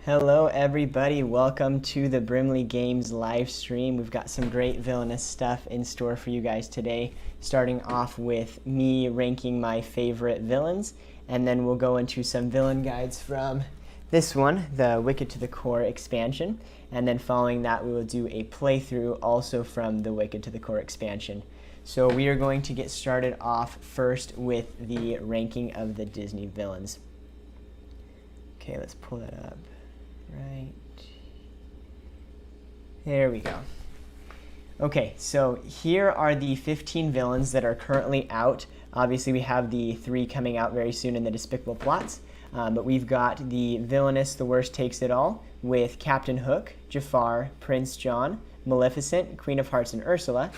Hello everybody, welcome to the Brimley Games live stream. We've got some great villainous stuff in store for you guys today, starting off with me ranking my favorite villains, and then we'll go into some villain guides from this one, the Wicked to the Core expansion, and then following that we will do a playthrough also from the Wicked to the Core expansion. So we are going to get started off first with the ranking of the Disney villains. Okay, let's pull that up. Right. There we go. Okay, so here are the 15 villains that are currently out. Obviously, we have the 3 coming out very soon in the Despicable Plots. But we've got the Villainous, the Worst Takes It All, with Captain Hook, Jafar, Prince John, Maleficent, Queen of Hearts, and Ursula.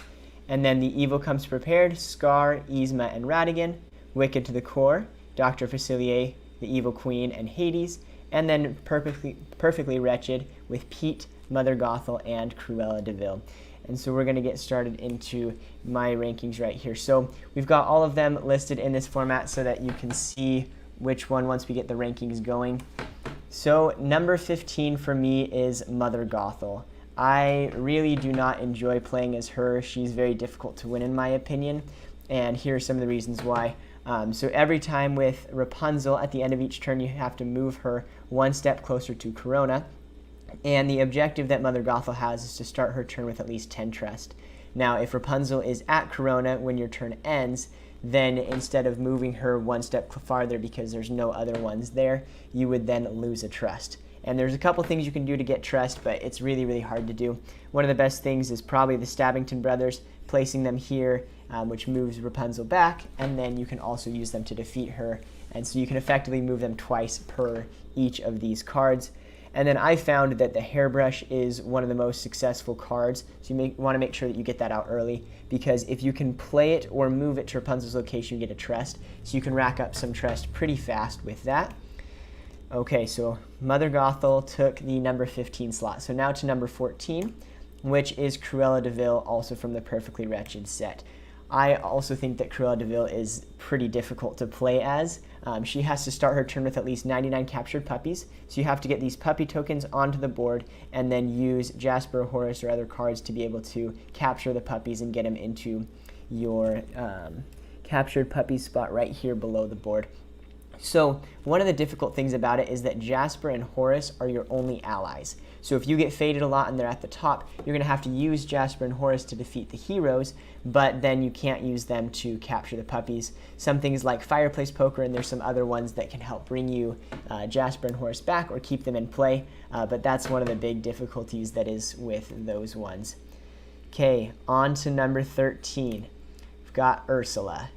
And then the Evil Comes Prepared, Scar, Yzma, and Ratigan. Wicked to the Core, Dr. Facilier, the Evil Queen, and Hades. And then Perfectly Wretched with Pete, Mother Gothel, and Cruella de Vil. And so we're going to get started into my rankings right here. So we've got all of them listed in this format so that you can see which one once we get the rankings going. So number 15 for me is Mother Gothel. I really do not enjoy playing as her. She's very difficult to win in my opinion, and here are some of the reasons why. So every time with Rapunzel, at the end of each turn, you have to move her one step closer to Corona. And the objective that Mother Gothel has is to start her turn with at least 10 trust. Now, if Rapunzel is at Corona when your turn ends, then instead of moving her one step farther because there's no other ones there, you would then lose a trust. And there's a couple things you can do to get trust, but it's really, really hard to do. One of the best things is probably the Stabbington brothers, placing them here, which moves Rapunzel back, and then you can also use them to defeat her. And so you can effectively move them twice per each of these cards. And then I found that the hairbrush is one of the most successful cards, so you want to make sure that you get that out early, because if you can play it or move it to Rapunzel's location, you get a trust, so you can rack up some trust pretty fast with that. Okay, so Mother Gothel took the number 15 slot. So now to number 14, which is Cruella de Vil, also from the Perfectly Wretched set. I also think that Cruella de Vil is pretty difficult to play as. She has to start her turn with at least 99 captured puppies, so you have to get these puppy tokens onto the board and then use Jasper, Horace, or other cards to be able to capture the puppies and get them into your captured puppy spot right here below the board. So one of the difficult things about it is that Jasper and Horace are your only allies. So if you get faded a lot and they're at the top, you're going to have to use Jasper and Horace to defeat the heroes, but then you can't use them to capture the puppies. Some things like Fireplace Poker, and there's some other ones that can help bring you Jasper and Horace back or keep them in play, but that's one of the big difficulties that is with those ones. Okay, on to number 13. We've got Ursula.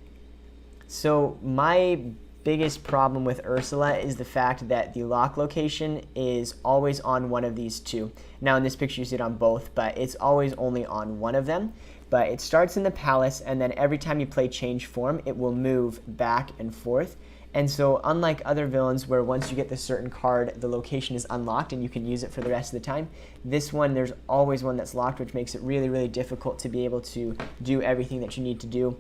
So my biggest problem with Ursula is the fact that the lock location is always on one of these two. Now in this picture you see it on both, but it's always only on one of them. But it starts in the palace, and then every time you play change form, it will move back and forth. And so unlike other villains where once you get this certain card, the location is unlocked and you can use it for the rest of the time, this one, there's always one that's locked, which makes it really, really difficult to be able to do everything that you need to do.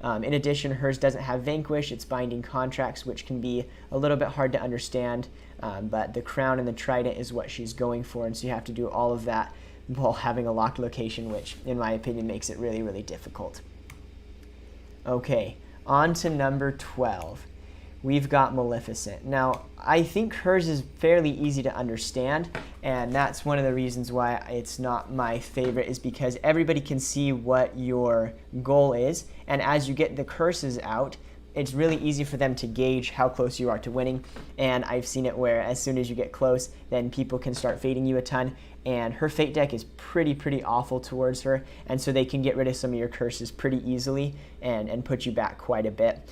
In addition, hers doesn't have Vanquish, it's binding contracts, which can be a little bit hard to understand, but the crown and the trident is what she's going for, and so you have to do all of that while having a locked location, which, in my opinion, makes it really, really difficult. Okay, on to number 12. We've got Maleficent. Now, I think hers is fairly easy to understand, and that's one of the reasons why it's not my favorite, is because everybody can see what your goal is, and as you get the curses out, it's really easy for them to gauge how close you are to winning, and I've seen it where as soon as you get close, then people can start fading you a ton, and her fate deck is pretty awful towards her, and so they can get rid of some of your curses pretty easily and put you back quite a bit.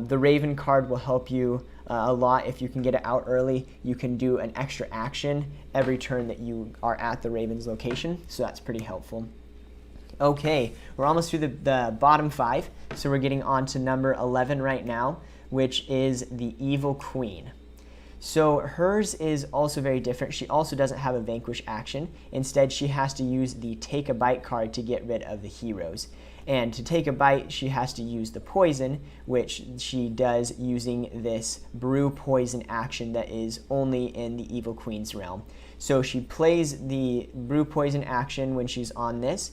The Raven card will help you a lot if you can get it out early. You can do an extra action every turn that you are at the Raven's location, so that's pretty helpful. Okay, we're almost through the bottom 5, so we're getting on to number 11 right now, which is the Evil Queen. So hers is also very different. She also doesn't have a Vanquish action. Instead, she has to use the Take a Bite card to get rid of the heroes. And to take a bite, she has to use the poison, which she does using this brew poison action that is only in the Evil Queen's realm. So she plays the brew poison action when she's on this.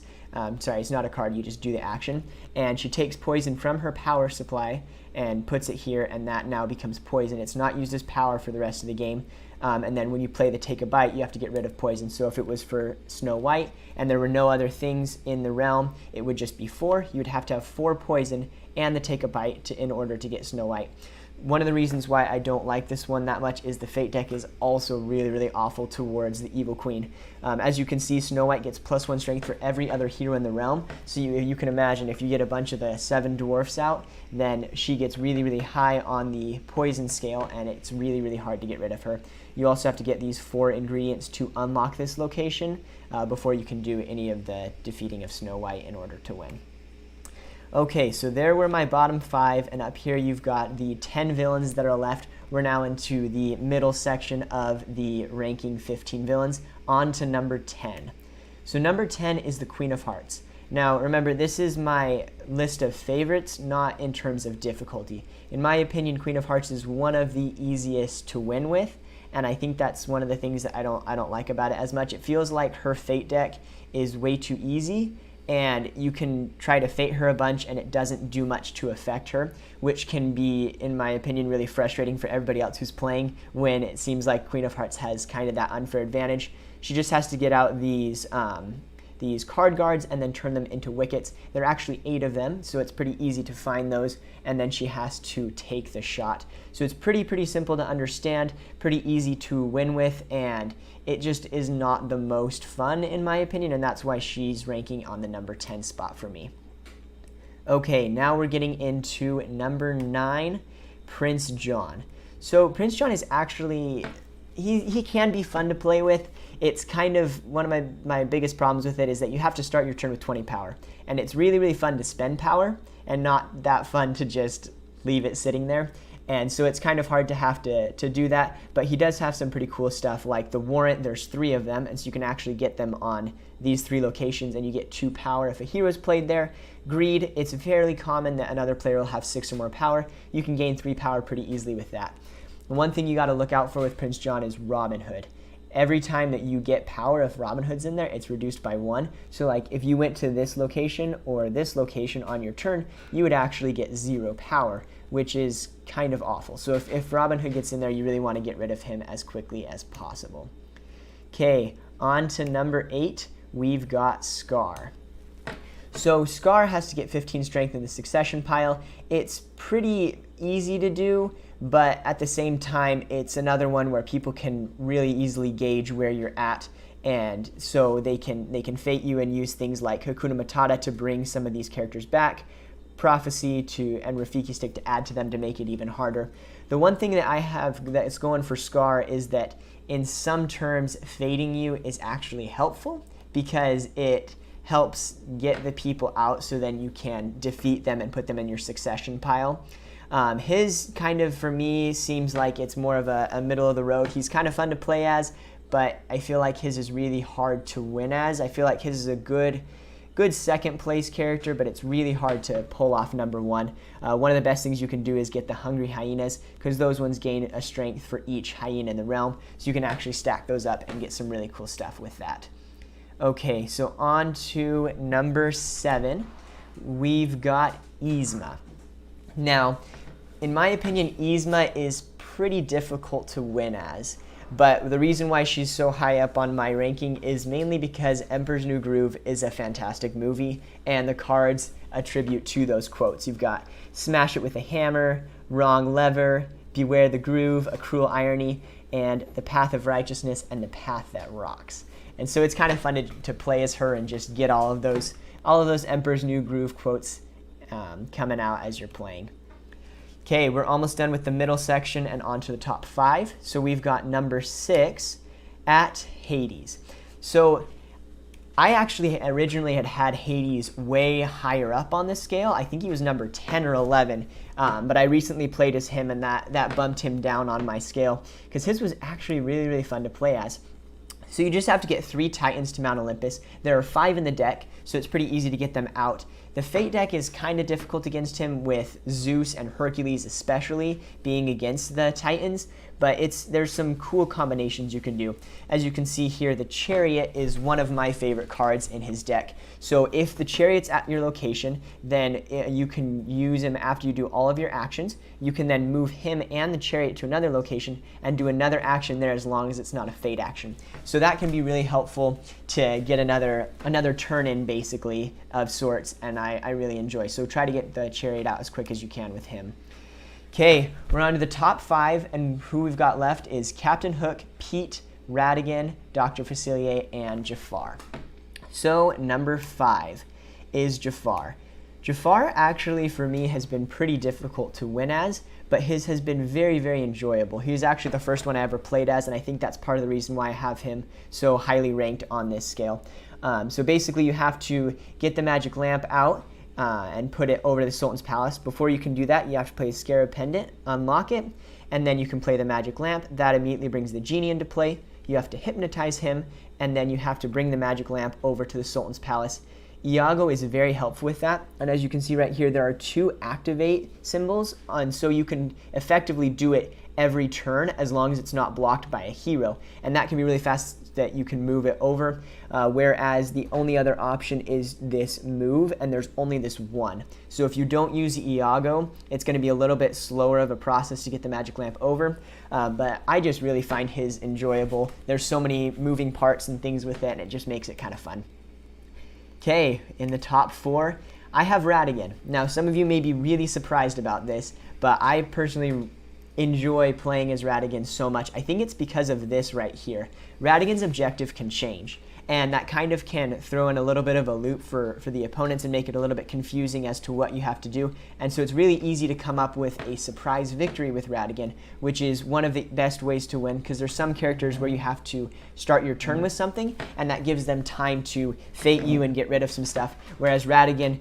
Sorry, it's not a card, you just do the action. And she takes poison from her power supply and puts it here, and that now becomes poison. It's not used as power for the rest of the game. And then when you play the take a bite, you have to get rid of poison. So if it was for Snow White and there were no other things in the realm, it would just be 4. You would have to have 4 poison and the take a bite in order to get Snow White. One of the reasons why I don't like this one that much is the Fate deck is also really, really awful towards the Evil Queen. As you can see, Snow White gets +1 strength for every other hero in the realm. So you can imagine if you get a bunch of the 7 dwarfs out, then she gets really, really high on the poison scale, and it's really, really hard to get rid of her. You also have to get these 4 ingredients to unlock this location before you can do any of the defeating of Snow White in order to win. Okay, so there were my bottom 5, and up here you've got the 10 villains that are left. We're now into the middle section of the ranking 15 villains, on to number 10. So number 10 is the Queen of Hearts. Now remember, this is my list of favorites, not in terms of difficulty. In my opinion, Queen of Hearts is one of the easiest to win with, and I think that's one of the things that I don't like about it as much. It feels like her Fate deck is way too easy, and you can try to Fate her a bunch and it doesn't do much to affect her, which can be, in my opinion, really frustrating for everybody else who's playing when it seems like Queen of Hearts has kind of that unfair advantage. She just has to get out these card guards and then turn them into wickets. There are actually 8 of them, so it's pretty easy to find those, and then she has to take the shot. So it's pretty simple to understand, pretty easy to win with, and it just is not the most fun in my opinion, and that's why she's ranking on the number 10 spot for me. Okay, now we're getting into number 9, Prince John. So Prince John is actually, he can be fun to play with. It's kind of one of my biggest problems with it is that you have to start your turn with 20 power. And it's really fun to spend power and not that fun to just leave it sitting there. And so it's kind of hard to have to do that. But he does have some pretty cool stuff like the Warrant. There's 3 of them, and so you can actually get them on these 3 locations, and you get 2 power if a hero is played there. Greed, it's fairly common that another player will have 6 or more power. You can gain 3 power pretty easily with that. And one thing you got to look out for with Prince John is Robin Hood. Every time that you get power, if Robin Hood's in there, it's reduced by 1. So like if you went to this location or this location on your turn, you would actually get 0 power, which is kind of awful. So if Robin Hood gets in there, you really want to get rid of him as quickly as possible. Okay, on to number 8, we've got Scar. So Scar has to get 15 strength in the succession pile. It's pretty easy to do, but at the same time, it's another one where people can really easily gauge where you're at, and so they can Fate you and use things like Hakuna Matata to bring some of these characters back, Prophecy and Rafiki Stick to add to them to make it even harder. The one thing that I have that is going for Scar is that in some terms, fating you is actually helpful because it helps get the people out so then you can defeat them and put them in your succession pile. His kind of, for me, seems like it's more of a middle of the road. He's kind of fun to play as, but I feel like his is really hard to win as. I feel like his is a good second place character, but it's really hard to pull off number 1. One of the best things you can do is get the Hungry Hyenas, because those ones gain a strength for each hyena in the realm, so you can actually stack those up and get some really cool stuff with that. Okay, so on to number 7, we've got Yzma. Now, in my opinion, Yzma is pretty difficult to win as, but the reason why she's so high up on my ranking is mainly because Emperor's New Groove is a fantastic movie, and the cards attribute to those quotes. You've got Smash It with a Hammer, Wrong Lever, Beware the Groove, A Cruel Irony, and The Path of Righteousness, and The Path That Rocks. And so it's kind of fun to play as her and just get all of those Emperor's New Groove quotes coming out as you're playing. Okay, we're almost done with the middle section and on to the top 5. So we've got number 6 at Hades. So I actually originally had Hades way higher up on the scale. I think he was number 10 or 11, but I recently played as him, and that bumped him down on my scale because his was actually really fun to play as. So you just have to get 3 Titans to Mount Olympus. There are 5 in the deck, so it's pretty easy to get them out. The Fate deck is kind of difficult against him, with Zeus and Hercules especially being against the Titans, but there's some cool combinations you can do. As you can see here, the Chariot is one of my favorite cards in his deck. So if the Chariot's at your location, then you can use him after you do all of your actions. You can then move him and the Chariot to another location and do another action there, as long as it's not a Fate action. So that can be really helpful to get another turn in, basically, of sorts, and I really enjoy. So try to get the Chariot out as quick as you can with him. Okay, we're on to the top 5, and who we've got left is Captain Hook, Pete, Ratigan, Dr. Facilier, and Jafar. So number 5 is Jafar. Jafar actually, for me, has been pretty difficult to win as, but his has been very, very enjoyable. He was actually the first one I ever played as, and I think that's part of the reason why I have him so highly ranked on this scale. So basically, you have to get the magic lamp out and put it over to the Sultan's Palace. Before you can do that, you have to play Scarab Pendant, unlock it, and then you can play the magic lamp. That immediately brings the genie into play. You have to hypnotize him, and then you have to bring the magic lamp over to the Sultan's Palace. Iago is very helpful with that, and as you can see right here, there are 2 activate symbols, and so you can effectively do it every turn as long as it's not blocked by a hero, and that can be really fast that you can move it over, whereas the only other option is this move, and there's only this one. So if you don't use Iago, it's going to be a little bit slower of a process to get the magic lamp over, but I just really find his enjoyable. There's so many moving parts and things with it, and it just makes it kind of fun. Okay, in the top 4, I have Ratigan. Now, some of you may be really surprised about this, but I personally enjoy playing as Ratigan so much. I think it's because of this right here. Ratigan's objective can change, and that kind of can throw in a little bit of a loop for the opponents and make it a little bit confusing as to what you have to do. And so it's really easy to come up with a surprise victory with Ratigan, which is one of the best ways to win, because there's some characters where you have to start your turn with something, and that gives them time to fate you and get rid of some stuff, whereas Ratigan,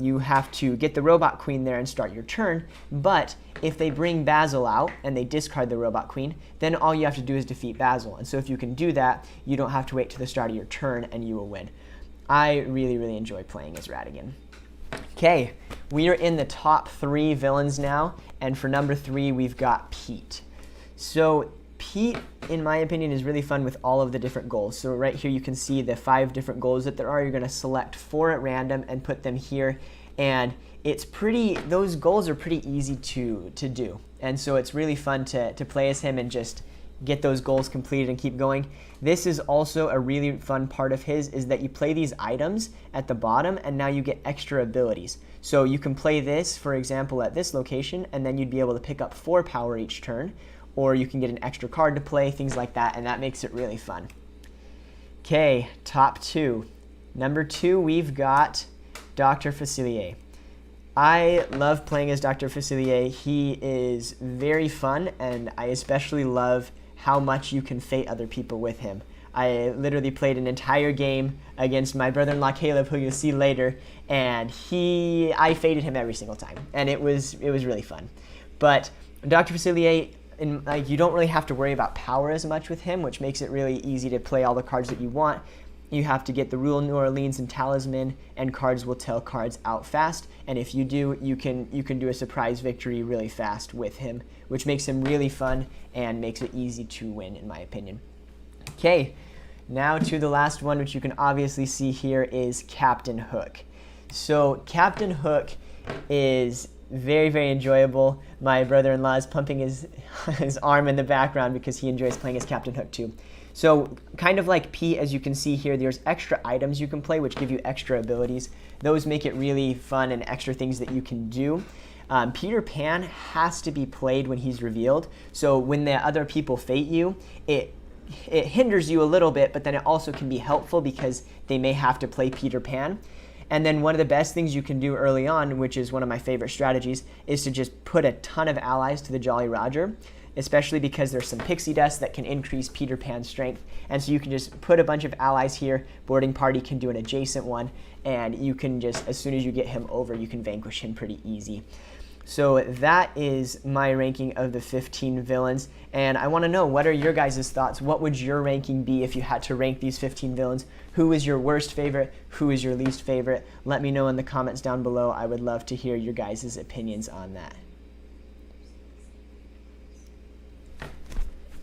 you have to get the Robot Queen there and start your turn, but if they bring Basil out and they discard the Robot Queen, then all you have to do is defeat Basil. And so if you can do that, you don't have to wait to the start of your turn, and you will win. I really, really enjoy playing as Ratigan. Okay, we are in the top 3 villains now, and for number 3, we've got Pete. So Pete, in my opinion, is really fun with all of the different goals. So right here you can see the 5 different goals that there are. You're going to select 4 at random and put them here, and those goals are pretty easy to do. And so it's really fun to play as him and just get those goals completed and keep going. This is also a really fun part of his, is that you play these items at the bottom, and now you get extra abilities. So you can play this, for example, at this location, and then you'd be able to pick up 4 power each turn, or you can get an extra card to play, things like that, and that makes it really fun. Okay, top 2. Number 2, we've got Dr. Facilier. I love playing as Dr. Facilier. He is very fun, and I especially love how much you can fate other people with him. I literally played an entire game against my brother-in-law Caleb, who you'll see later, and I fated him every single time, and it was really fun. But Dr. Facilier, you don't really have to worry about power as much with him, which makes it really easy to play all the cards that you want. You have to get the Rule New Orleans and Talisman, and cards will tell cards out fast. And if you do, you can do a surprise victory really fast with him, which makes him really fun and makes it easy to win, in my opinion. Okay, now to the last one, which you can obviously see here, is Captain Hook. So Captain Hook is very, very enjoyable. My brother-in-law is pumping his arm in the background because he enjoys playing as Captain Hook too. So kind of like Pete, as you can see here, there's extra items you can play which give you extra abilities. Those make it really fun and extra things that you can do. Peter Pan has to be played when he's revealed. So when the other people fate you, it hinders you a little bit, but then it also can be helpful because they may have to play Peter Pan. And then one of the best things you can do early on, which is one of my favorite strategies, is to just put a ton of allies to the Jolly Roger, especially because there's some pixie dust that can increase Peter Pan's strength. And so you can just put a bunch of allies here. Boarding Party can do an adjacent one, and you can just, as soon as you get him over, you can vanquish him pretty easy. So that is my ranking of the 15 villains, and I want to know, what are your guys' thoughts? What would your ranking be if you had to rank these 15 villains? Who is your worst favorite? Who is your least favorite? Let me know in the comments down below. I would love to hear your guys' opinions on that.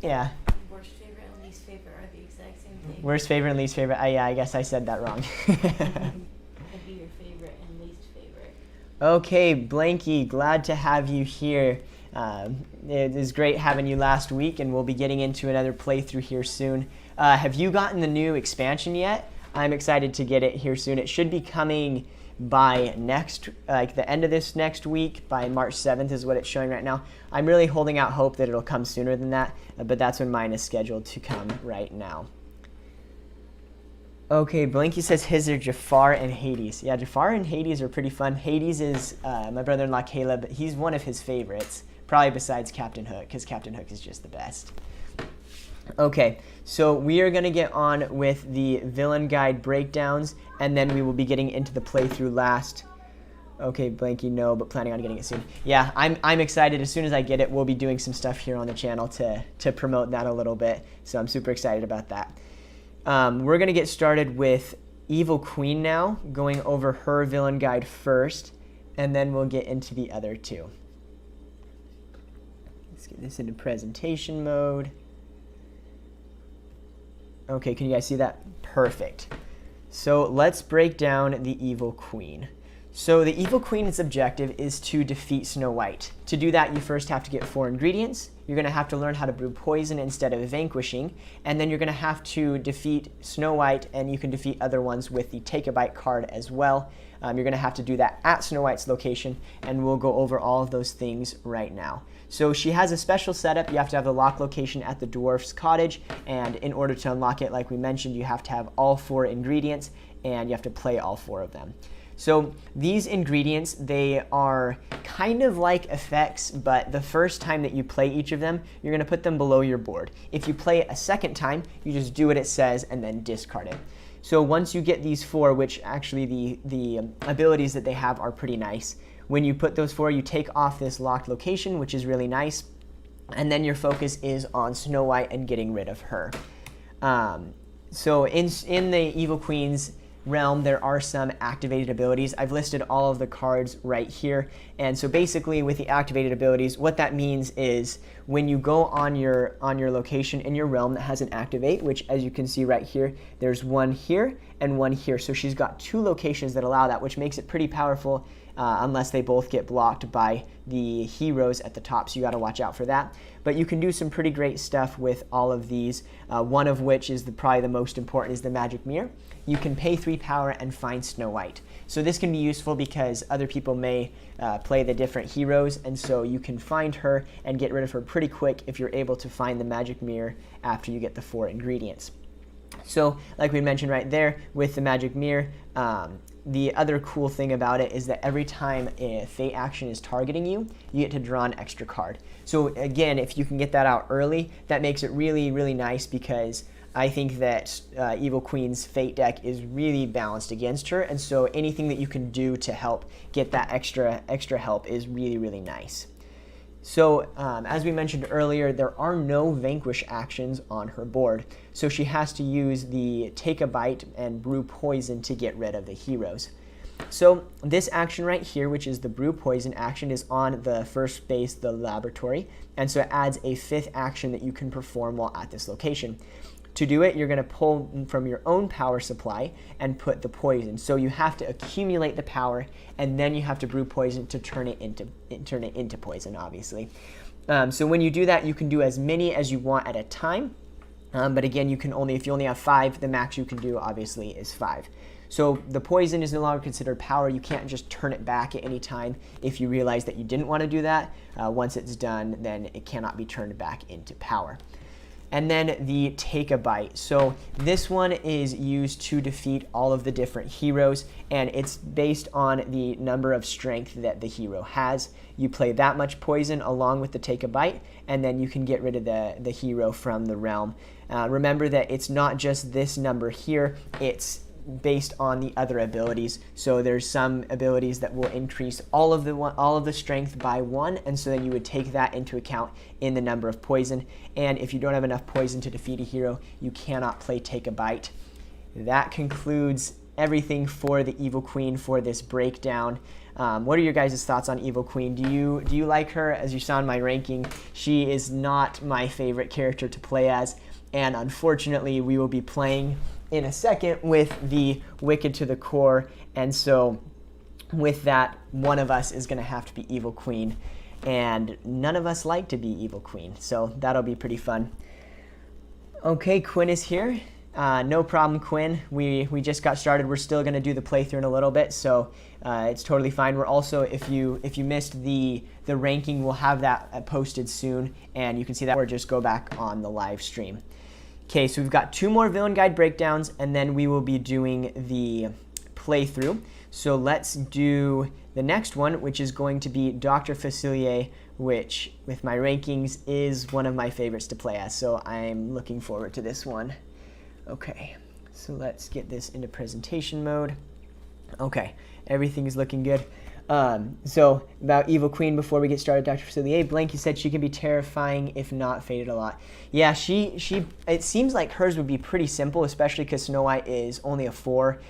Yeah. Worst favorite and least favorite are the exact same thing. Worst favorite and least favorite. Yeah, I guess I said that wrong. That'd be your favorite and least favorite. Okay, Blanky, glad to have you here. It was great having you last week, and we'll be getting into another playthrough here soon. Have you gotten the new expansion yet? I'm excited to get it here soon. It should be coming by the end of this next week, by March 7th is what it's showing right now. I'm really holding out hope that it'll come sooner than that, but that's when mine is scheduled to come right now. Okay, Blanky says his are Jafar and Hades. Yeah, Jafar and Hades are pretty fun. Hades is my brother-in-law Caleb. He's one of his favorites, probably besides Captain Hook, because Captain Hook is just the best. Okay, so we are going to get on with the villain guide breakdowns, and then we will be getting into the playthrough last. Okay, Blanky, no, but planning on getting it soon. Yeah, I'm excited. As soon as I get it, we'll be doing some stuff here on the channel to promote that a little bit, so I'm super excited about that. We're going to get started with Evil Queen now, going over her villain guide first, and then we'll get into the other two. Let's get this into presentation mode. Okay, can you guys see that? Perfect. So let's break down the Evil Queen. So the Evil Queen's objective is to defeat Snow White. To do that, you first have to get 4 ingredients. You're going to have to learn how to brew poison instead of vanquishing, and then you're going to have to defeat Snow White, and you can defeat other ones with the Take a Bite card as well. You're going to have to do that at Snow White's location, and we'll go over all of those things right now. So she has a special setup. You have to have the lock location at the dwarf's cottage, and in order to unlock it, like we mentioned, you have to have all 4 ingredients, and you have to play all 4 of them. So these ingredients, they are kind of like effects, but the first time that you play each of them, you're going to put them below your board. If you play it a second time, you just do what it says and then discard it. So once you get these 4, which actually the abilities that they have are pretty nice, when you put those 4, you take off this locked location, which is really nice, and then your focus is on Snow White and getting rid of her. So in the Evil Queen's realm, there are some activated abilities. I've listed all of the cards right here, and so basically with the activated abilities, what that means is when you go on your location in your realm that has an activate, which as you can see right here, there's one here and one here, so she's got 2 locations that allow that, which makes it pretty powerful unless they both get blocked by the heroes at the top, so you got to watch out for that. But you can do some pretty great stuff with all of these, one of which is probably the most important, is the magic mirror. You can pay 3 power and find Snow White. So this can be useful because other people may play the different heroes, and so you can find her and get rid of her pretty quick if you're able to find the magic mirror after you get the 4 ingredients. So like we mentioned right there with the magic mirror, the other cool thing about it is that every time a fate action is targeting you, you get to draw an extra card. So again, if you can get that out early, that makes it really, really nice, because I think that Evil Queen's fate deck is really balanced against her, and so anything that you can do to help get that extra help is really, really nice. So as we mentioned earlier, there are no vanquish actions on her board, so she has to use the Take a Bite and Brew Poison to get rid of the heroes. So this action right here, which is the Brew Poison action, is on the first base, the laboratory, and so it adds a 5th action that you can perform while at this location. To do it, you're going to pull from your own power supply and put the poison. So you have to accumulate the power, and then you have to brew poison to turn it into poison, obviously. So when you do that, you can do as many as you want at a time. But again, if you only have 5, the max you can do, obviously, is 5. So the poison is no longer considered power. You can't just turn it back at any time if you realize that you didn't want to do that. Once it's done, then it cannot be turned back into power. And then the Take a Bite. So this one is used to defeat all of the different heroes, and it's based on the number of strength that the hero has. You play that much poison along with the Take a Bite, and then you can get rid of the hero from the realm. Remember that it's not just this number here, it's based on the other abilities. So there's some abilities that will increase all of the strength by 1, and so then you would take that into account in the number of poison. And if you don't have enough poison to defeat a hero, you cannot play Take a Bite. That concludes everything for the Evil Queen for this breakdown. What are your guys' thoughts on Evil Queen? Do you like her? As you saw in my ranking, she is not my favorite character to play as, and unfortunately we will be playing in a second with the Wicked to the Core, and so with that, one of us is going to have to be Evil Queen, and none of us like to be Evil Queen, so that'll be pretty fun. Okay, Quinn is here. No problem, Quinn. We just got started. We're still going to do the playthrough in a little bit, so it's totally fine. We're also, if you missed the ranking, we'll have that posted soon, and you can see that, or just go back on the live stream. Okay, so we've got 2 more villain guide breakdowns, and then we will be doing the playthrough. So let's do the next one, which is going to be Dr. Facilier, which, with my rankings, is one of my favorites to play as. So I'm looking forward to this one. Okay, so let's get this into presentation mode. Okay, everything is looking good. So about Evil Queen, before we get started, Dr. Facilier, Blanky said she can be terrifying if not faded a lot. Yeah, it seems like hers would be pretty simple, especially because Snow White is only a 4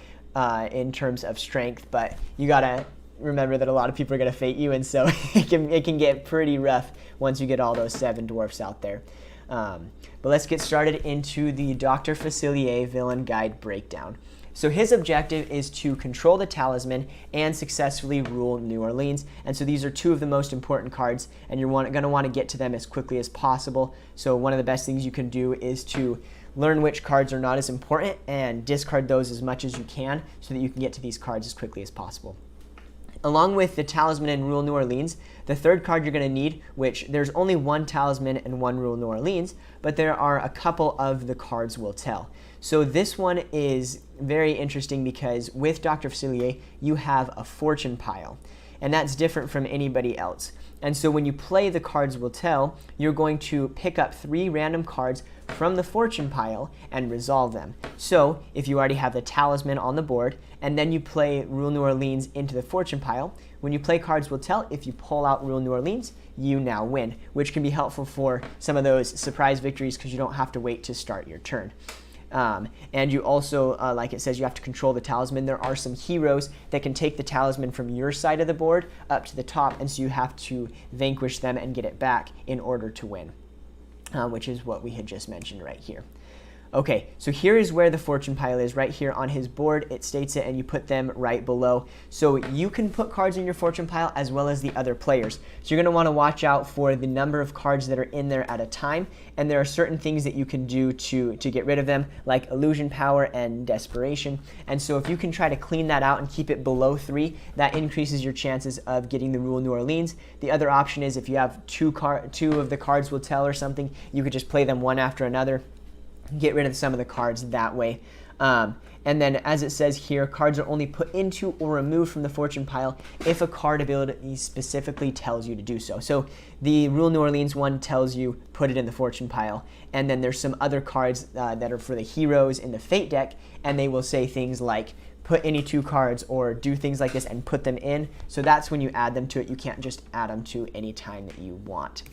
in terms of strength, but you gotta remember that a lot of people are gonna fate you, and so it can get pretty rough once you get all those 7 dwarfs out there. But let's get started into the Dr. Facilier Villain Guide breakdown. So his objective is to control the talisman and successfully rule New Orleans. And so these are 2 of the most important cards, and you're going to want to get to them as quickly as possible. So one of the best things you can do is to learn which cards are not as important and discard those as much as you can so that you can get to these cards as quickly as possible. Along with the talisman and rule New Orleans, the third card you're going to need, which there's only 1 talisman and 1 rule New Orleans, but there are a couple of the cards will tell. So this one is very interesting because with Dr. Facilier, you have a fortune pile, and that's different from anybody else. And so when you play the cards will tell, you're going to pick up 3 random cards from the fortune pile and resolve them. So if you already have the talisman on the board, and then you play Rule New Orleans into the fortune pile, when you play cards will tell, if you pull out Rule New Orleans, you now win, which can be helpful for some of those surprise victories because you don't have to wait to start your turn. And you also, like it says, you have to control the talisman. There are some heroes that can take the talisman from your side of the board up to the top, and so you have to vanquish them and get it back in order to win, which is what we had just mentioned right here. Okay, so here is where the fortune pile is, right here on his board. It states it, and you put them right below. So you can put cards in your fortune pile as well as the other players. So you're going to want to watch out for the number of cards that are in there at a time, and there are certain things that you can do to get rid of them, like illusion power and desperation. And so if you can try to clean that out and keep it below 3, that increases your chances of getting the Rule New Orleans. The other option is if you have 2 of the cards will tell or something, you could just play them one after another. Get rid of some of the cards that way. And then as it says here, cards are only put into or removed from the fortune pile if a card ability specifically tells you to do so. So the Rule New Orleans one tells you put it in the fortune pile, and then there's some other cards that are for the heroes in the fate deck, and they will say things like put any 2 cards or do things like this and put them in. So that's when you add them to it. You can't just add them to any time that you want.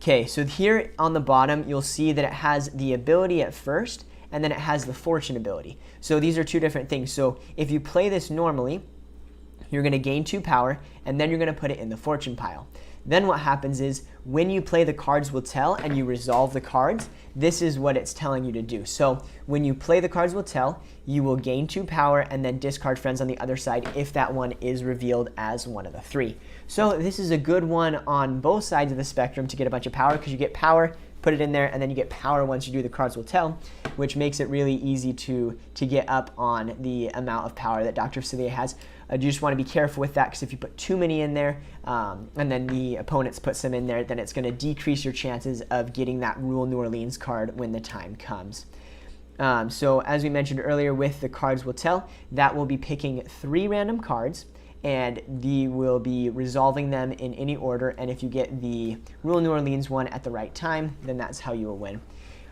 Okay, so here on the bottom, you'll see that it has the ability at first, and then it has the fortune ability. So these are 2 different things. So if you play this normally, you're going to gain 2 power, and then you're going to put it in the fortune pile. Then what happens is when you play the cards will tell and you resolve the cards, this is what it's telling you to do. So when you play the cards will tell, you will gain 2 power and then discard friends on the other side if that one is revealed as one of the 3. So this is a good one on both sides of the spectrum to get a bunch of power, because you get power, put it in there, and then you get power once you do the cards will tell, which makes it really easy to get up on the amount of power that Dr. Facilier has. You just want to be careful with that, because if you put too many in there and then the opponents put some in there, then it's going to decrease your chances of getting that Rule New Orleans card when the time comes. So as we mentioned earlier with the cards will tell, that will be picking 3 random cards, and we will be resolving them in any order, and if you get the Rule New Orleans one at the right time, then that's how you will win.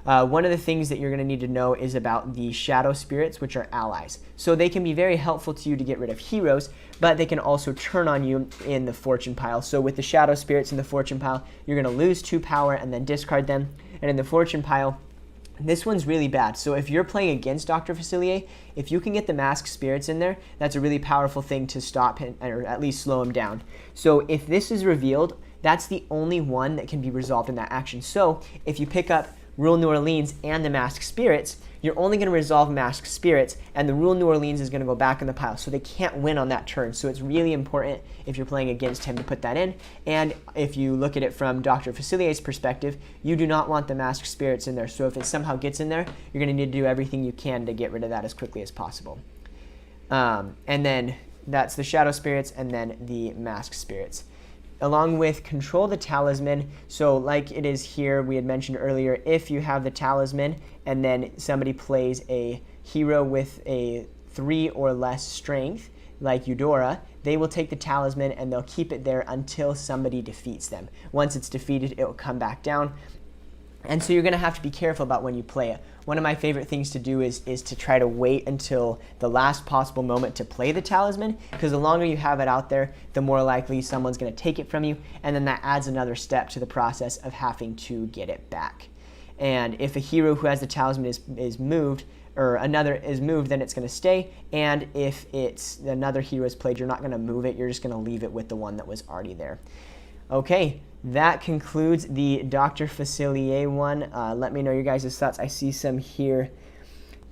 one of the things that you're going to need to know is about the shadow spirits, which are allies. So they can be very helpful to you to get rid of heroes, but they can also turn on you in the fortune pile. So with the shadow spirits in the fortune pile, you're going to lose 2 power and then discard them. And in the fortune pile, this one's really bad. So if you're playing against Dr. Facilier, if you can get the masked spirits in there, that's a really powerful thing to stop him, or at least slow him down. So if this is revealed, that's the only one that can be resolved in that action. So if you pick up Rule New Orleans and the Masked Spirits, you're only going to resolve Masked Spirits, and the Rule New Orleans is going to go back in the pile, so they can't win on that turn. So it's really important if you're playing against him to put that in. And if you look at it from Dr. Facilier's perspective, you do not want the Masked Spirits in there. So if it somehow gets in there, you're going to need to do everything you can to get rid of that as quickly as possible. And then that's the Shadow Spirits and then the Masked Spirits. Along with Control the Talisman, so like it is here, we had mentioned earlier, if you have the Talisman and then somebody plays a hero with a 3 or less strength, like Eudora, they will take the Talisman and they'll keep it there until somebody defeats them. Once it's defeated, it will come back down. And so you're going to have to be careful about when you play it. One of my favorite things to do is to try to wait until the last possible moment to play the Talisman, because the longer you have it out there, the more likely someone's going to take it from you, and then that adds another step to the process of having to get it back. And if a hero who has the Talisman is moved, or another is moved, then it's going to stay, and if it's another hero is played, you're not going to move it, you're just going to leave it with the one that was already there. Okay, that concludes the Dr. Facilier one. Let me know your guys' thoughts. I see some here.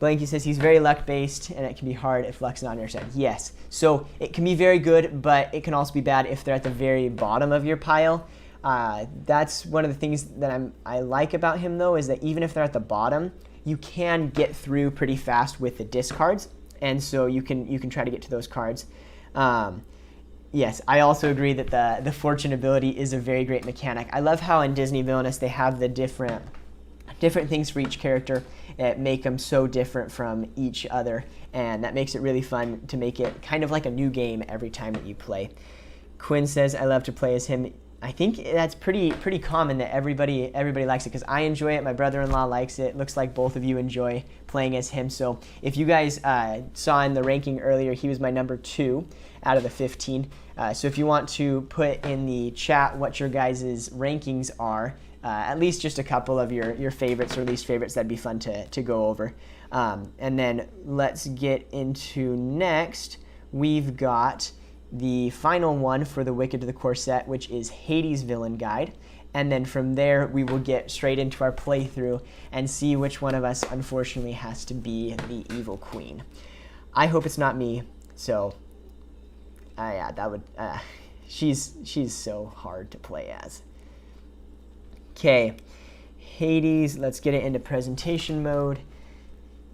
Blanky says he's very luck-based, and it can be hard if luck's not on your side. Yes, so it can be very good, but it can also be bad if they're at the very bottom of your pile. That's one of the things that I like about him, though, is that even if they're at the bottom, you can get through pretty fast with the discards, and so you can try to get to those cards. Yes, I also agree that the fortune ability is a very great mechanic. I love how in Disney Villainous they have the different things for each character that make them so different from each other, and that makes it really fun to make it kind of like a new game every time that you play. Quinn says, I love to play as him. I think that's pretty common that everybody likes it, because I enjoy it, my brother-in-law likes it. Looks like both of you enjoy playing as him. So if you guys saw in the ranking earlier, he was my number 2 out of the 15. So if you want to put in the chat what your guys' rankings are, at least just a couple of your favorites or least favorites, that'd be fun to go over. And then let's get into next. We've got the final one for the Wicked to the Core set, which is Hades Villain Guide. And then from there, we will get straight into our playthrough and see which one of us, unfortunately, has to be the Evil Queen. I hope it's not me, so yeah, that would, she's so hard to play as. Okay, Hades, let's get it into presentation mode.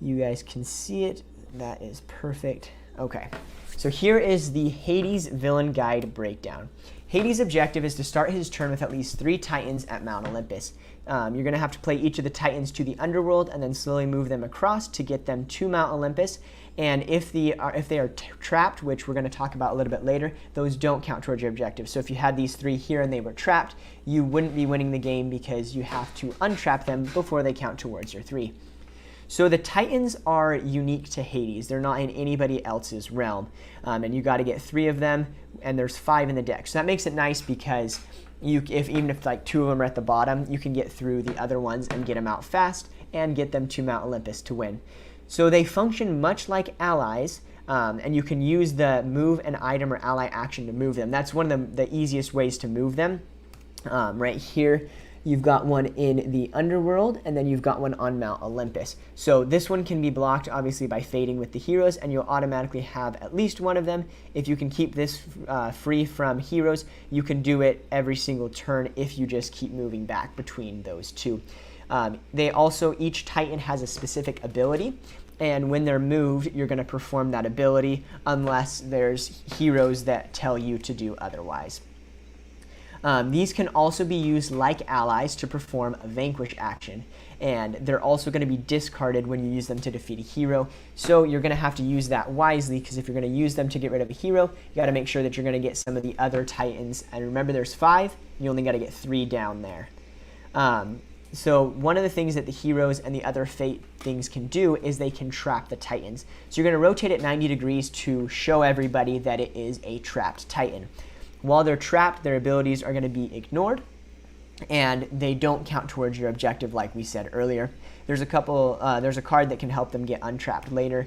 You guys can see it. That is perfect. Okay, so here is the Hades Villain Guide breakdown. Hades' objective is to start his turn with at least 3 Titans at Mount Olympus. You're going to have to play each of the Titans to the underworld and then slowly move them across to get them to Mount Olympus. And if they are trapped, which we're going to talk about a little bit later, those don't count towards your objective. So if you had these 3 here and they were trapped, you wouldn't be winning the game because you have to untrap them before they count towards your 3. So the Titans are unique to Hades. They're not in anybody else's realm. And you got to get 3 of them, and there's 5 in the deck. So that makes it nice because even if like 2 of them are at the bottom, you can get through the other ones and get them out fast and get them to Mount Olympus to win. So they function much like allies, and you can use the move an item or ally action to move them. That's one of the easiest ways to move them. Right here, you've got one in the underworld, and then you've got one on Mount Olympus. So this one can be blocked, obviously, by fading with the heroes, and you'll automatically have at least one of them. If you can keep this free from heroes, you can do it every single turn if you just keep moving back between those 2. They also, each Titan has a specific ability, and when they're moved, you're going to perform that ability unless there's heroes that tell you to do otherwise. These can also be used like allies to perform a vanquish action, and they're also going to be discarded when you use them to defeat a hero. So you're going to have to use that wisely, because if you're going to use them to get rid of a hero, you got to make sure that you're going to get some of the other Titans. And remember, there's 5, you only got to get 3 down there. So one of the things that the heroes and the other fate things can do is they can trap the titans. So you're going to rotate it 90 degrees to show everybody that it is a trapped titan. While they're trapped, their abilities are going to be ignored, and they don't count towards your objective like we said earlier. There's a card that can help them get untrapped later,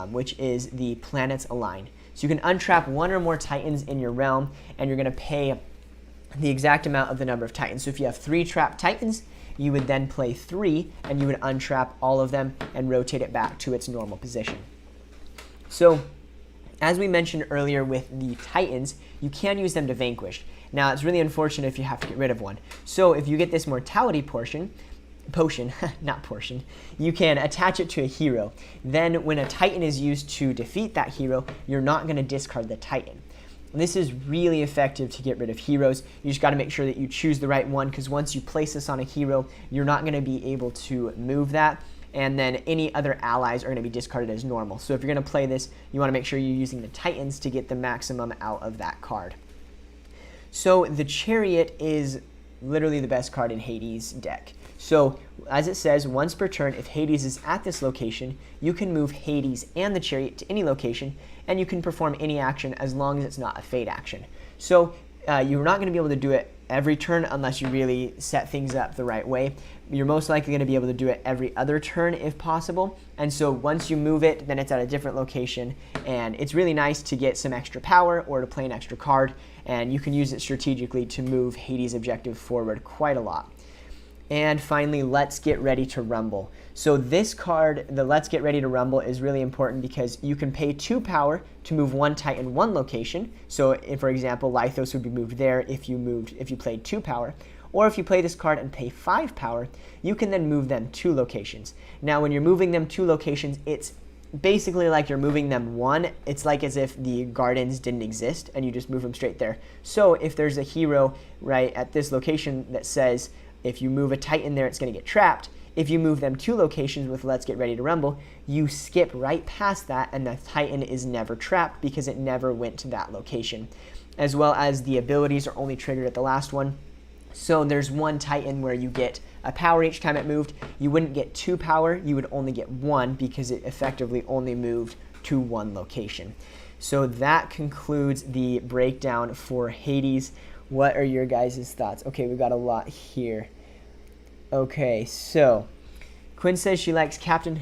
which is the Planets Align. So you can untrap one or more titans in your realm, and you're going to pay the exact amount of the number of titans. So if you have 3 trapped titans, you would then play 3, and you would untrap all of them and rotate it back to its normal position. So as we mentioned earlier with the titans, you can use them to vanquish. Now, it's really unfortunate if you have to get rid of one. So if you get this mortality potion, you can attach it to a hero. Then when a titan is used to defeat that hero, you're not going to discard the titan. This is really effective to get rid of heroes. You just got to make sure that you choose the right one, because once you place this on a hero, you're not going to be able to move that, and then any other allies are going to be discarded as normal. So if you're going to play this, you want to make sure you're using the titans to get the maximum out of that card. So the Chariot is literally the best card in Hades' deck. So as it says, once per turn, if Hades is at this location, you can move Hades and the Chariot to any location, and you can perform any action as long as it's not a fate action. So you're not going to be able to do it every turn unless you really set things up the right way. You're most likely going to be able to do it every other turn if possible. And so once you move it, then it's at a different location, and it's really nice to get some extra power or to play an extra card, and you can use it strategically to move Hades' objective forward quite a lot. And finally, Let's Get Ready to Rumble. So this card, the Let's Get Ready to Rumble, is really important because you can pay 2 power to move one Titan one location. So if, for example, Lythos would be moved there if you played 2 power. Or if you play this card and pay 5 power, you can then move them 2 locations. Now when you're moving them 2 locations, it's basically like you're moving them 1. It's like as if the gardens didn't exist and you just move them straight there. So if there's a hero right at this location that says, if you move a Titan there, it's going to get trapped. If you move them 2 locations with Let's Get Ready to Rumble, you skip right past that, and the Titan is never trapped because it never went to that location. As well as the abilities are only triggered at the last one. So there's one Titan where you get a power each time it moved. You wouldn't get 2 power, you would only get 1 because it effectively only moved to 1 location. So that concludes the breakdown for Hades. What are your guys' thoughts? Okay, we've got a lot here. Okay, so Quinn says she likes Captain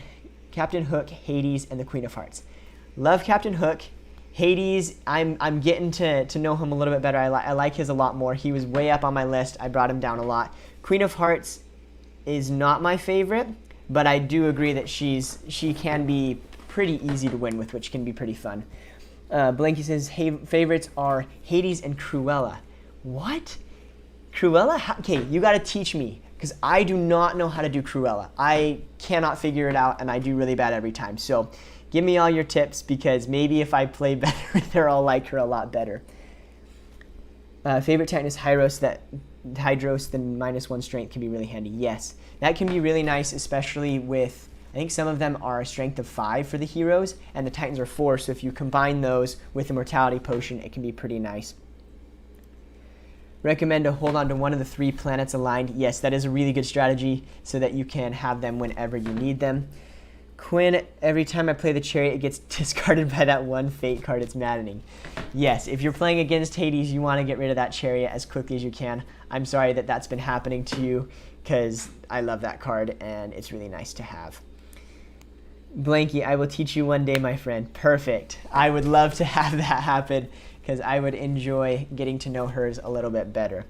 Hook, Hades, and the Queen of Hearts. Love Captain Hook. Hades, I'm getting to know him a little bit better. I like his a lot more. He was way up on my list. I brought him down a lot. Queen of Hearts is not my favorite, but I do agree that she can be pretty easy to win with, which can be pretty fun. Blanky says favorites are Hades and Cruella. What? Cruella? Okay, you got to teach me, because I do not know how to do Cruella. I cannot figure it out, and I do really bad every time. So give me all your tips, because maybe if I play better with her, I'll like her a lot better. Favorite Titan is Hydros. Hydros, the -1 strength can be really handy. Yes, that can be really nice, especially with, I think some of them are a strength of 5 for the heroes, and the Titans are 4, so if you combine those with the Mortality Potion, it can be pretty nice. Recommend to hold on to one of the 3 planets aligned. Yes, that is a really good strategy so that you can have them whenever you need them. Quinn, every time I play the Chariot, it gets discarded by that one Fate card. It's maddening. Yes, if you're playing against Hades, you want to get rid of that Chariot as quickly as you can. I'm sorry that that's been happening to you, because I love that card and it's really nice to have. Blanky, I will teach you one day, my friend. Perfect. I would love to have that happen, because I would enjoy getting to know hers a little bit better.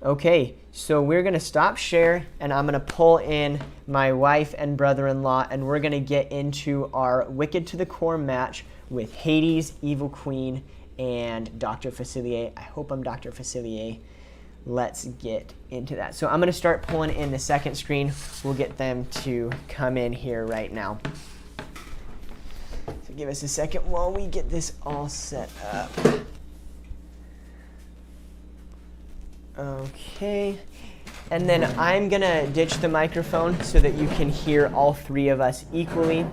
Okay, so we're going to stop share, and I'm going to pull in my wife and brother-in-law, and we're going to get into our Wicked to the Core match with Hades, Evil Queen, and Dr. Facilier. I hope I'm Dr. Facilier. Let's get into that. So I'm going to start pulling in the second screen. We'll get them to come in here right now. So give us a second while we get this all set up. Okay, and then I'm gonna ditch the microphone so that you can hear all 3 of us equally.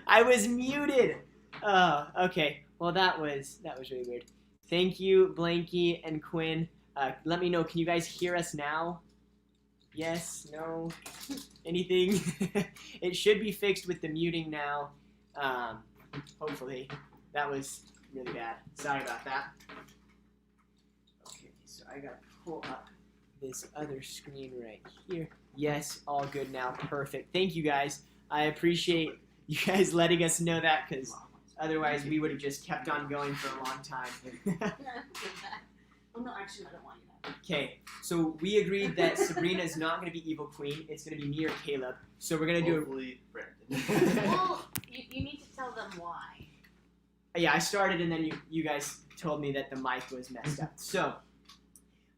I was muted. Okay. Well, that was really weird. Thank you, Blanky and Quinn. Let me know. Can you guys hear us now? Yes. No. Anything? It should be fixed with the muting now. Hopefully. That was really bad. Sorry about that. Okay. So I gotta pull up this other screen right here. Yes. All good now. Perfect. Thank you guys. I appreciate you guys letting us know that, because otherwise we would have just kept on going for a long time. Oh no, actually I don't want you to. Okay, so we agreed that Sabrina is not going to be Evil Queen. It's going to be me or Caleb. So we're going to Hopefully, Brandon. Well, you need to tell them why. Yeah, I started and then you guys told me that the mic was messed up. So,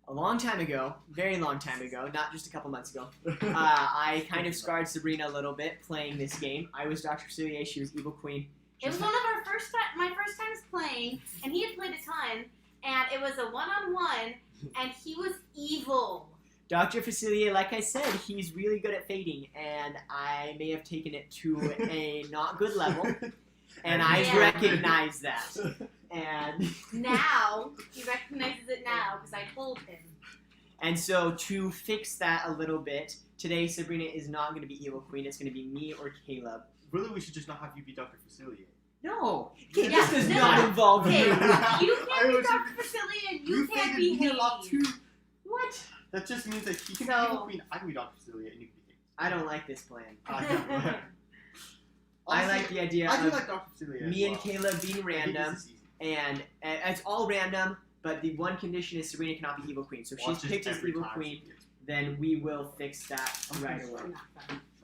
a long time ago, very long time ago, not just a couple months ago, I kind of scarred Sabrina a little bit playing this game. I was Dr. Facilier, she was Evil Queen. It was one of our my first times playing, and he had played a ton, and it was a one-on-one, and he was evil. Dr. Facilier, like I said, he's really good at fading, and I may have taken it to a not good level, and I recognize that. And now, he recognizes it now, because I told him. And so, to fix that a little bit, today Sabrina is not going to be Evil Queen, it's going to be me or Caleb. Really, we should just not have you be Dr. Facilier. No! Yeah, This does not involve Okay, you! you can't be Dr. Facilier, and you can't be me a lot Hades. too. What? That just means that he can So- be Evil Queen, I can be Dr. Facilier, and you can be Hades. I don't like this plan. I I like the idea I do of like Dr. Facilier. me as and well. Caleb being Hades random, is easy. and it's all random, but the one condition is Sabrina cannot be Evil Queen. So if Watch she's this picked as every Evil time Queen, she gets- then we will fix that right away.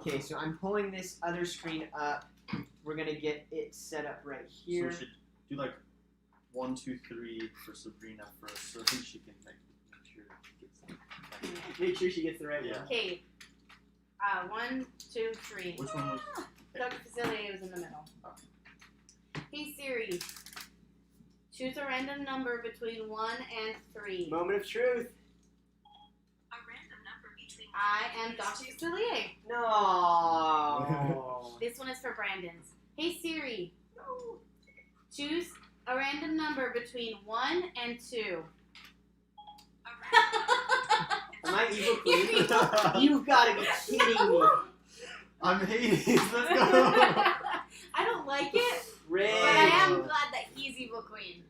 Okay, so I'm pulling this other screen up. We're gonna get it set up right So here. we should do like 1, 2, 3 for Sabrina first, so I think she can like make sure she gets that. Make sure she gets the right Yeah. one. Okay. 1, 2, 3. Which one was? Dr. Facilier was in the middle. Hey Siri, choose a random number between 1 and 3. Moment of truth. A random number between I am Dr. Facilier. No. This one is for Brandon's. Hey Siri, choose a random number between 1 and 2. Am I Evil You're Queen? evil. You've got to be kidding me. I'm Hades. Let's go. I don't like it, Ray. but I am glad that he's Evil Queen.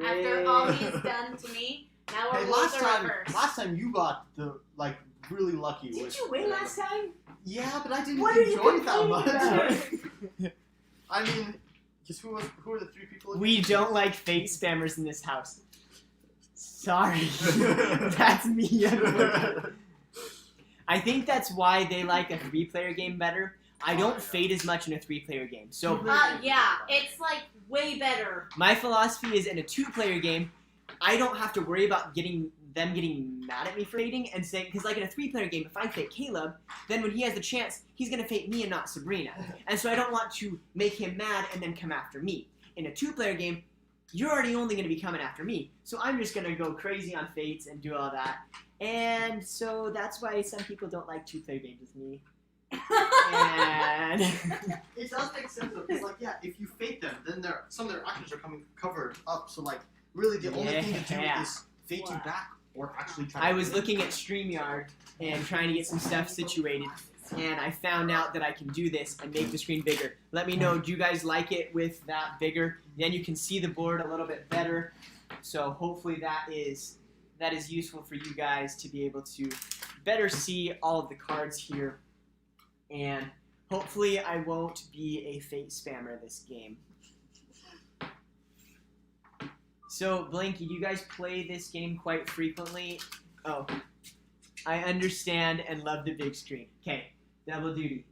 After all he's done to me, now we're Hey, roles are reversed. last time you got the like really lucky. Did with you win last time? Yeah, but I didn't What are you enjoy it that complaining much. I mean, just who are the 3 people? again? We don't like fake spammers in this house. Sorry. That's me. I think that's why they like a 3-player game better. I don't fade as much in a 3-player game. So Yeah, it's like way better. my philosophy is in a 2-player game, I don't have to worry about getting mad at me for fading and saying, because like in a 3-player game, if I fake Caleb, then when he has the chance, he's gonna fake me and not Sabrina. And so I don't want to make him mad and then come after me. In a 2-player game, you're already only gonna be coming after me. So I'm just gonna go crazy on fates and do all that. And so that's why some people don't like 2-player games with me. And It does make sense though, because like if you fake them, then some of their actions are coming covered up. So like really the only thing to do Yeah. is fake you back or actually try. I to was win. looking at StreamYard and trying to get some stuff situated, and I found out that I can do this and make the screen bigger. Let me know, do you guys like it with that bigger? Then you can see the board a little bit better. So hopefully that is useful for you guys to be able to better see all of the cards here. And hopefully I won't be a fate spammer this game. So, Blanky, do you guys play this game quite frequently? Oh, I understand and love the big screen. Okay, double duty.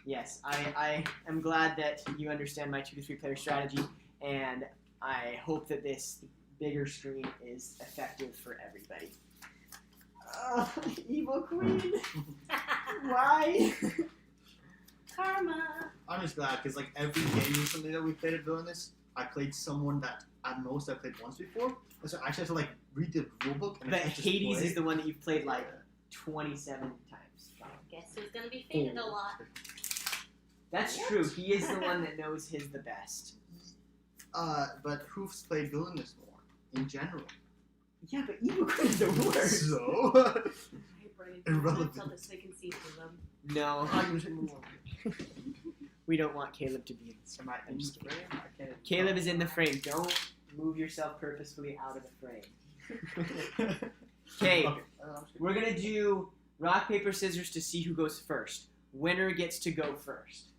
Yes, I am glad that you understand my 2 to 3 player strategy, and I hope that this bigger screen is effective for everybody. Oh, Evil Queen! Why? Karma. I'm just glad because like every game recently that we played at Villainous, I played someone that at most I played once before, and so I actually have to like read the rulebook. And But I can't just Hades play. is the one that you've played like 27 times. Guess who's gonna be faded a lot? That's What? true. He is the one that knows his the best. But who's played Villainous more in general? Yeah, but Evil Queen is the worst. So. Hey, Brady, Irrelevant. tell this so they can see through them. No, I can move on. we don't want Caleb to be in this. Am I in the just kidding. frame? I can't. Caleb is in the frame. Don't move yourself purposefully out of the frame. Okay, we're gonna do rock, paper, scissors to see who goes first. Winner gets to go first.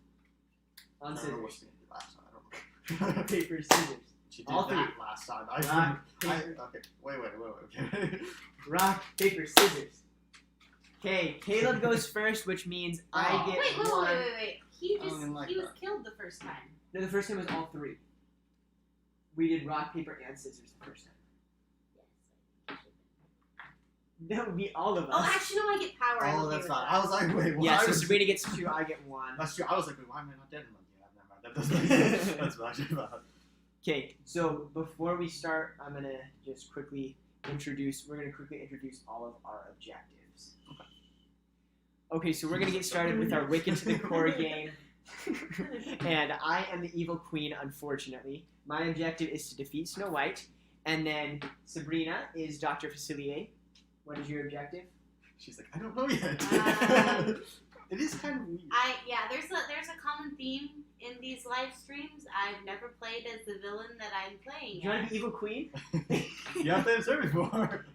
On I don't know what scissors. she did last time. I don't know. Paper, scissors. She did All that three. last time. Rock, paper, Okay. Wait. Okay. rock, paper, scissors. Okay, Caleb goes first, which means I Oh. get Wait. one. He I don't just even like he was that. killed the first time. No, the first time was all three. We did rock, paper, and scissors the first time. That would be all of us. Oh, actually, no, I get power. I'm Oh, okay that's with fine. that. I was like, wait. Yeah, why so was- Sabrina gets 2, I get 1. That's true. I was like, wait, why am I not dead? Yeah, never mind. That doesn't make sense. That's what I should have. Okay, so before we start, I'm gonna just quickly introduce all of our objectives. Okay, so we're gonna get started with our Wicked to the Core game. And I am the evil queen, unfortunately. My objective is to defeat Snow White, and then Sabrina is Dr. Facilier. What is your objective? She's like, I don't know yet. It is kind of weird. There's a common theme in these live streams. I've never played as the villain that I'm playing. Do you want as. to be evil queen? You have to observe before.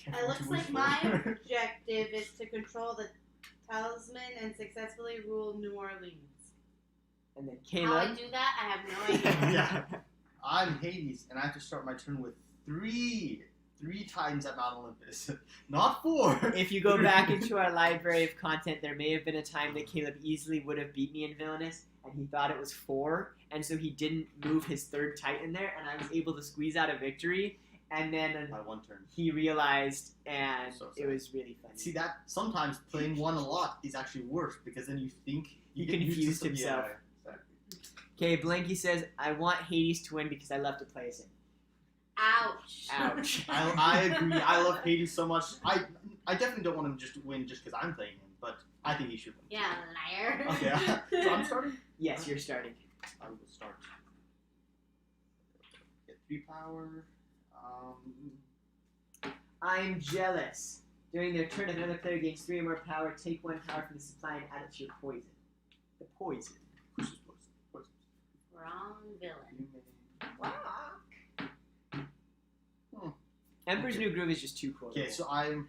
It looks like my objective is to control the talisman and successfully rule New Orleans. And then How I Caleb. do that, I have no idea. Yeah. I'm Hades, and I have to start my turn with three Titans at Mount Olympus, not 4. If you go back into our library of content, there may have been a time that Caleb easily would have beat me in Villainous, and he thought it was 4, and so he didn't move his 3rd Titan there, and I was able to squeeze out a victory, and then by 1 turn. he realized, and So it sad. was really funny. See that sometimes playing 1 a lot is actually worse because then you think He get used to confused some- himself. Yeah, exactly. Okay, Blanky says, I want Hades to win because I love to play as him. Ouch. Ouch. I agree. I love Hades so much. I definitely don't want him just to win just because I'm playing him, but I think he should win. Yeah, liar. Okay, so I'm starting. Yes, you're starting. I will start. Get 3 power. I'm jealous. During their turn, if another player gains 3 or more power, take 1 power from the supply and add it to your poison. The poison. Who's this poison? Wrong villain. You may- Emperor's New Groove is just too cool. Okay, so I'm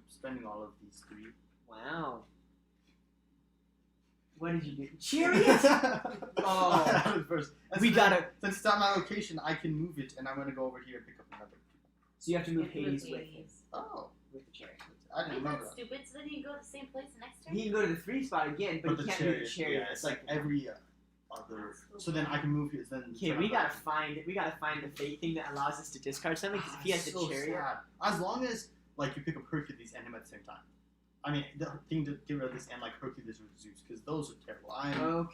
spending all of these 3. Wow. What did you do? Chariot! Oh. I had it first. And We since- gotta. Since it's at my location, I can move it, and I'm gonna go over here and pick up another. So you have to move Yeah, Hades with with him. Hades. Oh, With the chariot. I didn't Ain't remember that that. stupid? So then you go to the same place the next turn? He can go to the 3 spot again, but he the can't move the chariot. yeah, it's like every other. So then I can move his. Then. Okay, we gotta find the fate thing that allows us to discard something. Because if he has the so chariot, sad. As long as like you pick up Hercules and him at the same time. I mean, the thing to get rid of this and like Hercules or Zeus because those are terrible. okay.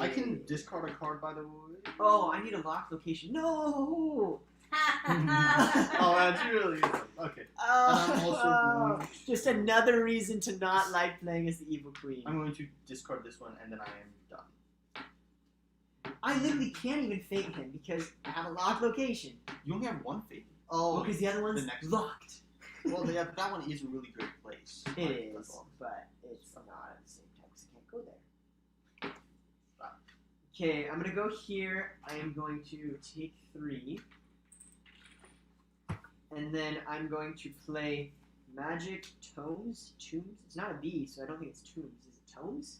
I can discard a card by the way. Oh, I need a locked location. No. Oh, that's really okay. I'm also Oh, going just another reason to not like playing as the evil queen. I'm going to discard this one and then I am done. I literally can't even fate him because I have a locked location. You only have 1 fate. Oh, because the other one's the next locked. Well, yeah, but that one is a really great place. It Like, that's is, all. but it's not at the same time because I can't go there. Ah. Okay, I'm gonna go here. I am going to take 3. And then I'm going to play Magic Tomes. Tombs? It's not a B, so I don't think it's Tombs. Is it Tomes?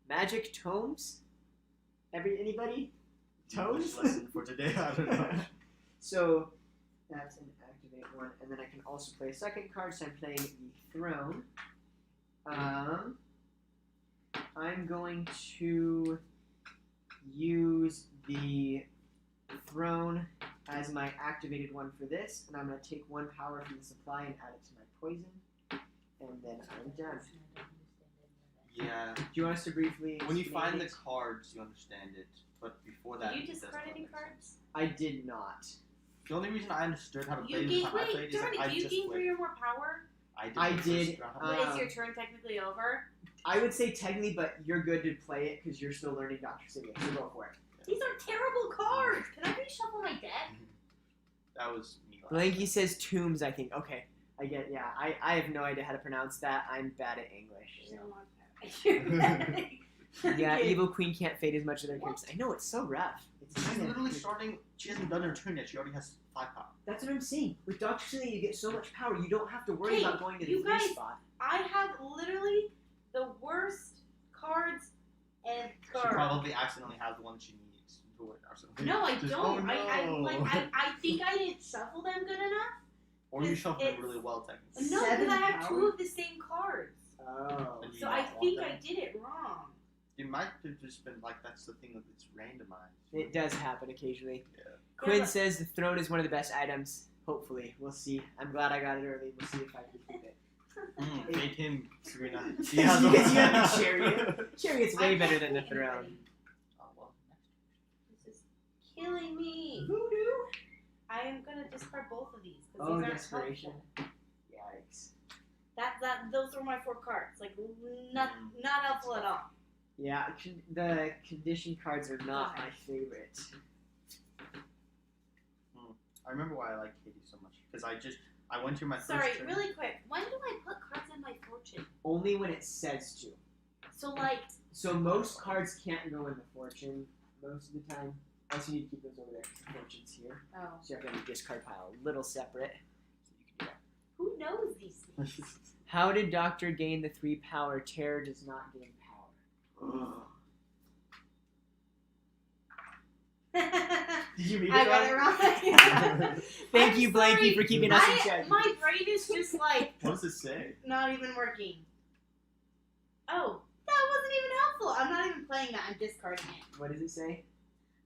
Magic Tomes? Anybody? Tomes? English lesson for today. I don't know. So that's an activate one, and then I can also play a second card. So I'm playing the Throne. I'm going to use the Throne as my activated one for this, and I'm going to take 1 power from the supply and add it to my poison, and then I'm done. Yeah. Do you want us to briefly? When you explain find the it? cards, you understand it. But before that, Did you it discard doesn't any make sense. cards? I did not. The only reason I understood how to You play the gain, time I played wait, is darn that I it, you just gain played. 3 or more power? I I the did, first round. But is Um, your turn technically over? I would say technically, but you're good to play it because you're still learning Dr. Facilier, so go for it. These are terrible cards. Can I reshuffle my deck? That was me. Blanky says tombs, I think. Okay. I get, yeah. I have no idea how to pronounce that. I'm bad at English. So. Yeah, Okay. Evil Queen can't fade as much of their characters. I know, it's so rough. It's She's kinda- literally starting. She hasn't done her turn yet. She already has 5 power. That's what I'm saying. With Dr. Facilier, you get so much power. You don't have to worry Hey, about going to the you 3 guys- spot. I have literally the worst cards and She cards. probably accidentally has the one she needs to win or something. No, I Just, don't. oh, no. I think I didn't shuffle them good enough. Or you shuffled it it's- really well, technically. No, because 7 I have power? 2 of the same cards. Oh. And you So not I want think them. I did it wrong. It might have just been like that's the thing that it's randomized. It does happen occasionally. Yeah. Quinn but- says the throne is one of the best items. Hopefully. We'll see. I'm glad I got it early. We'll see if I can keep it. Fade him, Serena. Because you have the chariot. Chariot's way I better can't than the beat throne. anybody. Oh, well, This is killing me. Voodoo. I am gonna discard both of these because Oh, these aren't desperation. helpful. Yikes. Those were my 4 cards. Like not helpful at all. Yeah, the condition cards are not my favorite. I remember why I like Katie so much because I went through my Sorry, first turn. really quick. When do I put cards in my fortune? Only when it says to. So like, So most cards can't go in the fortune most of the time. Also, you need to keep those over there. The fortune's here. oh, So you have to have a discard pile a little separate. So you can do that. who knows these things? How did Doctor gain the 3 power? Terror does not gain power. Did you read it I wrong? got it wrong. Thank I'm you, Blanky, sorry. for keeping us in check. My brain is just like What does it say? not even working. Oh, that wasn't even helpful. I'm not even playing that. I'm discarding it. What does it say?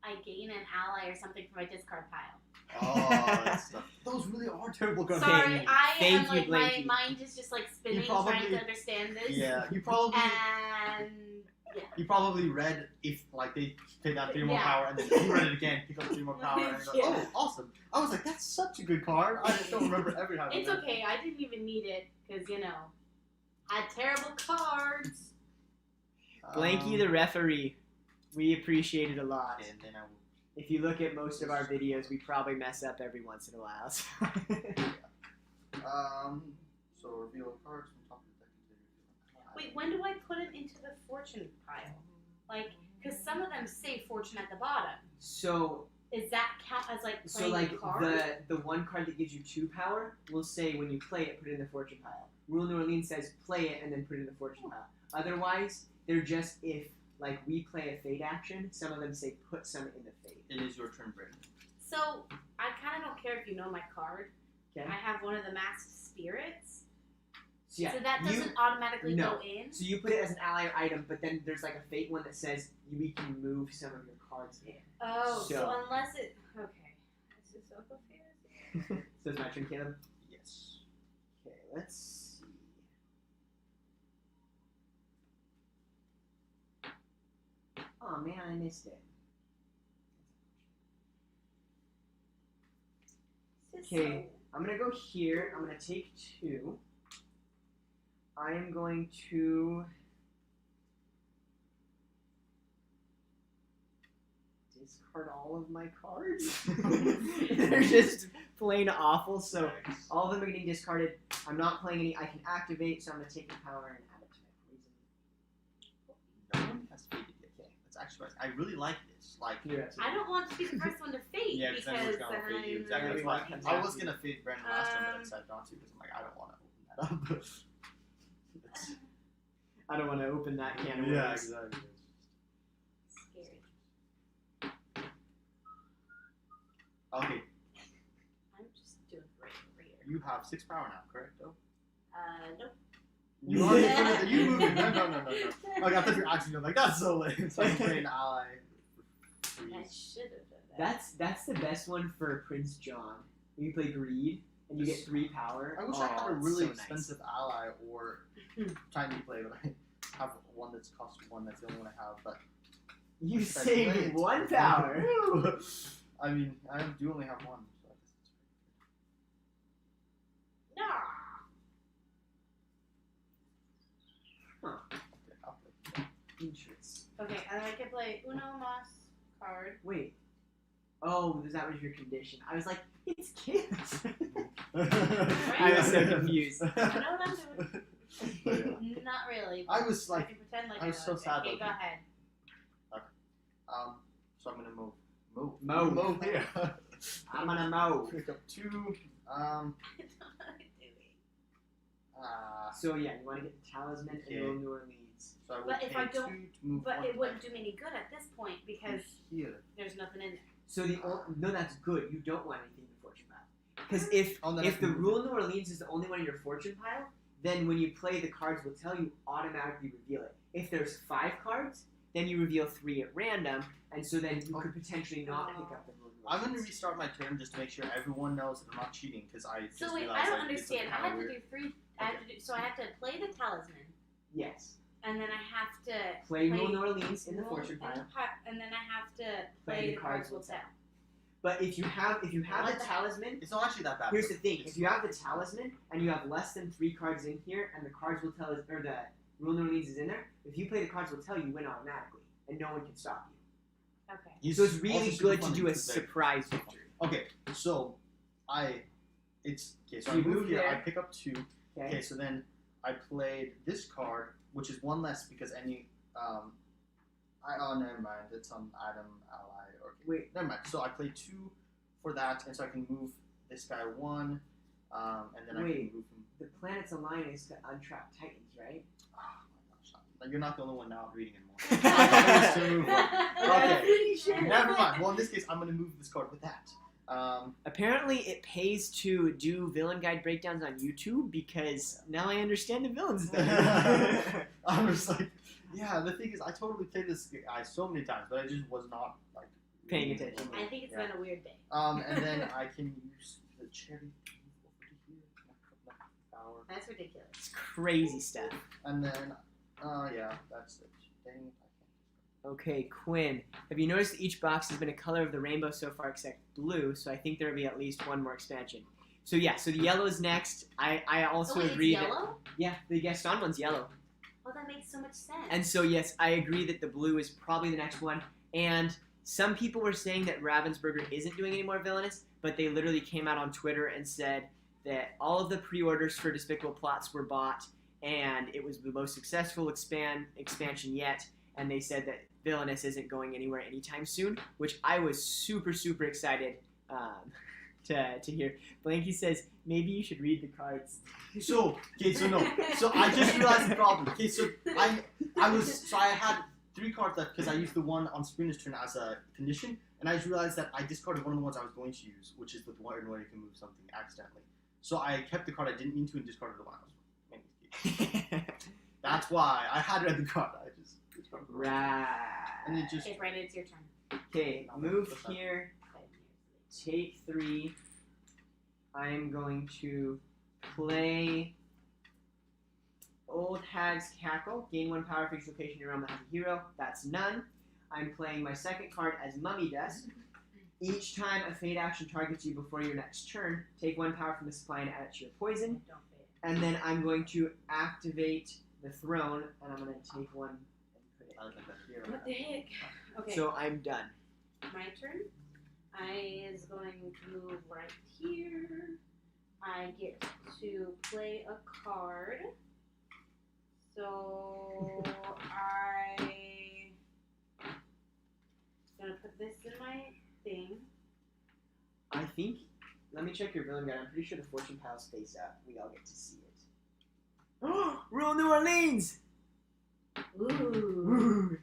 I gain an ally or something from my discard pile. Oh, that stuff. Those really are terrible cards. Sorry, I Thank am you, like Blanky. my mind is just like spinning, probably- trying to understand this. Yeah, you probably And yeah. you probably read if like they take out 3 more Yeah. power and then you read it again, pick up 3 more power, and go, Yeah. oh, awesome. I was like, that's such a good card. I just don't remember ever having It's that. okay. I didn't even need it because had terrible cards. Blanky, the referee. We appreciate it a lot. And then I will. If you look at most of our videos, we probably mess up every once in a while. So. So reveal cards from top of the deck. Wait, when do I put it into the fortune pile? Like, because some of them say fortune at the bottom. So, Is that count as like playing a card? the one card that gives you 2 power will say when you play it, put it in the fortune pile. Rule New Orleans says play it and then put it in the fortune pile. Otherwise, they're just if like we play a fate action, some of them say put some in the fate. It is your turn, Brandon. So I kind of don't care if you know my card. Okay. I have one of the masked spirits. So yeah, So that you- doesn't automatically no. go in. So you put it as an ally or item, but then there's like a fate one that says we can move some of your cards in. Oh, so So- unless it okay. This is so confusing. So it's my turn, Caleb. Yes. Okay, let's see. Oh man, I missed it. This is Okay. I'm gonna go here. I'm gonna take 2. I am going to discard all of my cards. They're just plain awful. So all of them are getting discarded. I'm not playing any. I can activate, so I'm gonna take the power and add it to my poison. No one has faded yet. Okay. That's actually I really like this. Like You're I don't want to be the first one to fade yeah, because then we're because gonna fade you. then Exactly. Yeah, That's we why want I was gonna fade Brandon last time, but I decided not to because I'm like I don't want to open that up. I don't want to open that can of worms. Yeah, exactly. scary. Okay, I'm just doing great over here. you have 6 power now, correct? Though. Nope. You already put it. You moved it. No. Like I thought you were actually like that's so lame. It's like playing ally. I Freeze. should have done that. That's the best one for Prince John. When you play Greed and you get 3 power. I wish I had a it's really so nice. expensive ally or tiny play, but I have one that's cost 1. That's the only one I have. But You That's saved great. 1 power. I mean, I do only have 1. So I guess No. Interest. Okay, and then I can play Uno Mas card. Wait. Oh, that was your condition. I was like, it's kids. I was so confused. I know what I'm doing. Not really. I was I like, can pretend like I was so know. sad Okay, about go that. ahead. So I'm gonna move Move. here. I'm gonna mow. Pick up 2. I don't know what I'm doing. So yeah, you want to get the talisman Okay. and go New Orleans. So I will But if pay I don't- 2 to move But 1 it wouldn't do me any good at this point because here. there's nothing in there. So no, that's good. You don't want anything in the fortune pile. Because if Oh, then I if can the move rule New Orleans is the only one in your fortune pile, then when you play, the cards will tell you automatically reveal it. If there's 5 cards, then you reveal 3 at random, and so then you could potentially not pick up the rule New I'm gonna Orleans. restart my turn just to make sure everyone knows that I'm not cheating because I just So wait, realized I don't did something understand. I kinda have to weird. do 3. I have to do. So I have to play the talisman, Yes. and then I have to Play rule New Orleans in the roll fortune in pile. the and then I have to Play play the the cards cards will will tell. But if you have What the the- talisman, It's not actually that bad. here's the thing: if you have the talisman and you have less than 3 cards in here, and the cards will tell us, or the rule New Orleans is in there, if you play the cards will tell you win automatically, and no one can stop you. Okay. He's So it's also really super good to fun do a and super big. surprise victory. Okay, so so You I move move here. there. I pick up 2. Okay. Okay, so then I played this card, which is 1 less because any never mind. It's on item ally or Wait. never mind. So I played 2 for that, and so I can move this guy 1, and then I Wait. can move him. The planet's align is to untrap Titans, right? Oh my gosh, you're not the only one now reading anymore. I used to move one. I'm pretty sure. Never mind. Well, in this case, I'm gonna move this card with that. Apparently, it pays to do villain guide breakdowns on YouTube because now I understand the villains better. I was like, yeah. The thing is, I totally played this guy so many times, but I just was not like Paying reading attention. it. I think it's Yeah. been a weird day. And then I can use the cherry over here. Power. That's ridiculous. It's crazy stuff. And then, yeah, that's it. Dang, I can't. Okay, Quinn, have you noticed that each box has been a color of the rainbow so far except blue, so I think there will be at least 1 more expansion. So yeah, so the yellow is next. I also Oh, it's agree that... yellow? Yeah, the Gaston one's yellow. Oh, that makes so much sense. And so yes, I agree that the blue is probably the next one. And some people were saying that Ravensburger isn't doing any more Villainous, but they literally came out on Twitter and said that all of the pre-orders for Despicable Plots were bought, and it was the most successful expansion yet, and they said that Villainous isn't going anywhere anytime soon, which I was super, super excited to hear. Blanky says, maybe you should read the cards. So I just realized the problem. Okay, so I had 3 cards left because I used the one on Sprinter's turn as a condition, and I just realized that I discarded one of the ones I was going to use, which is the one where you can move something accidentally. So I kept the card I didn't mean to and discarded the one I was going to keep. That's why I had read the card. I just discarded the one. Right. And it just Okay, Brandon, it's your turn. Okay, move here. Take 3. I'm going to play Old Hag's Cackle. Gain 1 power for each location in your realm that has a hero. That's none. I'm playing my second card as Mummy Dust. Each time a fade action targets you before your next turn, take 1 power from the supply and add it to your poison. Don't fade. And then I'm going to activate the throne, and I'm going to take 1 and put it I like that better. What the heck? Okay, So I'm done. my turn. I is going to move right here. I get to play a card. So I'm gonna put this in my thing. I think, let me check your villain guide. I'm pretty sure the fortune pile's face up. We all get to see it. Rule New Orleans! Ooh.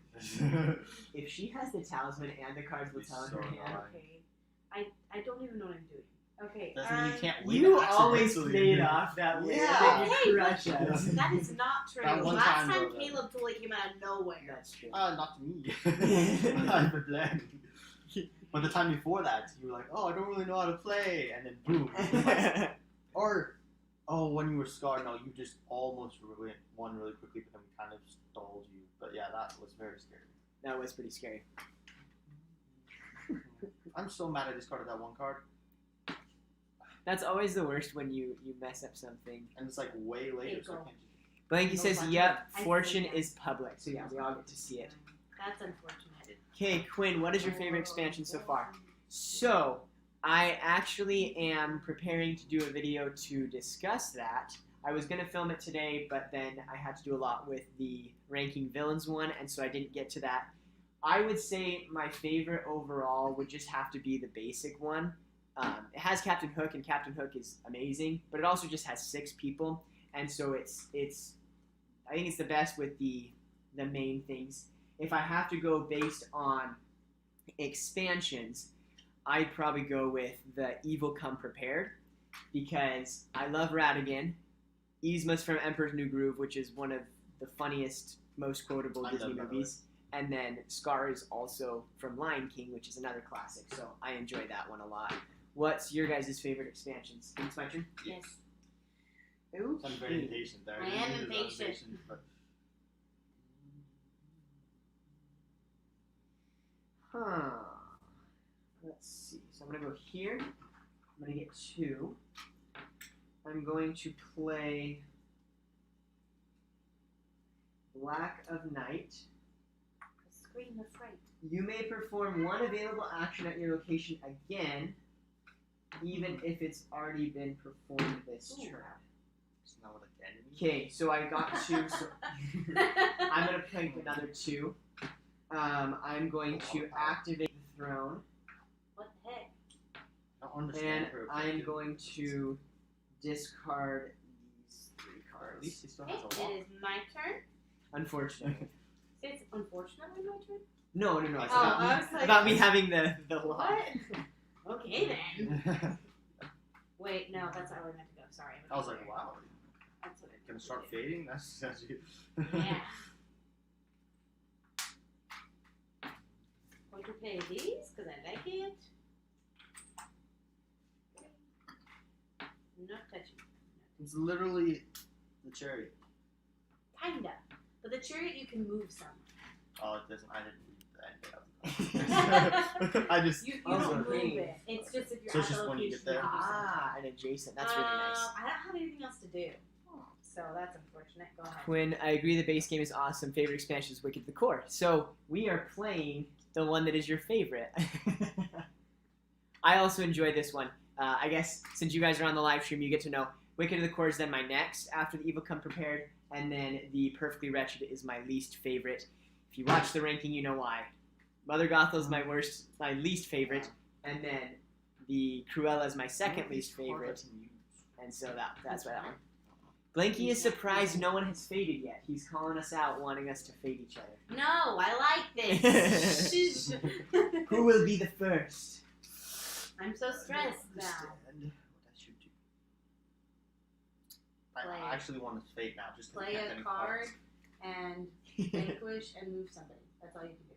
If she has the talisman and the cards will It's tell in so her hand. Okay. I don't even know what I'm doing. Okay. Doesn't mean you can't win. You always accidentally. played off that way. Yeah. That you crush us. That is not true. That one Last time, time though, Caleb totally came out of nowhere. That's true. Not to me. I'm a blend. But the time before that, you were like, "Oh, I don't really know how to play," and then boom. Or, when you were scarred, no, you just almost won really quickly, but then we kind of stalled you. But yeah, that was very scary. That was pretty scary. I'm so mad I discarded that one card, That's always the worst when you mess up something. and it's like way later, so I April. can't Blanky No says, button. yep, I see fortune that. is public. So yeah, we all get to see it. That's unfortunate. Okay, Quinn, what is your favorite expansion so far? So, I actually am preparing to do a video to discuss that. I was going to film it today, but then I had to do a lot with the ranking villains one, and so I didn't get to that. I would say my favorite overall would just have to be the basic one. It has Captain Hook, and Captain Hook is amazing, but it also just has 6 people, and so it's I think it's the best with the main things. If I have to go based on expansions, I'd probably go with the Evil Come Prepared, because I love Ratigan. Yzma's from Emperor's New Groove, which is one of the funniest, most quotable I Disney love that movies. And then Scar is also from Lion King, which is another classic, so I enjoy that one a lot. What's your guys' favorite expansions? Think it's my turn? Yes. Ooh. I'm very impatient there. I am impatient. But Huh. Let's see. So I'm going to go here. I'm going to get 2. I'm going to play Black of Night. Scream of fright. You may perform 1 available action at your location again, even if it's already been performed this Ooh. turn. it's not like enemy. Okay, so I got 2. So I'm going to play another 2. I'm going to activate the throne, What the heck? I don't understand and her I'm objective. going to discard these 3 At cards. least he still Okay, has a lot. it is my turn. Unfortunately. It's unfortunately my turn. No. Oh, It's Oh, about, I was like, about me having the lot. What? Okay then. Wait, no, that's not where I meant to go. Sorry. I was like, wow, That's what I gonna meant start to do. fading? That's you. Yeah. Going to play these because I like it. Not touching. It's literally the chariot. Kinda. But the chariot you can move some. Oh, it doesn't. I didn't read the end of I just You Oh, don't so move ring. it. It's just if you're So at it's the just when you location get there? can do something. an adjacent. That's really nice. I don't have anything else to do. So that's unfortunate. Go ahead. Quinn, I agree the base game is awesome. Favorite expansion is Wicked the Core. So we are playing the one that is your favorite. I also enjoy this one. I guess since you guys are on the live stream, you get to know Wicked of the Core is then my next after the Evil Come Prepared, and then the Perfectly Wretched is my least favorite. If you watch the ranking, you know why. Mother Gothel is my least favorite, and then the Cruella is my second least favorite, and so that's why that one. Blanky is surprised no one has faded yet. He's calling us out, wanting us to fade each other. No, I like this. Who will be the first? I'm so stressed now. Understand what I should do. Play. I actually want to fade now. Just to Play get a any card cards. and vanquish and move somebody. That's all you can do.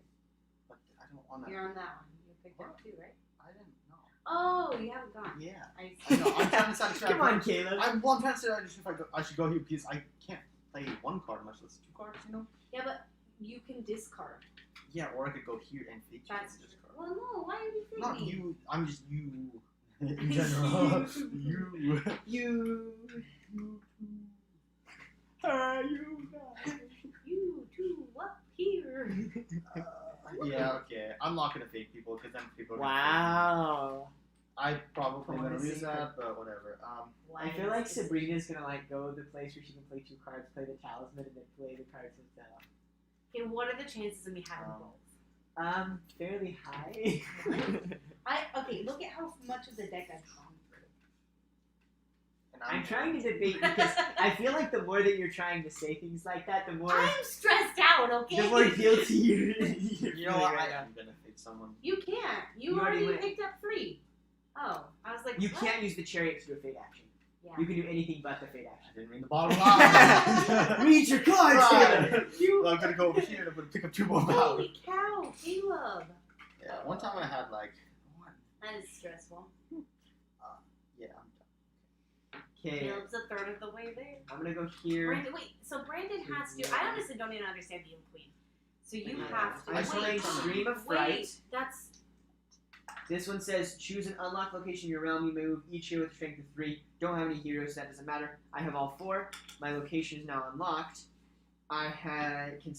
But I don't want to. You're on that one. You picked up 2, right? I didn't know. Oh, you haven't gone. Yeah. I I know. I'm trying to decide. Come on, Caleb. I'm trying to decide if I should go here because I can't play 1 card much less 2 cards. You know. Yeah, but you can discard. Yeah, or I could go here and fade you That's and discard. Well, no. Why are you thinking? Not you. I'm just you. In general. you. You. Are you back? You two up here. Yeah, okay. I'm not gonna fade people because then people. Are Wow. I probably What gonna a lose secret. that, but whatever. I feel like Sabrina's gonna go to the place where she can play 2 cards, play the talisman, and then play the cards herself. Okay, what are the chances of me having both? Fairly high. Okay, look at how much of the deck I've gone through. And I'm trying to debate because I feel like the more that you're trying to say things like that, the more I'm stressed out, okay? the more guilty you're You know feeling what? right I now. am gonna fade someone. You can't. You You already already went. picked up 3. Oh, I was like, You what? can't use the chariot to do a fade action. Yeah. You can do anything but the fade I action. didn't read the bottom line. Read your cards, Right. Caleb. Well, I'm gonna go over here and I'm gonna pick up 2 more power. Holy cow, Caleb. Yeah, one time I had like one. That is stressful. Yeah, I'm done. Okay, Caleb's a third of the way there. I'm gonna go here. Brandon, wait, so Brandon has to. I honestly don't even understand the Evil Queen. So you Yeah. have to. I'm wait, playing Stream of wait, Fright. that's. This one says, choose an unlocked location in your realm. You may move each hero with a strength of 3. Don't have any heroes, so that doesn't matter. I have all 4. My location is now unlocked. I can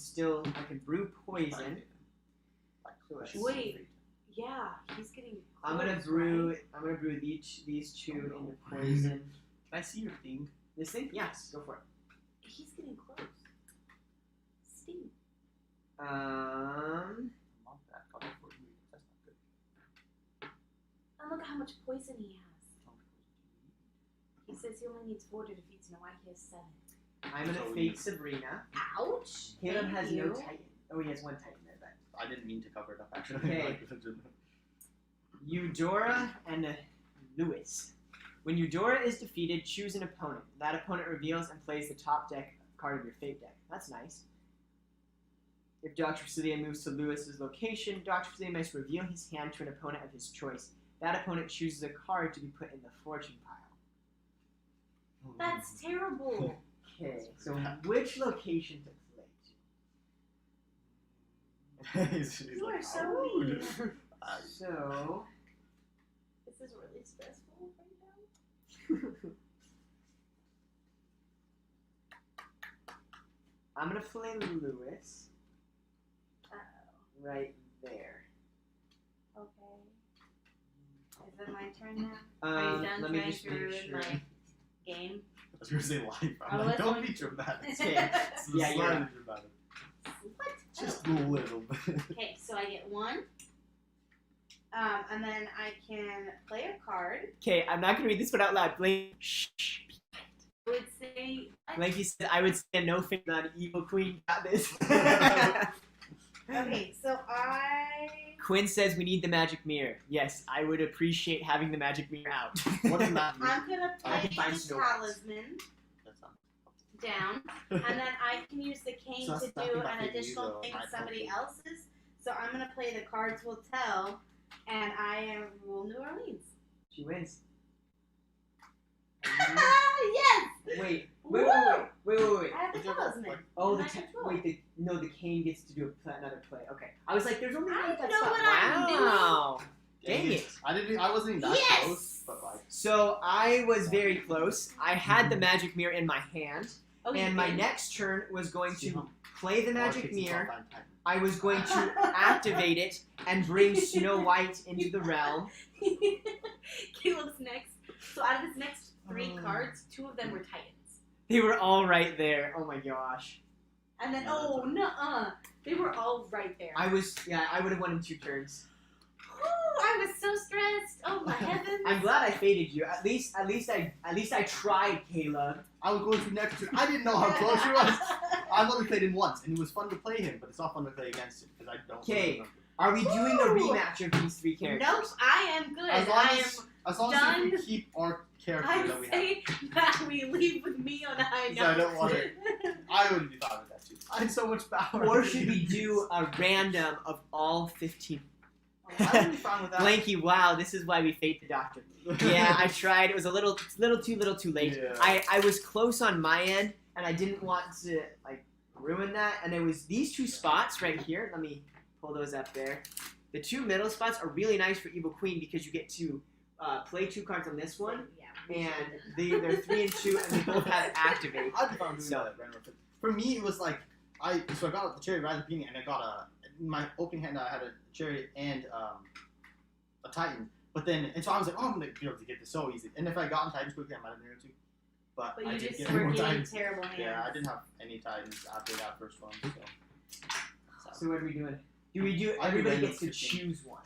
brew poison. So let's Wait. see. Yeah, he's getting. I'm gonna close, brew. right? I'm gonna brew these two into poison. Can I see your thing? This thing? Yes, go for it. He's getting close. Sting. Not bad. Cover for you. That's not good. And look at how much poison he has. He says he only needs 4 to defeat Snow White. He has 7. I'm gonna So fake you- Sabrina. Ouch. Caleb Thank has you. no Titan. Oh, he has 1 Titan there, but I didn't mean to cover it up actually. Okay. Eudora and Lewis. When Eudora is defeated, choose an opponent. That opponent reveals and plays the top deck card of your fate deck. That's nice. If Dr. Facilier moves to Lewis's location, Dr. Facilier must reveal his hand to an opponent of his choice. That opponent chooses a card to be put in the fortune pile. That's terrible. Okay, so which location to play to? He's You like, are so "Oh." mean. So, This is really stressful right now. I'm gonna play Lewis Uh-oh. right there. Okay. Is it my turn now? Are you done let me trying just to make ruin sure. my game? I was gonna say life. Oh, I'm like, let's don't only- be dramatic. Okay. It's Yeah, you're slightly right. dramatic. What? Just a little bit. Okay, so I get 1. And then I can play a card. Okay, I'm not gonna read this one out loud. Blake, shh. I would say. Like you said, I would say no finger on Evil Queen got this. Okay, so I. Quinn says we need the magic mirror. Yes, I would appreciate having the magic mirror out. What does that mean? I'm gonna I play can find the Snow White. talisman That's not. down, and then I can use the cane So to that's do nothing an but the additional usual thing high somebody power. else's. So I'm gonna play the cards will tell, and I rule New Orleans. She wins. Yes! Wait. Woo! I I have the talisman. Oh, And I control. the cane gets to do another play. Okay, I was like, there's only I one that's know not. what I'm doing. Wow. Dang it. I wasn't even that Yes! close, but like. So I was very close. I had the magic mirror in my hand, Oh, you and my did? next turn was going See to how play the far magic kids and mirror. top time. I was going to activate it and bring Snow White into the realm. Caleb's next. So out of his next 3 cards, 2 of them were Titans. They were all right there. Oh my gosh. And then, Yeah, that's oh, nuh-uh. They were all right there. I would have won in 2 turns. Whew, I was so stressed. Oh my heavens. I'm glad I faded you. At least I tried, Caleb. I was going to next turn. I didn't know how close you was. I've only played him once, and it was fun to play him, but it's not fun to play against him because I don't. Okay. remember. Are we doing a Woo! rematch of these 3 characters? Nope, I am good. As long I as, am. as long as we can keep our character I that we have. say that we leave with me on a high Because I note. don't want it. I would be fine with that too. I had so much power. Or should we do a random of all 15? I would be fine with that. Blanky, wow, this is why we fate the doctor. Yeah, I tried. It was a little too late. Yeah. I was close on my end, and I didn't want to like ruin that. And it was these 2 spots right here. Let me pull those up there. The 2 middle spots are really nice for Evil Queen because you get to play 2 cards on this one, Yeah. and they're 3 and 2, and they both have activate. I'd be fine with So- that random. For me, it was like I got the cherry right at the beginning, and I got in my opening hand I had a cherry and a Titan. But then, and so I was like, oh, I'm gonna be able to get this so easy. And if I got Titans quickly, I might have been able to. But But I you did just get were more getting Titans. terrible hands. Yeah, I didn't have any Titans after that first one. So what are we doing? Do we do? I do Everybody random gets to 15. choose one.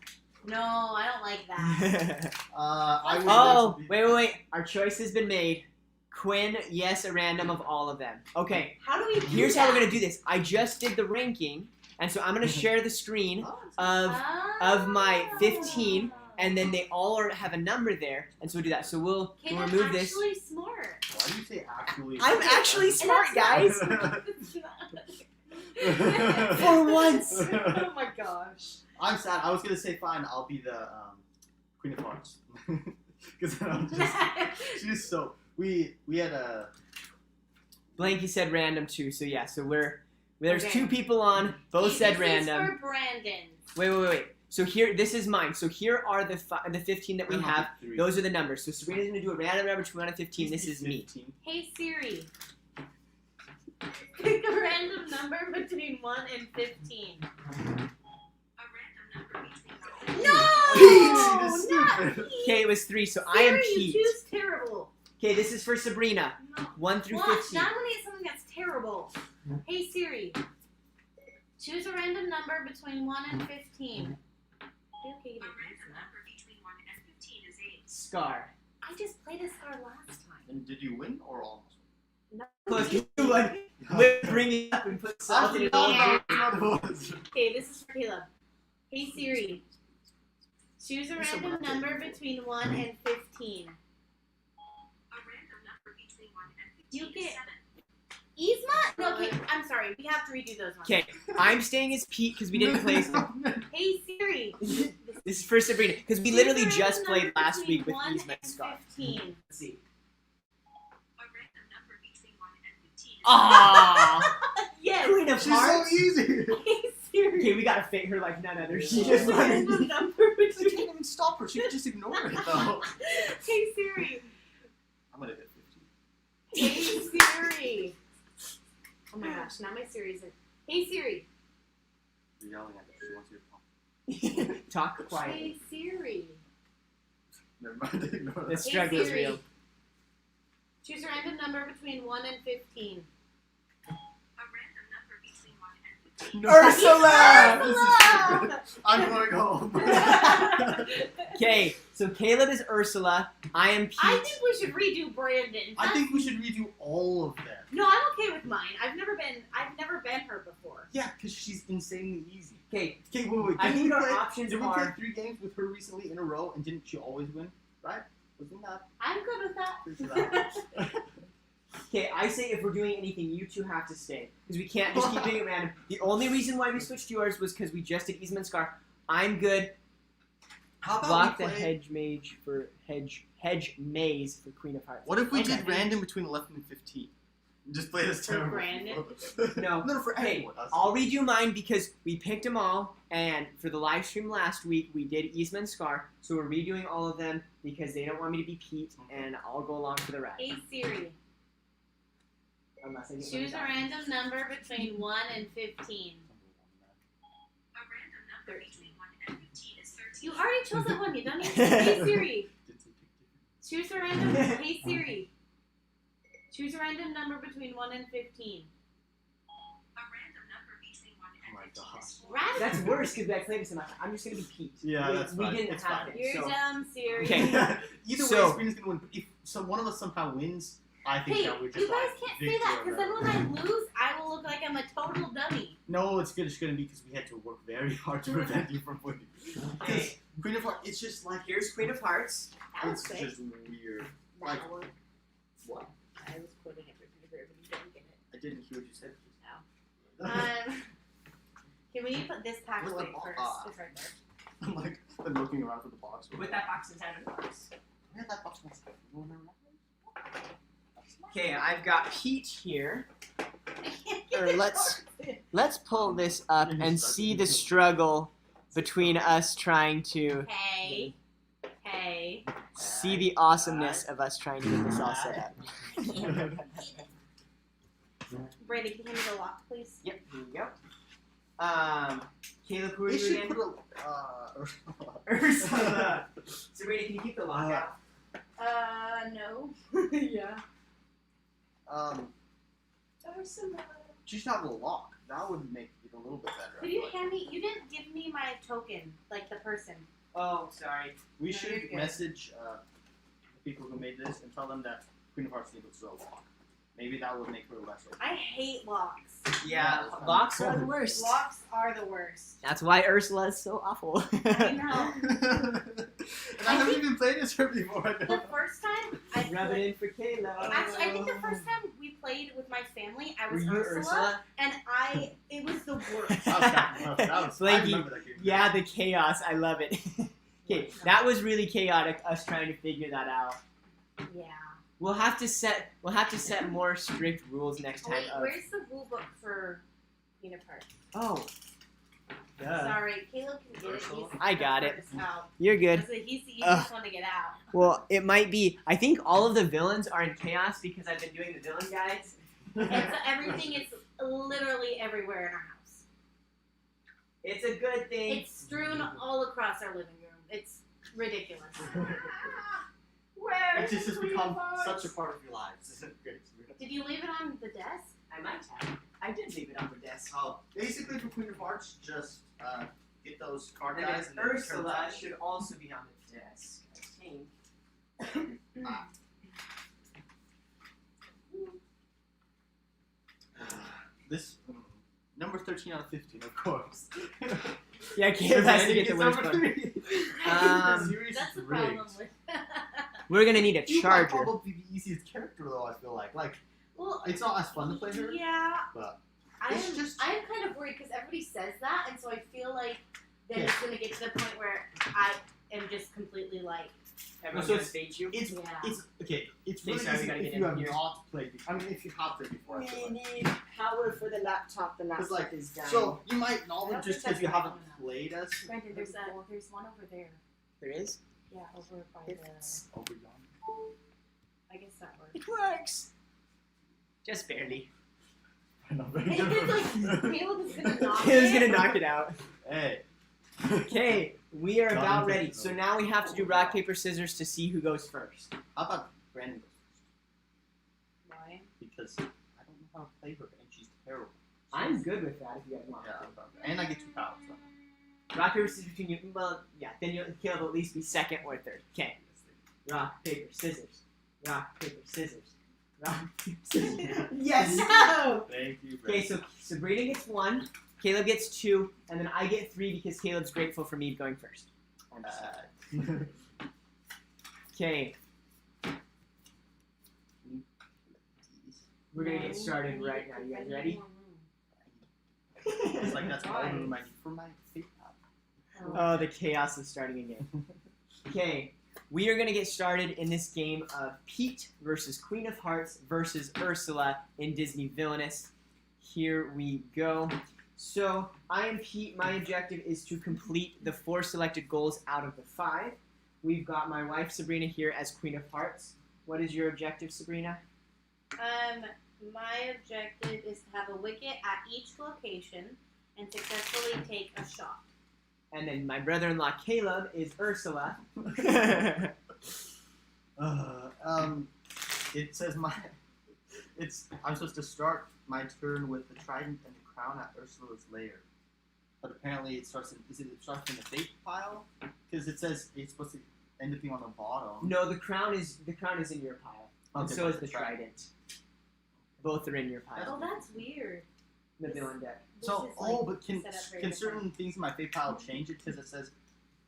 No, I don't like that. I would Oh, wait. Our choice has been made. Quinn, yes, a random of all of them. Okay, How do we do here's that? how we're gonna do this. I just did the ranking, and so I'm gonna share the screen of my 15, and then they all have a number there, and so we'll do that. So we'll Caleb's remove this. actually smart. Why do you say actually? I'm actually smart, guys. For For once. Oh my gosh. I'm sad. I was gonna say fine. I'll be the Queen of Hearts because I'm just she's so we had a Blanky said random too, so yeah. So there's Okay. 2 people on. Both said This random. is for Brandon. Wait. So here, this is mine. So here are the 15 that we have. Those are the numbers. So Sabrina's gonna do a random number between 1 and 15. This is me. Hey Siri. Pick a random number between 1 and 15. A random number between 1 and No! Pete! Not Pete! Okay, it was 3. So I Siri, am you Pete. choose terrible. Okay, this is for Sabrina. No. 1 through Watch, 15. now I'm gonna get something that's terrible. Hey Siri. Choose a random number between 1 and 15. Okay, A random number between 1 and 15 is 8. Scar. I just played a star last time. And did you win or almost? No. Close. You like bring it up and put salt in it. Yeah. was. Okay, this is for Caleb. Hey Siri. Choose a You're so random bad. number between 1 and 15. A random number between 1 and 15 You is get- 7. Yzma? No, okay, I'm sorry. We have to redo those ones. Okay, I'm staying as Pete because we didn't play. Hey Siri. This is for Sabrina because we Choose literally a random just played number last between week with 1 Yzma and and Scar. 15. Let's see. A random number between 1 and 15 is Ah, Yes. Queen of She's so Hearts. easy. Hey Siri. Okay, we gotta fit her like none other. She Choose just a random number You between. can't even stop her. She can just ignore it though. Hey Siri. I'm gonna get 15. Hey Siri. Oh my gosh, now my Siri's in. Hey Siri. You're yelling at her. She wants you to talk. talk quietly. Hey Siri. Never mind. Ignore The that. struggle is Siri. real. Choose a random number between 1 and 15. a random number between 1 and 15. No. Ursula! This is stupid. I'm going home. Okay, so Caleb is Ursula. I am Pete. I think we should redo Brandon. I think we should redo all of them. No, I'm okay with mine. I've never been her before. Yeah, because she's insanely easy. Okay, Okay, wait. I Didn't think we our play- options Did we play are. 3 games with her recently in a row, and didn't she always win? Right? Wasn't that? I'm good with Pretty that. sure that Okay, I say if we're doing anything, you two have to stay because we can't just keep doing it random. The only reason why we switched yours was because we just did Yzma and Scar. I'm good. How about Block we the play- hedge mage for hedge maze for Queen of Hearts. What if we Okay. did random between 11 and 15? Just play this For terrible. Brandon? No. No, for Hey, everyone. Us. I'll redo mine because we picked them all, and for the live stream last week, we did Yzma and Scar, so we're redoing all of them because they don't want me to be Pete, and I'll go along for the ride. Hey Siri. Unless I get Choose a one. random number between 1 and 15. A random number between 1 and 15 is 13. You already chose that one. You don't need to. Hey Siri. Choose a random. Hey Siri. Choose a random number between 1 and 15. A random number between 1 and Oh my 15 God. is 4. Random. That's worse because I played this enough. I'm just gonna be Pete. Yeah, we, that's we fine. didn't It's have fine. it. You're So. dumb, Siri. Okay. Either way, So- Sabrina's gonna win. If one of us somehow wins, I think Hey, that we're you just guys like can't say that because then victor. when I lose, I will look like I'm a total dummy. No, it's good. It's gonna be because we had to work very hard to prevent you from winning. Okay, Queen of Hearts, it's just like here's Queen of Hearts. That was it's quick. just weird. That like- one. What? I was quoting it for but you didn't get it. I didn't hear what you said. Okay, we need to put this pack Where's away the first. box? It's right there. I'm like been looking around for the box. Put that box inside of the box. Where that box was? You wanna know? Okay, I've got Pete here. I can't get Or it let's- sorted. Let's pull this up and see the struggle between us trying to Hey. Hey. see the awesomeness of us trying to get this all set up. Brandon, can you hand me the lock, please? Yep, here we go. Caleb, who are They you should again? put a. Ursula. Sabrina, can you keep the lock out? No. Yeah. Just have a lock. That would make it a little bit better. Could you hand me? You didn't give me my token, like the person. Oh, sorry. We No, should you're good. message the people who made this and tell them that Queen of Hearts needs a lock. Maybe that would make her less open. I hate locks. Yeah, locks are the worst. Locks are the worst. That's why Ursula is so awful. I know. And I haven't even played this her before. I The know. first time I Rub it played, in for Caleb. actually, I think the first time we played with my family, I Were was you Ursula? and it was the worst. That was kind of rough. That was, I Blanky, remember that game. yeah, the chaos. I love it. Okay, that was really chaotic. Us trying to figure that out. Yeah. We'll have to set more strict rules next time. Wait, Of, where's the rule book for Queen of Hearts? oh, Sorry, Caleb can get it. He's I got it. first out. You're good. So he's the easiest one to get out. Well, it might be. I think all of the villains are in chaos because I've been doing the villain guides. Everything is literally everywhere in our house. It's a good thing. It's strewn all across our living room. It's ridiculous. Where It just has become such a part of your lives. Great. Did you leave it on the desk? I might have. I did leave it on the desk. Oh, basically for Queen of Hearts, just get those card And guys then and then turn Ursula them. should also be on the desk, I think. This number 13 out of 15, of course. Yeah, Caleb has to get the worst one. That's the problem with. We're gonna need a You might charger. probably be the easiest character though. I feel like Well, it's not as fun to play her. yeah. But I'm it's just- I'm kind of worried because everybody says that, and so I feel like then it's gonna get to the point where I am just completely like, Everyone's So gonna it's- stage you. It's yeah. it's okay. It's Okay, really sorry, we easy gotta if get you in have here. not played. I mean, if you have played before. I feel like. need power for the laptop. The Because like, is dying. so you might not I don't just think because you that's haven't right. played as Brandon, there's one over there. There is. Yeah, over by It's- over yonder. I guess that works. It works. Just barely. Not very It's good. like Caleb is gonna knock Caleb's it. gonna knock it out. Hey. Okay, we are Got about him. ready. So now we have to do rock, paper, scissors to see who goes first. How about Brandon goes first? Why? Because I don't know how to play her and she's terrible. I'm good with that if you guys want. Yeah, and I get 2 powers. So. Rock, paper, scissors between you. Well, yeah, then Caleb will at least be second or third. Okay. Rock, paper, scissors. Rock, paper, scissors. Rock, paper, scissors. Yes! No! Thank you, Okay, Brandon. so Sabrina gets 1, Caleb gets 2, and then I get 3 because Caleb's grateful for me going first. I'm just- Okay, we're gonna get started right now. You guys ready? It's like that's all Why? room I need for my fake power. Oh, the chaos is starting again. Okay, we are gonna get started in this game of Pete versus Queen of Hearts versus Ursula in Disney Villainous. Here we go. So, I am Pete. My objective is to complete the 4 selected goals out of the 5. We've got my wife Sabrina here as Queen of Hearts. What is your objective, Sabrina? My objective is to have a wicket at each location and successfully take a shot. And then my brother-in-law Caleb is Ursula. It says I'm supposed to start my turn with the trident and the crown at Ursula's lair. But apparently it starts in the fate pile? Because it says it's supposed to end up being on the bottom. No, the crown is in your pile. And Okay, so but is the trident. Both are in your pile. Oh, that's weird. The villain deck. So, This is, like, but can set up very can different. certain things in my fate pile change it? Because it says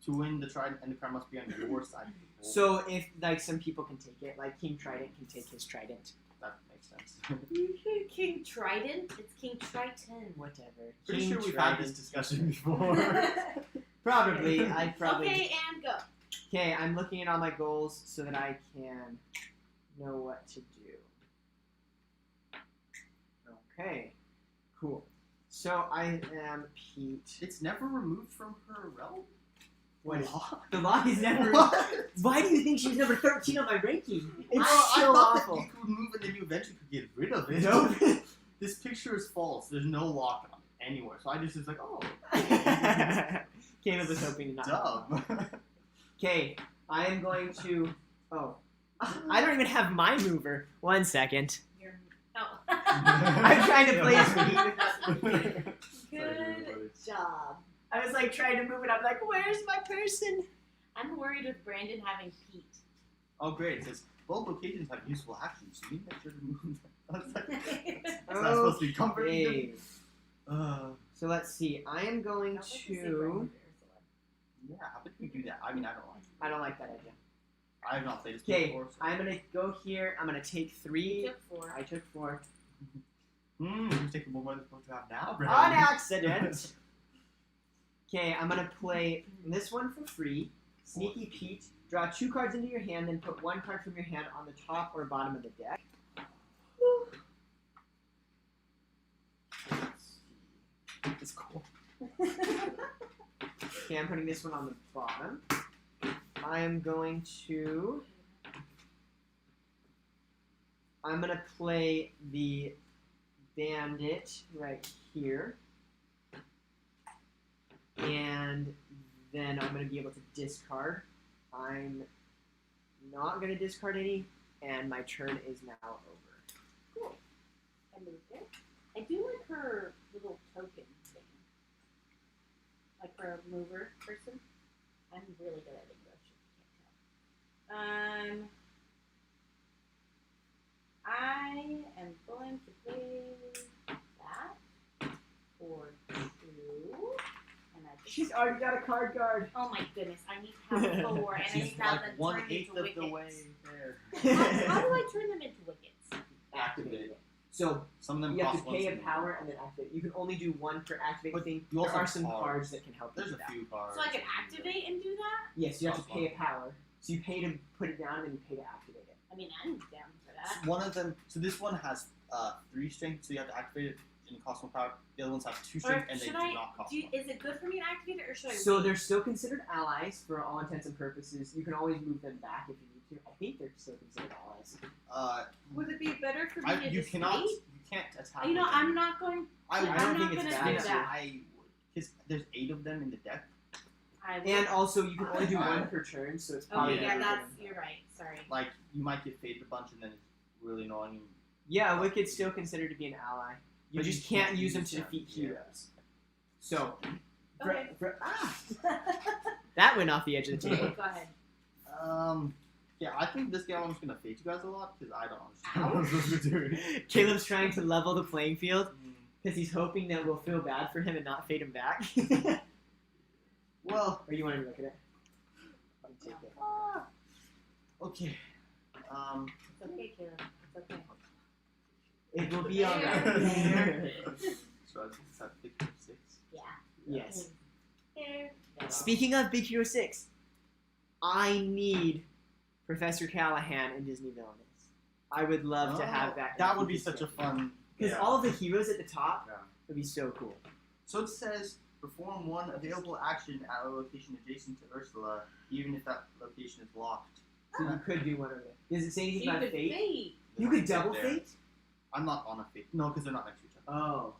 to win the trident and the crown must be on your side. So if like some people can take it, like King Trident can take his trident. That makes sense. You said King Trident? It's King Triton. Whatever. Pretty King sure we've Trident. had this discussion before. Probably. I probably. Okay, and go. Okay, I'm looking at all my goals so that I can know what to do. Okay, cool. So I am Pete. It's never removed from her realm? What is What? the law is never. What? Why do you think she was number 13 on my ranking? It's I so thought awful. that you could remove it and you eventually could get rid of it. Nope. This picture is false. There's no lock on it anywhere. So I just was like, oh. Caleb was hoping to not. Dumb. Okay, I am going to. Oh, I don't even have my mover. 1 second. You're, oh. I'm trying to play as Pete. Good job. I was like trying to move it. I'm like, where's my person? I'm worried with Brandon having Pete. Oh, great. It says both locations have useful actions, so you make sure to move them. I was like, That's it's not supposed to be comforting. Okay. So let's see. I am going to. Yeah, how about we do that? I mean, I don't like it. I don't like that idea. I have not played this game Okay, before. So. I'm gonna go here. I'm gonna take 3. Took 4. I took 4. You're taking more than supposed to have now, bro. On accident. Okay, I'm gonna play this one for free. Sneaky Pete. Draw 2 cards into your hand, then put 1 card from your hand on the top or bottom of the deck. Let's see. It's cool. Okay, I'm putting this one on the bottom. I am going to. I'm gonna play the bandit right here, and then I'm gonna be able to discard. I'm not gonna discard any, and my turn is now over. Cool. I moved it. I do like her little token thing. Like her mover person. I'm really good at English, if you can't tell. I am going to play that for 2. And I just, She's already got a card guard. oh my goodness, I need to have 4, and I need She's to have like them one turned eighth into of wickets. the way there. How do I turn them into wickets? Activate it. So Some of them you have cost to pay a one. power and then activate. You can only do one per activating But thing. you There also are have some cards. cards that can help you There's do a that. few cards. So I can activate and do that? Yes, you have to Cost pay a one. power. So you pay to put it down and then you pay to activate it. I mean, I'm down for that. One of them. So this one has 3 strength, so you have to activate it and it costs 1 power. The other ones have 2 Or strength and they should do I? not cost Do, 1. is it good for me to activate it, or should I? So wait? they're still considered allies for all intents and purposes. You can always move them back if you need to. I think they're still considered allies. Would it be better for me to You just cannot. wait? You can't attack. You know, with them. I'm not going. I I would. don't I'm think not it's gonna bad. do that. I would. Because there's 8 of them in the deck. I will. And also, you can only do one per turn, so it's Oh probably yeah, never that's. gonna- You're right. Sorry. Like you might get faded a bunch and then it's really annoying. Yeah, Wicked's still considered to be an ally. You But just can't use them to defeat heroes. So, Okay. that went off the edge of the Okay, table. go ahead. Yeah, I think this game I'm just gonna fade you guys a lot because I don't understand what I'm supposed to do. Caleb's trying to level the playing field Mm. because he's hoping that we'll feel bad for him and not fade him back. Well, Or you want to look at it? Let me take it. okay. It's okay, Caleb. It's okay. It will be on There. So I just have pick 6. Yeah. Yes. There. Speaking of Big Hero 6, I need Professor Callahan in Disney Villainous. I would love to have that. That would be such a fun. Because all of the heroes at the top Yeah. would be so cool. So it says perform one available action at a location adjacent to Ursula, even if that location is locked. So you could do one of it. Does it say anything You about could fate? fade. You could double There. fate? I'm not on a fate. No, because they're not next to each other. Oh.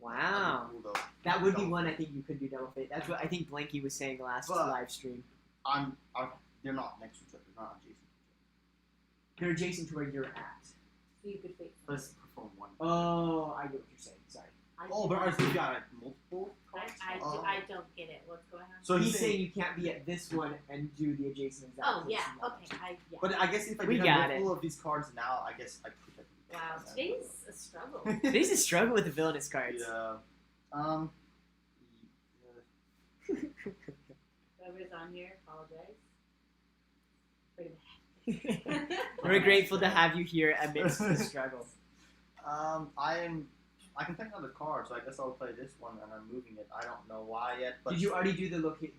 That'd Wow. be cool, though. That would be one I think you could do double fate. That's what I think Blanky was saying last But- live stream. They're not next to each other. They're not adjacent. They're adjacent to where you're at. So you could fade. Let's perform one. Oh, I get what you're saying. Sorry. Oh, but ours we got multiple I, cards. I, I don't get it. What's going on? So He's saying you can't be at this one and do the adjacent exact Oh place yeah. you want. Okay. Yeah. But I guess if I We did got have it. multiple of these cards now, I guess I could have. Wow. Today's a struggle. Today's a struggle with the villainous cards. Yeah. Whoever's on here, apologize. Pretty bad. We're grateful to have you here amidst the struggle. I can pick another card, so I guess I'll play this one, and I'm moving it. I don't know why yet, but Did you already do the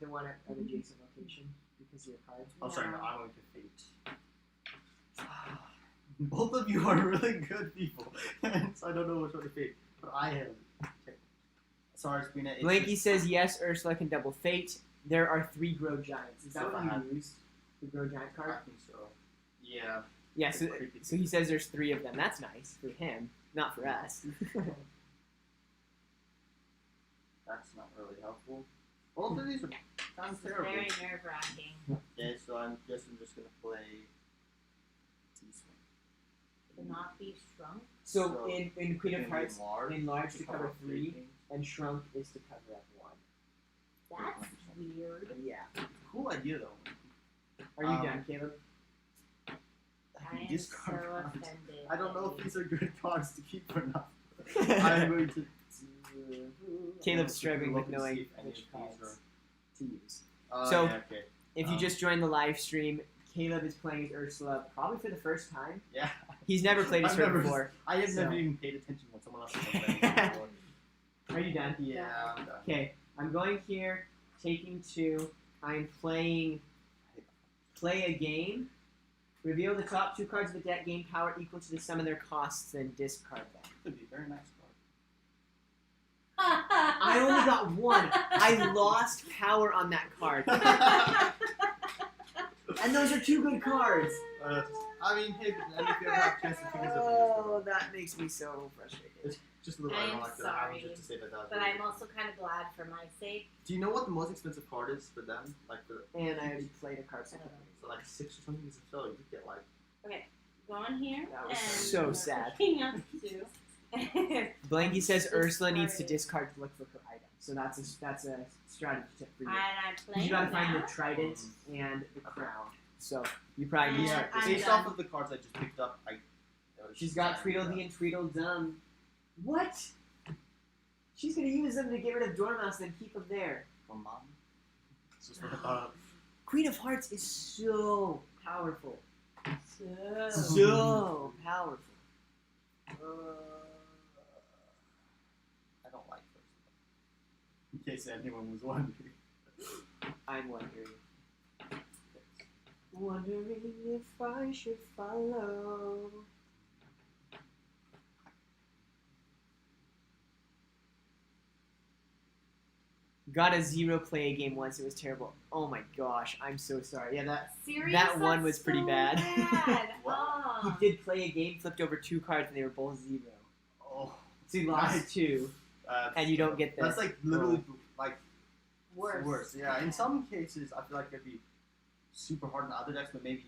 one at an adjacent location because of your cards? Oh, sorry, no, No. I'm going to fate. Both of you are really good people, so I don't know which one to fate. But I have. Okay. Sorry, Spina. it's Blanky just- says yes, Ursula can double fate. There are 3 Grow Giants. Is that So what I you have- used? The Grow Giant I card? think so. Yeah. Yeah, so, Creepy. so he says there's 3 of them. That's nice for him, not for us. That's not really helpful. Both of these are kind of This is terrible. very nerve wracking. Yeah, so I'm just gonna play this one. To not be shrunk. So in Queen of Maybe Hearts, enlarge enlarge to cover 3, things. and shrunk is to cover up 1. That's weird. Yeah. Cool idea though. Are you done, Caleb? I am Discard so cards. offended. I don't know if these are good cards to keep or not. I'm going to. Caleb's struggling Look with and see knowing if any which of these cards to use. are- So- yeah, okay. If you just joined the live stream, Caleb is playing as Ursula probably for the first time. Yeah. He's never played as I've her never- before. I have So- never even paid attention when someone else has been playing before. Are you done? Yeah, I'm done. Okay, I'm going here, taking 2. I'm playing play a game. Reveal the top 2 cards of the deck, gain power equal to the sum of their costs, then discard them. Could be a very nice card. I I only got one. I lost power on that card. And those are two good cards. I mean, hey, and if you ever have a chance to pick us up, Oh, that makes me so frustrated. it's just a little I am ironic that I was sorry, just to say that. But I'm also kind of glad for my sake. Do you know what the most expensive card is for them? Like the And I already played a card separately. so like 6 or something. So you get like Go on here. That was and so we're sad. picking up two. Blanky says Ursula needs to Discard. discard to look for her item. So that's a strategy tip for you. And I'm 'Cause playing you gotta find now. the trident and the crown. So you probably need Yeah, to. I'm based done. off of the cards I just picked up. She's got Tweedledee and Tweedledum. What? She's gonna use them to get rid of Dormouse and then keep them there. for mom. It's just what I thought of. Queen of Hearts is so powerful. So. So powerful. I don't like first. In case anyone was wondering. I'm wondering. Wondering if I should follow. Got a 0 play game once. It was terrible. Oh my gosh, I'm so sorry. Yeah, that Serious? That one That's was pretty so bad. bad. What? Oh. he did play a game, flipped over 2 cards, and they were both 0. Oh, So he lost Nice. 2, and you don't get that. that's like literally like Worse. worse. Yeah, in some cases I feel like it'd be super hard in other decks, but maybe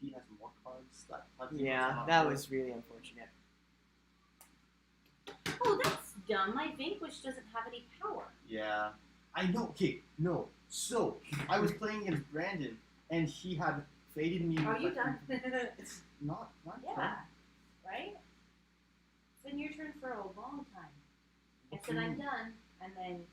he has more cards. That type of thing. Yeah, that was really unfortunate. Oh, that's dumb. My Vanquish doesn't have any power. Yeah, I know. Okay, no. So I was playing against Brandon, and he had faded me. Are with, you like, done? It's not Yeah. fun. Right? It's been your turn for a long time. I What said do you I'm mean? done, and then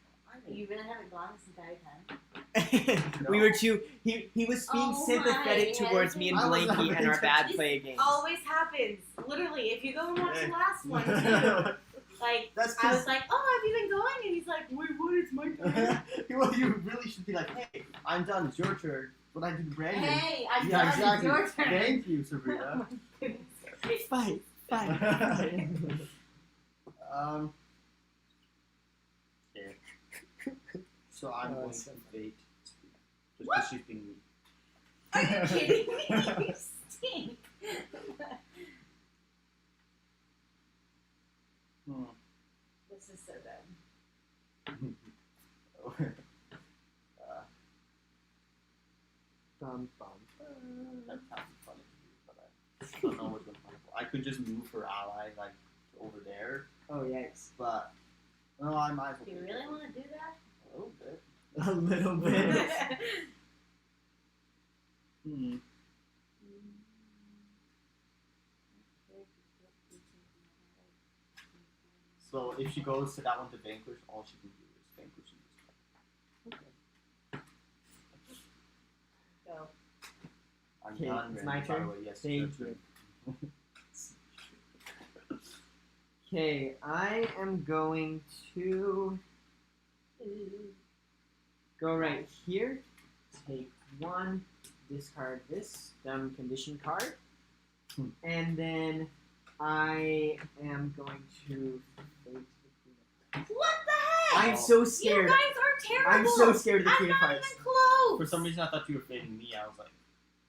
you really haven't gone this entire time. We were too. He was being Oh sympathetic my towards me and I was Blanky not and our bad This play games. Always happens. Literally, if you go and watch the Hey. last one too. Like, That's I was because like, oh, have you been going? And he's like, wait, what? It's my turn. well, you really should be like, hey, I'm done. It's your turn. What I did to Brandon. Hey, I'm yeah, done. exactly. It's your turn. Thank you, Oh Sabrina. my goodness. Fight. Okay. So I'm Oh, going that's to so bait. Just because she's being mean. Are you kidding me? You stink. Hmm. This is so dumb. Bum, bum. That sounds funny to me, but I don't know what's going to happen. I could just move her ally like to over there, Oh yikes! but no, I might as well. Do you really want to do that? A little bit. A little bit. Hmm. So if she goes to that one to vanquish, all she can do is vanquish and just. Go. I'm Okay, done. it's Brandon, my by turn? the way. Yes, Thank it's your turn. Okay, I am going to go right here. Take 1, discard this dumb condition card, and then I am going to fate the Queen of What the heck? I'm so You scared. guys are terrible. I'm so scared of the I'm Queen of not Hearts. even close. For some reason, I thought you were fading me. I was like,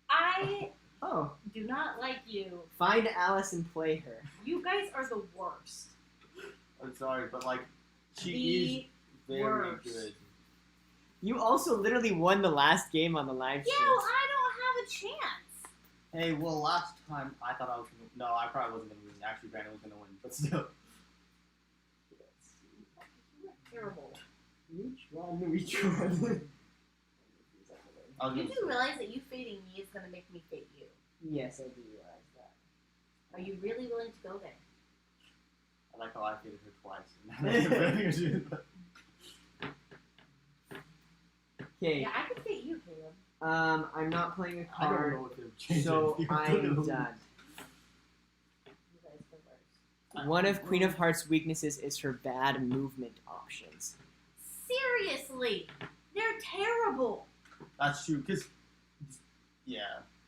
I Oh, do not like you. find Alice and play her. You guys are the worst. I'm sorry, but like, she The is very worst. good. You also literally won the last game on the live Yeah, stream. well, I don't have a chance. Hey, well, last time I thought I was gonna. No, I probably wasn't gonna win. Actually, Brandon was gonna win, but still. You are terrible. Which one? I was You gonna do say- realize that you fading me is going to make me fade you. Yes, I do realize that. Are you really willing to go there? I like how I faded her twice. Okay, Yeah, I could fade you, Caleb. I'm not playing a I don't card, know if they've changed so anything. I'm done. You guys the worst. One of Queen of Hearts' weaknesses is her bad movement options. Seriously, they're terrible. That's true, because, yeah,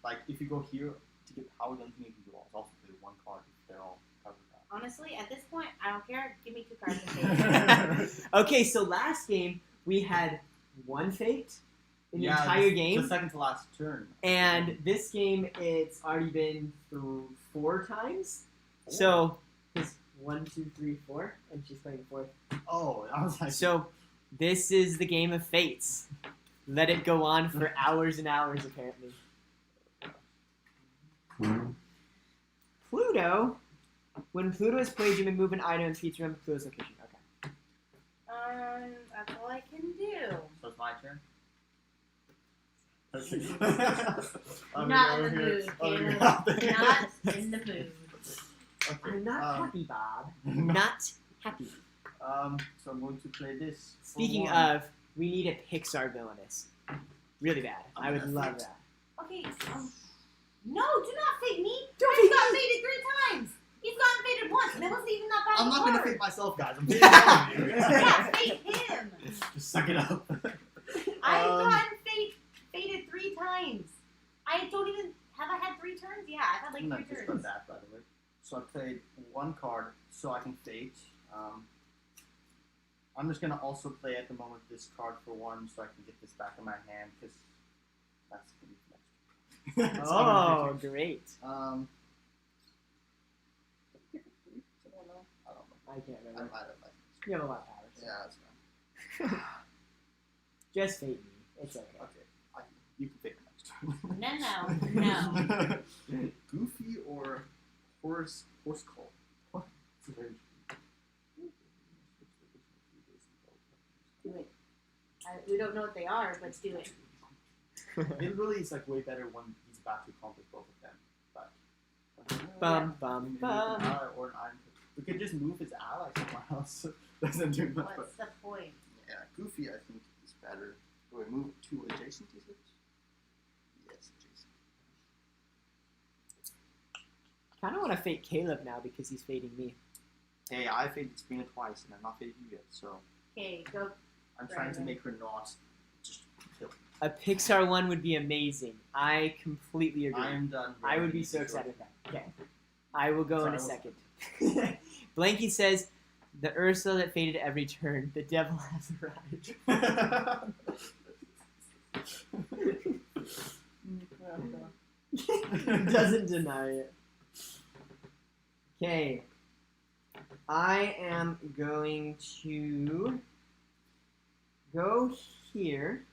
like, if you go here to get power, the only thing you can do is also play one card if they're all covered up. Honestly, at this point, I don't care. Give me 2 cards and fate. Okay, so last game we had 1 fate in the entire game. The second to last turn. And this game, it's already been through 4 times. So, it's 1, 2, 3, 4, and she's playing the 4th. Oh, I was like. So, this is the game of fates. Let it go on for hours and hours, apparently. Pluto. When Pluto is played, you may move an item in Pete's room to Pluto's location. Okay. That's all I can do. So it's my turn. Not in the mood, Caleb. Not in the mood. Okay. I'm not happy, Bob. No. Not happy. So I'm going to play this. for Speaking one. of, we need a Pixar villainous. Really bad. I would Okay. love that. Okay, no, do not fate me. Don't I've fate got me. faded 3 times. He's gotten faded once, and it wasn't even that bad. I'm not gonna card. fake myself, guys. I'm faking all of you. Yeah, fate him. Just suck it up. I've gotten faded 3 times. I don't even have I had 3 turns? Yeah, I've had like I'm 3 not just turns. that, by the way. So I played 1 card, so I can fate. I'm just gonna also play at the moment this card for 1, so I can get this back in my hand, because that's gonna be next. So I'm Oh, gonna fake great. it. I don't know. I can't I remember. might have like. You have a lot of powers. Yeah, that's fine. Just fate me. It's okay. Okay, you can fake it next. No. Goofy or horse call? It's a very Do it. We don't know what they are, but do it. It really is like way better when he's about to accomplish both of them. But Bum, bum, maybe an bum. ally or an iron. We could just move his ally somewhere else. Doesn't do much. What's the point? Yeah, Goofy I think is better. Do we move to adjacent? Is it? Yes, adjacent. Kind of want to fate Caleb now because he's fading me. Hey, I faded Sabrina twice and I'm not fading you yet, so Okay, go. I'm trying to make her not just kill. A Pixar one would be amazing. I completely agree. I am done. I would be so excited with that. Okay. I will go in a Sorry, second. Blanky says, the Ursula that faded every turn. The devil has arrived. Doesn't deny it. Okay. I am going to go here.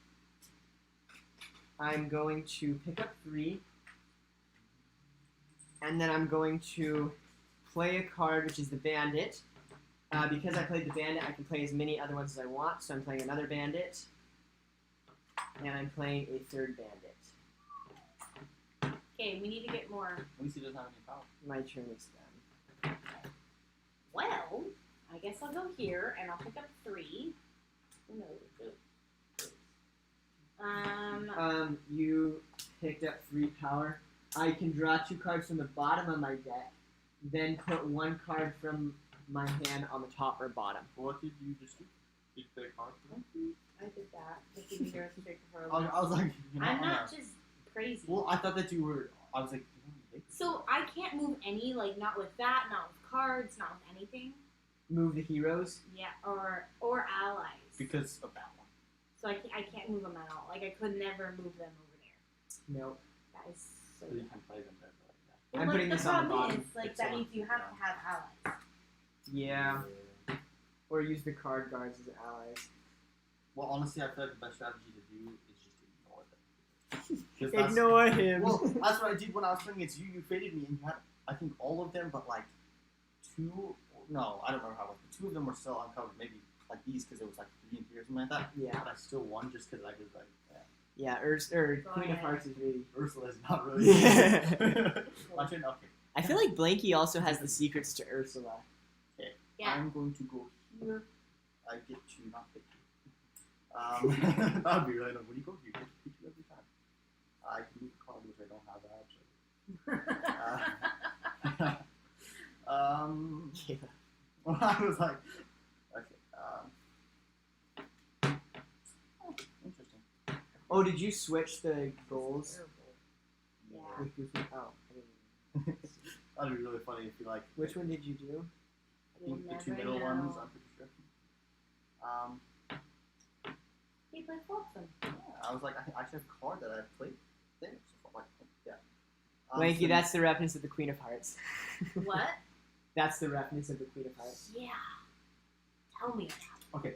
I'm going to pick up 3. And then I'm going to play a card, which is the Bandit. Because I played the Bandit, I can play as many other ones as I want. So I'm playing another Bandit. And I'm playing a 3rd Bandit. Okay, we need to get more. At least he doesn't have any power. My turn is done. Well, I guess I'll go here and I'll pick up 3. Who knows? You picked up 3 power. I can draw 2 cards from the bottom of my deck, then put 1 card from my hand on the top or bottom. What did you just do? Did you play a card for them? I did that. Just give me your straight for her. I was like, you're I'm on not that. just crazy. Well, I thought that you were. I was like, So I can't move any, like not with that, not with cards, not with anything. Move the heroes. Yeah, or allies. because of that one. So I can't move them at all. Like I could never move them over there. Nope. That is so. So you bad. can play them there like that. But, I'm like, putting the this on the problem bottom. Is, like It's that on- means you have to have allies. Yeah. Or use the card guards as allies. Well, honestly, I feel like the best strategy to do is just ignore them. 'Cause that's- Ignore him. Well, that's what I did when I was playing against you. You faded me, and you had, I think, all of them, but like 2. No, I don't remember how it was, but 2 of them were still uncovered. Maybe like these because it was like 3 and 3 or something like that. Yeah. But I still won just because I was like, Yeah, Queen of Hearts is really. Ursula is not really. Yeah. My turn. Okay. I feel like Blanky also has the secrets to Ursula. Yeah. I'm going to go here. I get to not pick you. That would be really nice. When you go here, you get to pick you every time. I can move a card, which I don't have actually. Yeah. Well, I was like, okay. Interesting. Oh, did you switch the goals? Yeah. With Goofy? Oh. I didn't- That'd be really funny if you like. Which one did you do? I think You'll the two never middle know. ones. I'm pretty sure. He played Flotsam. I was like, I actually have a card that I played there. So like, yeah. Thank you. so- That's the reference of the Queen of Hearts. What? That's the reference of the Queen of Hearts. Yeah. Tell me. I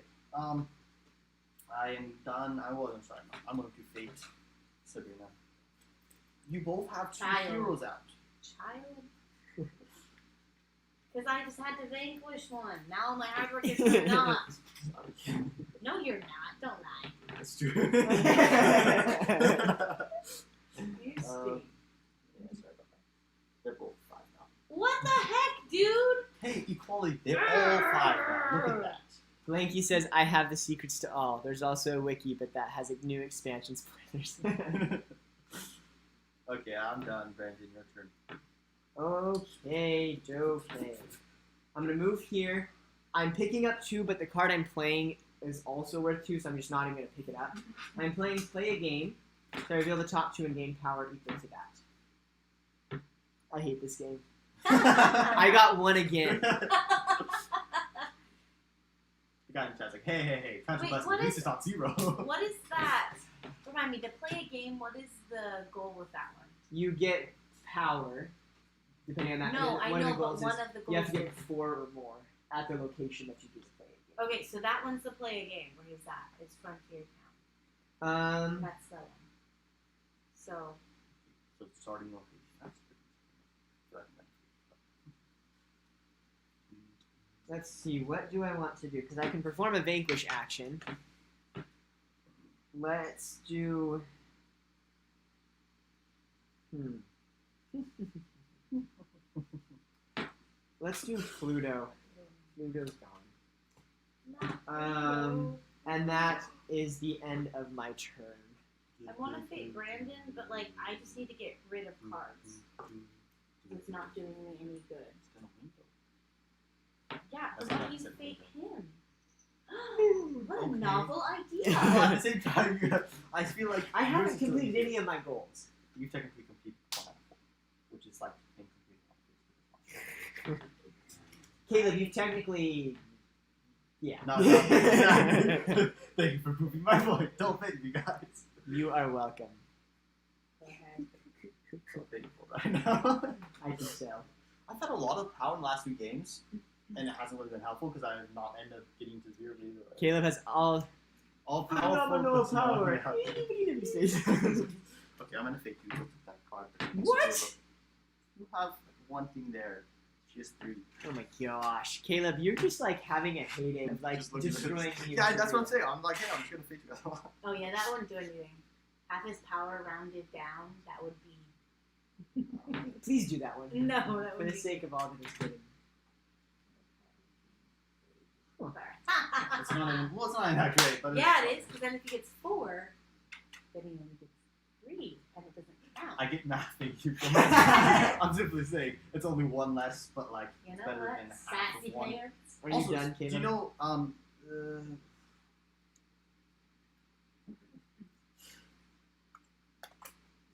am done. I'm sorry. I'm going to fate Sabrina. You both have two Child. heroes out. Child. Because I just had to vanquish one. Now my hard work is for naught. No, you're not. Don't lie. That's true. You Yeah, stink. sorry about that. They're both 5 now. What the heck, dude? Hey, equality. They're all 5 now. Look at that. Blanky says, I have the secrets to all. There's also a wiki, but that has new expansion spoilers. Okay, I'm done. Brandon, your turn. Okay. I'm going to move here. I'm picking up 2, but the card I'm playing is also worth 2, so I'm just not even going to pick it up. I'm playing Play a Game, so I reveal the top 2 and gain power equal to that. I hate this game. I got 1 again. The guy in chat's like, hey, count your Wait, blessings. what At least is- it's not 0. What is that? Remind me, to play a game, what is the goal with that one? You get power, depending on that. No, I one know, of the but goals one is of the you have goals to get is... 4 or more at the location that you do to play a game. Okay, so that one's the play a game. Where is that? It's Frontier Town. That's the one. So, So starting location. That's good. Let's see, what do I want to do? Because I can perform a vanquish action. Let's do... Let's do Pluto. Pluto's gone. And that is the end of my turn. I want to fate Brandon, but like, I just need to get rid of cards. It's not doing me any good. Yeah, but That's why what do I you said. fate him? What a Okay. novel idea! Well, at the same time, I feel like I haven't yours is completed really any of my goals. good. You've technically completed one out of 4, which is like incomplete. Caleb, you technically... Yeah. No, exactly. Thank you for proving my point. Don't thank me, guys. You are welcome. Okay. So thankful right now. I think so. I've had a lot of power in the last 2 games, and it hasn't really been helpful because I have not ended up getting to 0 either. Caleb has all Phenomenal power. Okay, I'm gonna fake you with that card. What? You have 1 thing there. She has 3. Oh my gosh. Caleb, you're just like having a heyday of like Just looking at destroying it. me. Yeah, that's what I'm saying. I'm like, hey, I'm just gonna fake you guys. Oh yeah, that wouldn't do anything. Have his power rounded down, that would be... Please do that one. No, that For would the be... sake of all that is good. It's not even, well, it's not even that great, but Yeah, it is, because then if he gets 4, then he only gets 3, and it doesn't count. I get math, thank you. I'm simply saying it's only 1 less, but like You it's know better what? than half Sassy of 1. pants. Are you Also, done, Caleb? do you know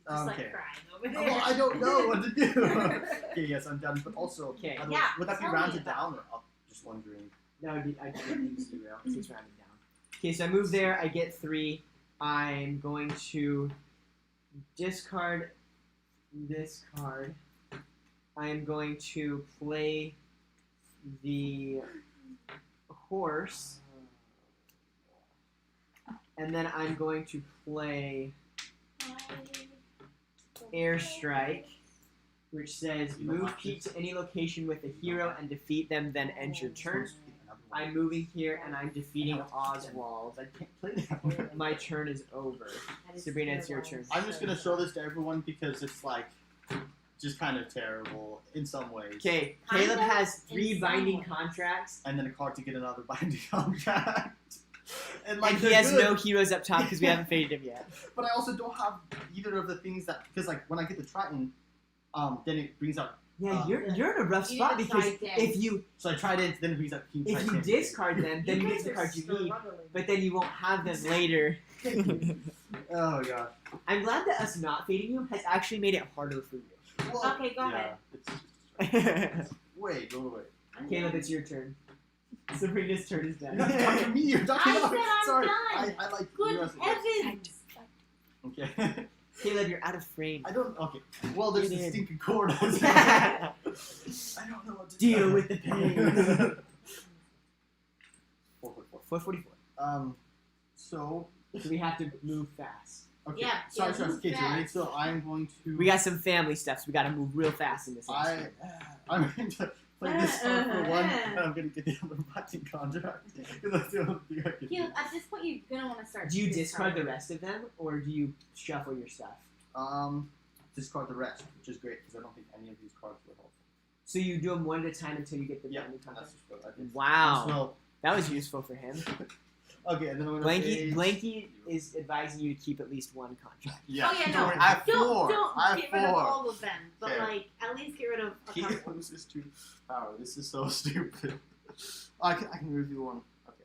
Just okay. like crying over Well, there. I don't know what to do. Okay, yes, I'm done. But also, Okay. by the way, Yeah, would that be tell me rounded about down or up? Just wondering. That would be, I'd do 0 because it's rounded down. Okay, so I move there, I get 3. I'm going to discard this card. I am going to play the horse. And then I'm going to play Airstrike, which says move Pete to any location with a hero and defeat them, then end your turn. I'm moving here and I'm defeating Oswald. I can't play that one. My turn is over. That is Sabrina, it's your terrible. turn. I'm just gonna show this to everyone because it's like just kind of terrible in some ways. Okay, Kinda Caleb has in 3 some binding ways. contracts, And then a card to get another binding contract. And and he they're has good, no heroes up top because we haven't faded him yet. But I also don't have either of the things that because like when I get the Triton, then it brings out. Yeah, you're in a rough You spot need a because Triton. if you So I tried it, then it brings out King if you Triton. discard them, then you get guys the are cards you need, struggling. but then you won't have them later. Oh god. I'm glad that us not fading you has actually made it harder for you. Well, Okay, go ahead. It's just Wait, go away. I'm Caleb, done. it's your turn. Sabrina's turn is You're done. not talking to me. You're talking I about. said I'm Sorry. done. I like. Good US heavens! Okay. Caleb, you're out of frame. I don't. Okay. Well, there's You the did. stinking cord. I don't know what to Deal do. with the pain. 444. 444. So. So we have to move fast. Okay. Yeah, Sorry, yeah, sorry. move Okay, so ready? fast. So I'm going to. We got some family stuff, so we gotta move real fast in this episode. I'm going to play this song for one, and I'm going to get the other matching contract. Because that's the only thing I can do. Caleb, at this point, you're gonna want to start. Do you discard the discarding. rest of them, or do you shuffle your stuff? Discard the rest, which is great because I don't think any of these cards were helpful. So you do them one at a time until you get the Yeah, family and that's contract? just what I did. Wow, So, that was useful for him. okay, and then I'm going to Blanky, Blanky is advising you to keep at least one contract. Yeah. Oh yeah, don't no. worry, I have don't four. don't I have get rid of four. all of them, but Okay. like at least get rid of a He couple. loses 2 power. This is so stupid. I can review one. Okay.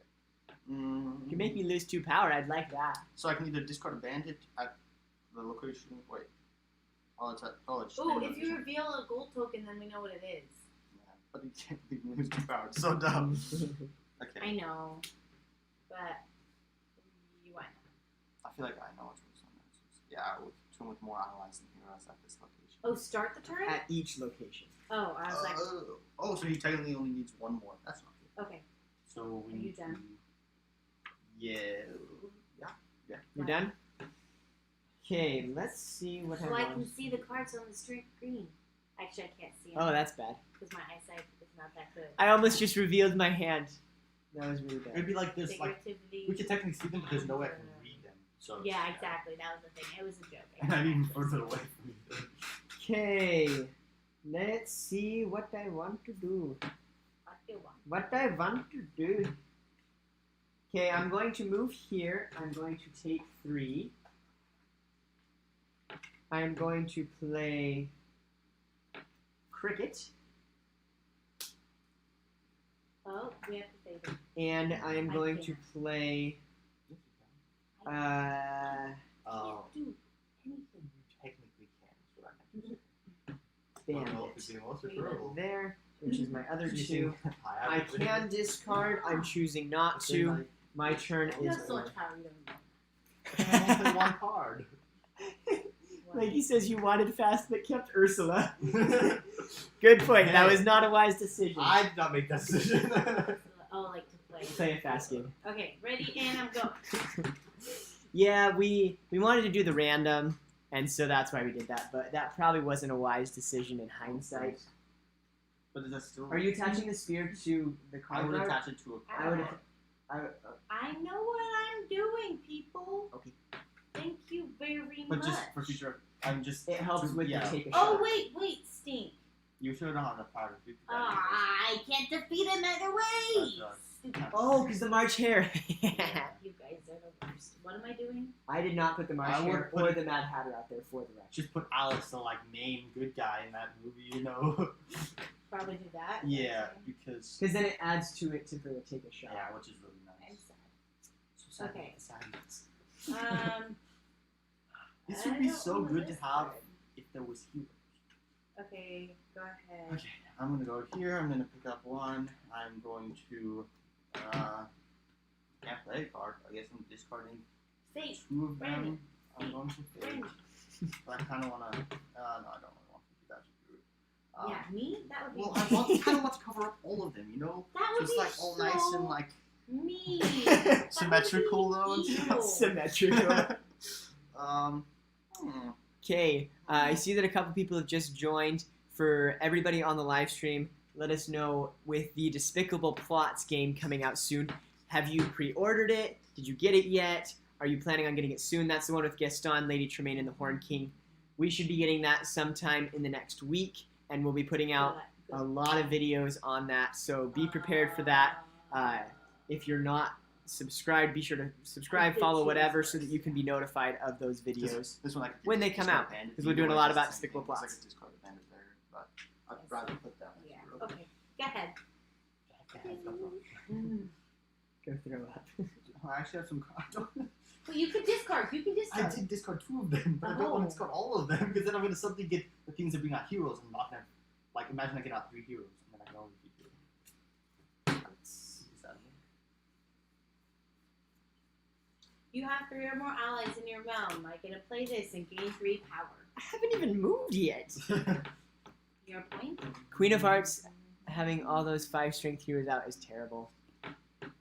If you make me lose 2 power, I'd like that. So I can either discard a bandit at the location. Wait. Oh, it's at. Oh, it's. Oh, any if you location. reveal a gold token, then we know what it is. Yeah, but you can't leave me lose 2 power. It's so dumb. Okay. I know, but you won. I feel like I know what's on that. Yeah, with two with more allies than heroes at this location. Oh, start the turn. At each location. Oh, I was like, Oh, so he technically only needs one more. That's not good. okay. So we Are you need done? to. Yeah. You're done? Okay, let's see what So I I can want. see the cards on the screen. Actually, I can't see them Oh, that's bad. because my eyesight is not that good. I almost just revealed my hand. That was really It'd bad. be like this, like Figuratively. we can technically see them, but there's no way I can read them. So. Yeah, exactly. That was the thing. It was a joke. And I'm even further away from you. Okay, let's see what I want to do. What do you want? What I want to do. Okay, I'm going to move here. I'm going to take 3. I'm going to play cricket, Oh, we have to save it. and I am I going can't. to play Oh. Can't do anything. Technically can. So bandit there, which is my other 2. I I can discard. I'm choosing not to. My turn You is have so over. much power. You don't know. I can only play one card. Like he says, you wanted fast but kept Ursula. Good point. That was not a wise decision. I did not make that decision. Oh, like to play. Play a fast game. Okay, ready, and I'm going. Yeah, we wanted to do the random, and so that's why we did that. But that probably wasn't a wise decision in hindsight. But is that still? Are you attaching the spear to the I card? would art? attach it to a I card. would. I know what I'm doing, people. Okay. Thank you very But much. just for future, I'm just. It helps with yeah. the take a Oh, shot. wait, Stink. You should not have the power to do that. I can't defeat him either way. That's Stupid. Oh, because the March Hare. You guys are the worst. What am I doing? I did not put the March I would Hare put or it- the Mad Hatter out there for the record. Just put Alex, the like main good guy in that movie, you know? Probably do that. Yeah, because Because then it adds to it to for the take a shot. yeah, which is really I'm nice. sad. So sad. Okay. Sadness. This I would be don't so know good to this have card. if there was heroes. Okay, go ahead. Okay, I'm gonna go here. I'm gonna pick up one. I'm going to can't play a card. I guess I'm discarding Fate. 2 of them. Brandon. I'm going to fate. Brandon. But I kind of wanna. No, I don't really want to do that. Yeah, me? That would be Well, I kind of want to cover up all of them, you know? That So would it's be like all so nice and like mean. symmetrical though and stuff. Symmetrical. Hmm. Okay, I see that a couple people have just joined. For everybody on the live stream, let us know with the Despicable Plots game coming out soon. Have you pre-ordered it? Did you get it yet? Are you planning on getting it soon? That's the one with Gaston, Lady Tremaine, and the Horn King. We should be getting that sometime in the next week, and we'll be putting out a lot of videos on that, so be prepared for that. If you're not subscribed, be sure to subscribe, follow, whatever, so that you can be notified of those videos. This one I could When they come out, 'cause we're doing a lot about Despicable Plots. Plots. It's like a discard bandit there, but I'd rather put that as Yeah. hero. Okay. Go ahead. Go throw up. I actually have some cards. Well, you could discard. You can I discard. did discard 2 of them, but I don't want Oh. to discard all of them because then I'm going to suddenly get the things that bring out heroes and not have like imagine I get out 3 heroes, and then I can only keep 2. Is that me? You have 3 or more allies in your realm. I get to play this and gain 3 power. I haven't even moved yet. Your point? Queen of Hearts having all those 5 strength heroes out is terrible.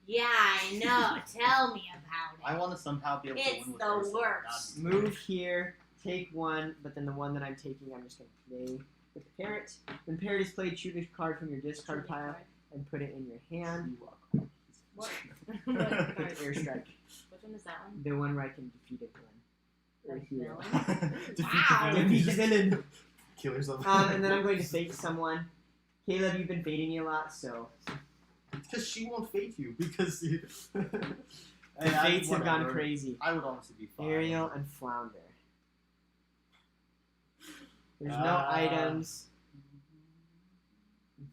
Yeah, I know. Tell me about I it. want to somehow be able to It's win with the Ursula. worst. Move here, take 1, but then the one that I'm taking, I'm just going to play with the parrot. When parrot is played, choose a card from your discard pile and put it in your hand. What? What card? Airstrike. Which one is that one? The one where I can defeat a villain. Or a hero. Defeat Wow. the villain. Defeat the villain. Kill yourself. And then I'm going to fate someone. Caleb, you've been fading me a lot, so Because she won't fade you, because you... the fates have gone whatever. crazy. I would honestly be fine. Ariel and Flounder. There's no items.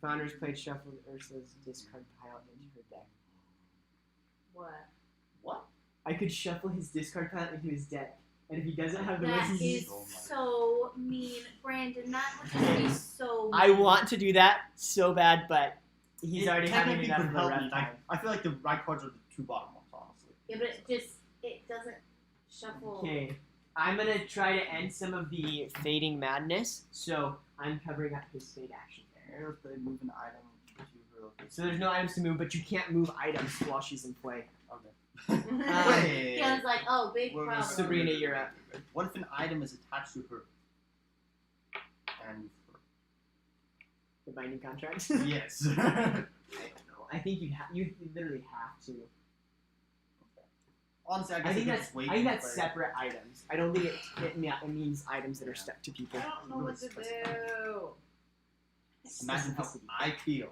Founders played shuffle Ursula's discard pile into her deck. What? What? I could shuffle his discard pile into his deck, and if he doesn't have the That ones he's... is so mean, Brandon. That would just be so mean. I want to do that so bad, but he's It already having technically enough could of a help rough me. time. I feel like the right cards are the 2 bottom ones, honestly. Yeah, but it doesn't shuffle. Okay, I'm gonna try to end some of the fading madness, so I'm covering up his fade action there. Ariel's played move an item to her location. So there's no items to move, but you can't move items while she's in play. Okay. He was like, oh, big Wait, problem. Sabrina, you're up. What if an item is attached to her? And The binding contract. yes. I don't know. I think you literally have to. Honestly, I guess I think it that's gets way I think too that's play. separate items. I don't think it means items that are stuck to people. I don't know what to do. Imagine how I feel.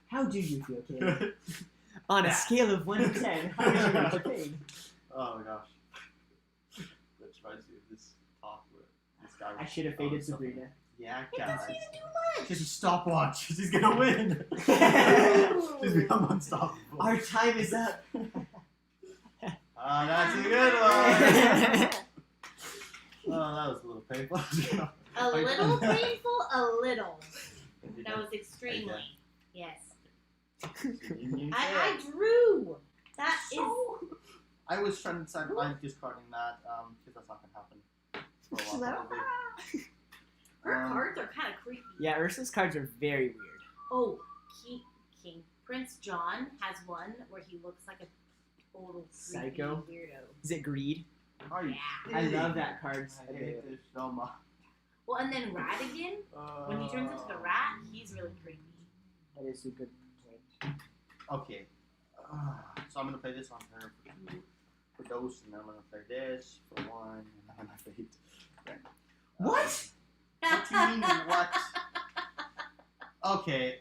How do you feel, Caleb? On a scale of 1 to 10, how would you rate the fade? Oh my gosh. Let's try to see if this talk with this guy. I should have faded Sabrina. Yeah, It guys. doesn't even do much. She's a stopwatch. She's gonna win. She's become unstoppable. Our time is up. That's a good one. Oh, that was a little painful. A little painful, a little. That was extremely. Yes. I drew. That is. I was trying to decide if I'm discarding that, because that's not gonna happen for a while. Probably. Her cards are kind of creepy. Yeah, Ursula's cards are very weird. Oh, King Prince John has one where he looks like a total creepy Psycho? weirdo. Is it greed? Are you? Yeah. I love that card. I hate this so much. Well, and then Radigan, when he turns into the rat, he's really creepy. That is a good point. Okay. So I'm gonna play this on her for those, and then I'm gonna play this for 1, and then I'm gonna play it. What? What do you mean, what? Okay.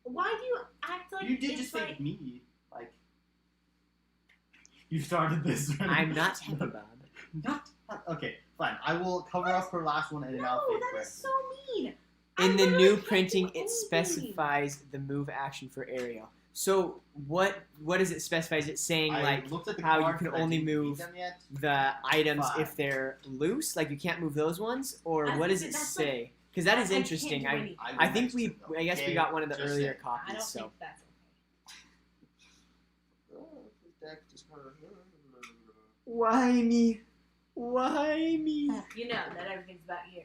Why do you act like You did it's just like... think me. Like, you started this. Right? I'm not Happy Bob. Not. Okay, fine. I will cover up her last one, and then I'll No, fade that quick. is so mean. In I the literally new can't printing, do it anything. specifies the move action for Ariel. So what does it specify? Is it saying I like looked at the how you cards, can but I only didn't read move them yet. the items Fine. if they're loose? Like you can't move those ones, or That's what does the- it that's like- say? Because that is I can't interesting. do I anything. I would think like we to know. I guess we Okay, got one of the just earlier saying. I copies. don't So think that's why me? Why me? okay. You know that everything's about you.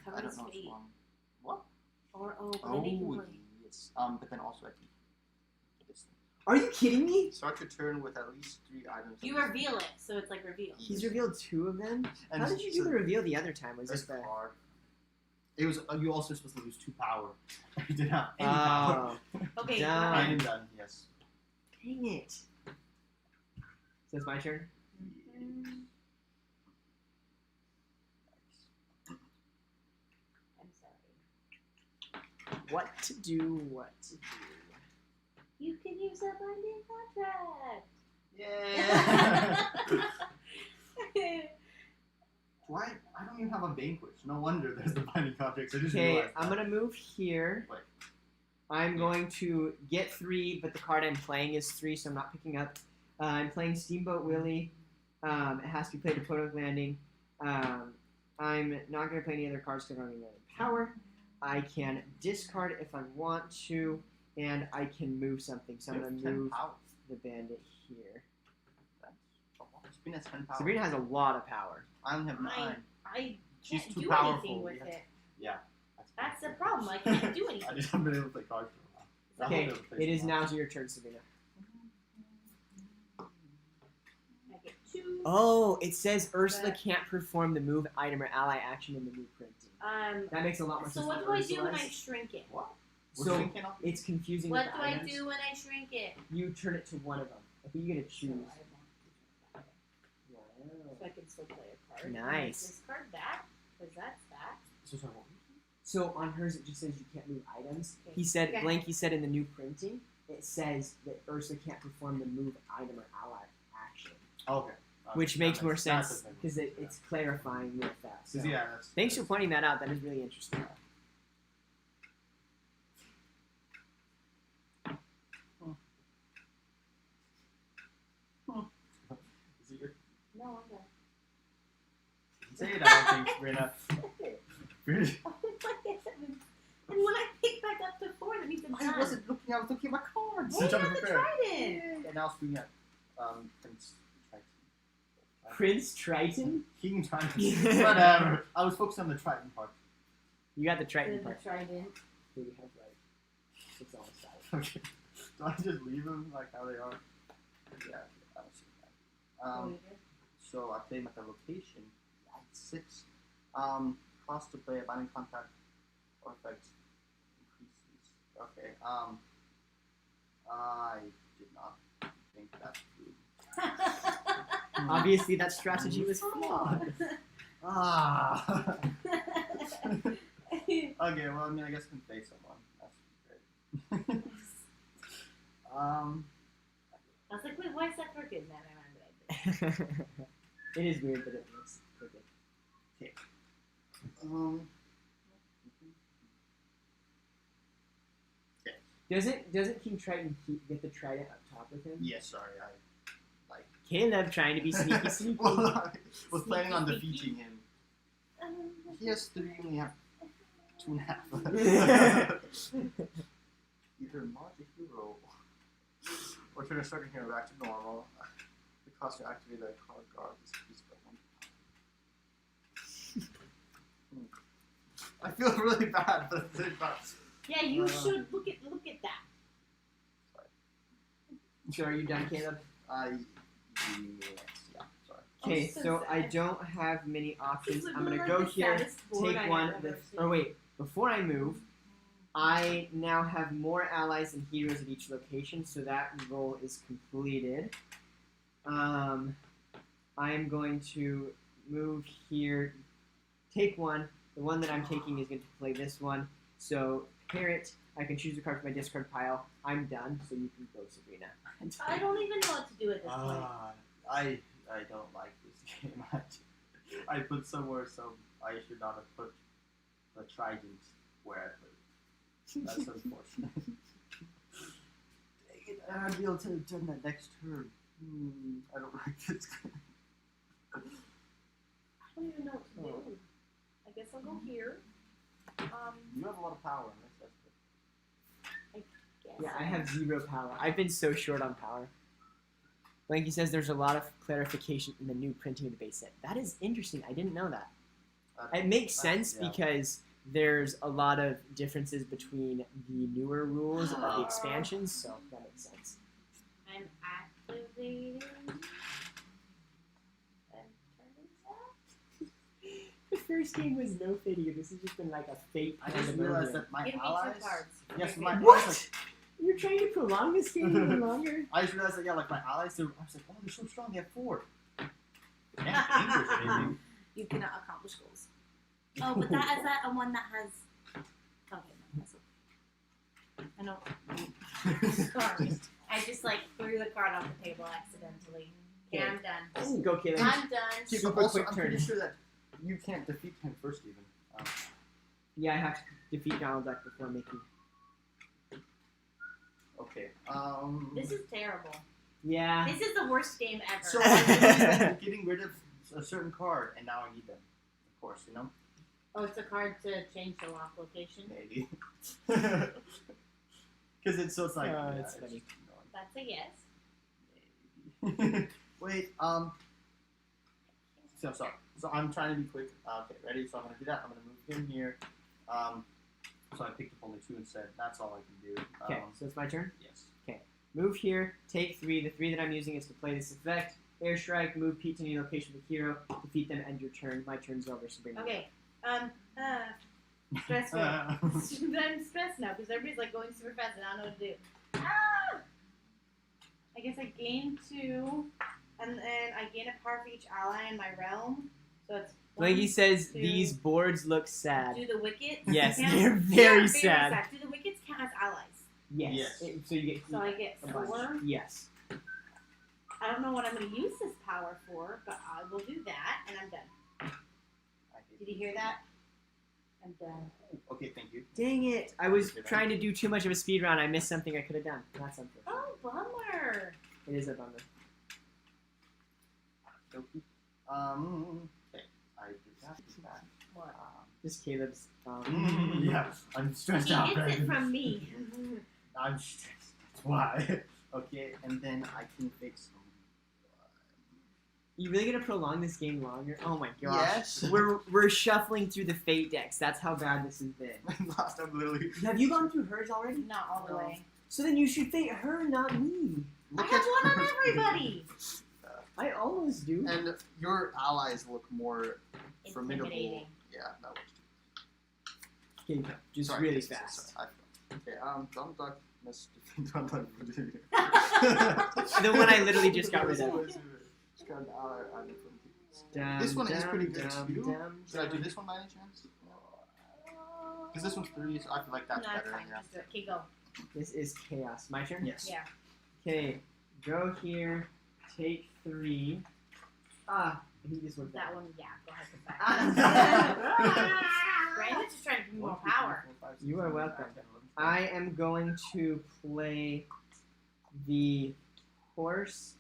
Cover I his don't know what's feet. wrong. What? Or then he can Oh, play. yes. But then also I can get this thing. Are you kidding me? Start your turn with at least 3 items. You reveal it, so it's like reveal. He's revealed 2 of them. And How did you do so the reveal the other time? Was this it the? card. It was. You also supposed to lose 2 power. You didn't have any power. Oh, Okay. Done. I am done. Yes. dang it! So it's my turn. I'm sorry. What to do? What to do? You can use a binding contract. Yeah. Why? I don't even have a vanquish. No wonder there's the binding contracts. I just Okay, realized I'm that. gonna move here. Wait. I'm going to get 3, but the card I'm playing is 3, so I'm not picking up. I'm playing Steamboat Willie. It has to be played at point of landing. I'm not going to play any other cards because I don't have any other power. I can discard if I want to, and I can move something. So I'm going to move the bandit here. Sabrina has 10 power. Sabrina has a lot of power. I only have 9. I She's can't too do powerful. anything with it. Yeah. That's the problem. I can't do anything. I just haven't been able to play cards for a while. Okay, it is now your turn, Sabrina. I get 2. Oh, it says Ursula can't perform the move, item, or ally action in the new printing. That makes a lot more sense. So what than do I do when Ursula's. I shrink it? What? So it's confusing. What with do the I items. do when I shrink it? You turn it to one of them. I think you get to choose. So I can still play a card. Nice. Discard that, because that's that. So on hers, it just says you can't move items. Okay. He said, Okay. Blanky said in the new printing, it says that Ursula can't perform the move, item, or ally action. Okay. Which makes more sense because it's clarifying with that. So. Yeah, that's, Thanks for pointing that out. That is really interesting. Is it your No, I'm done. say it out, thanks, Sabrina. Really? And when I pick back up to 4, that means I'm done. I wasn't looking, I was looking at my cards. Well, you have the trident. And now speaking at Prince Triton. Prince Triton? King Triton. Whatever. I was focused on the Triton part. You got the Triton The part. trident. Here we have right. It's on the side. Okay. Do I just leave them like how they are? Yeah, I don't see that. So I play them at the location. At 6. Cost to play a binding contract or effect increases. Okay. I did not think that through. Obviously, that strategy was flawed. Ah. Okay. Well, I mean, I guess I can play someone. That's great. I was like, wait, why is that crooked? Then I remembered I did. It is weird that it looks crooked. Doesn't King Triton get the trident up top with him? Yeah, sorry, Caleb trying to be sneaky sneaky. well, I was planning on Sneaky, defeating him. Um, He has 3 and we have 2.5. Either Magic Hero or turn a starting hero back to normal. The cost to activate that card guard is increased by 1. I feel really bad, but it's not. yeah, you should look at that. So are you done, Caleb? Yes, yeah, sorry. Okay, so so I sad. don't have many options. This would I'm be gonna like go the here, saddest board I take one. have ever seen. Or wait, before I move, I now have more allies and heroes at each location, so that role is completed. I'm going to move here, take one. The one that I'm taking is going to play this one. So parent, I can choose a card from my discard pile. I'm done, so you can go, Sabrina. I don't even know what to do at this point. I don't like this game. I put somewhere so I should not have put the trident where I put it. That's unfortunate. Dang it, I'd be able to have done that next turn. I don't like this game. I don't even know what to do. I guess I'll go here. You have a lot of power in this, that's good. Guess Yeah, I have 0 power. I've been so short on power. Blanky says there's a lot of clarification in the new printing of the base set. That is interesting. I didn't know that. It makes sense yeah. because there's a lot of differences between the newer rules of the expansions, so that makes sense. I'm activating. And turning that. The first game was no fitting. This has just been like a fake I just realized that my Give me allies. 2 cards. Yes, my What? allies. You're trying to prolong this game even longer? I just realized that like my allies. I was like, oh, they're so strong. They have 4. They have English or anything. You cannot accomplish goals. Oh, but that is that a one that has. Okay, no, that's okay. I know. Sorry. I just like threw the card off the table accidentally. Okay, I'm done. Go, Caleb. I'm done. Super also, quick I'm turn. pretty sure that you can't defeat him first, even. Yeah, I have to defeat Donald Duck before making. Okay. This is terrible. Yeah. This is the worst game ever. So I'm literally getting rid of a certain card, and now I need them. Of course, you know. Oh, it's a card to change the lock location. Maybe. Because it's so it's like. Oh, yeah, that's funny. That's a yes. Maybe. Wait. So I'm trying to be quick. Okay, ready? So I'm gonna do that. I'm gonna move him here. So I picked up only 2 instead. That's all I can do. Okay, so it's my turn. Yes. Move here, take 3. The 3 that I'm using is to play this effect. Airstrike, move Pete to any location with a hero, defeat them, end your turn. My turn's over, so bring me Okay. Stressful. I'm stressed now because everybody's like going super fast and I don't know what to do. Ah! I guess I gain 2, and then I gain a power for each ally in my realm. So it's Blanky says 2. these boards look sad. Do the wickets? Yes, count? they're They are very sad. Do the wickets count as allies? Yes. Yes. So you get. So I get a bunch. 4. Yes. I don't know what I'm going to use this power for, but I will do that, and I'm done. Did you hear that? I'm done. Okay, thank you. Dang it! I was trying to do too much of a speed round. I missed something I could have done. That's unfortunate. Oh, bummer. It is a bummer. Okay. I did that. What? Just Caleb's. Yeah, I'm stressed He out. gets Right? it from me. I'm stressed. That's why. Okay, and then I can fix. You really gonna prolong this game longer? Oh my gosh. Yes. We're shuffling through the fate decks. That's how bad this has been. Last time, literally. Have you gone through hers already? Not all the No. way. So then you should fate her, not me. I have one on everybody. I almost do. And your allies look more formidable. Intimidating. Yeah, that was. Okay, just Sorry, really yes, fast. sorry, okay, Donald Duck missed. Donald Duck. The one I literally just got rid of. This one is pretty good Dum, too. dum, Should I do dum. this one by any chance? Because this one's 3, so I feel like that's No, it's better. fine. Yeah. Just do it. Okay, go. This is chaos. My turn? Yes. Yeah. Okay, go here, take 3. I think this one's That bad. one, yeah. Go ahead. Brandon's just trying to give me more power. You are welcome. I am going to play the horse.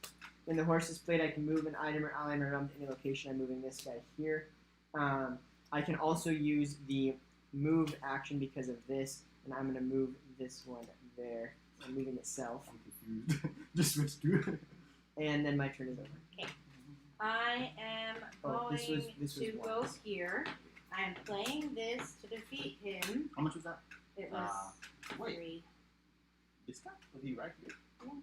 When the horse is played, I can move an item or ally in my realm to any location. I'm moving this guy here. I can also use the move action because of this, and I'm going to move this one there. I'm moving itself. I'm confused. Just switch to. And then my turn is over. I am Oh, going this was to one. go here. I am playing this to defeat him. How much was that? It was Wait. 3. This guy? Was he right here?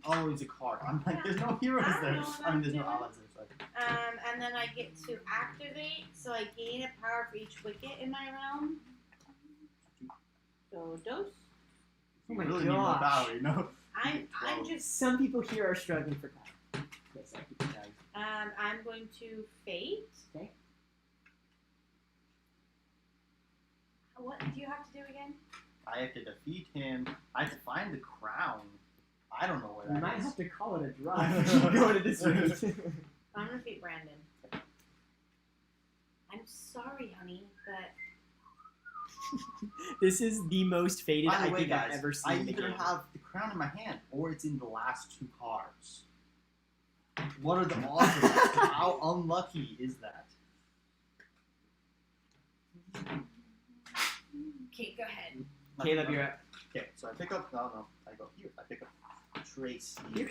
Oh, he's a card. I'm like, there's no heroes I there. know what I mean, I'm there's no doing. allies there. Sorry. And then I get to activate, so I gain a power for each wicket in my realm. So dose. Oh my you really need more gosh. power, you know? I'm just Some people here are struggling for power. Yes, I keep trying. I'm going to fate. Okay. What do you have to do again? I have to defeat him. I have to find the crown. I don't know where We that might is. have to call it a draw if we keep going to this route. I'm gonna defeat Brandon. I'm sorry, honey, but This is the most faded By the I way, think I've guys, ever seen. I in the either game. have the crown in my hand or it's in the last 2 cards. What are the odds of that? How unlucky is that? okay, go ahead. Caleb, you're up. Okay, so I pick up. No, I go here. I pick up Trace. Here,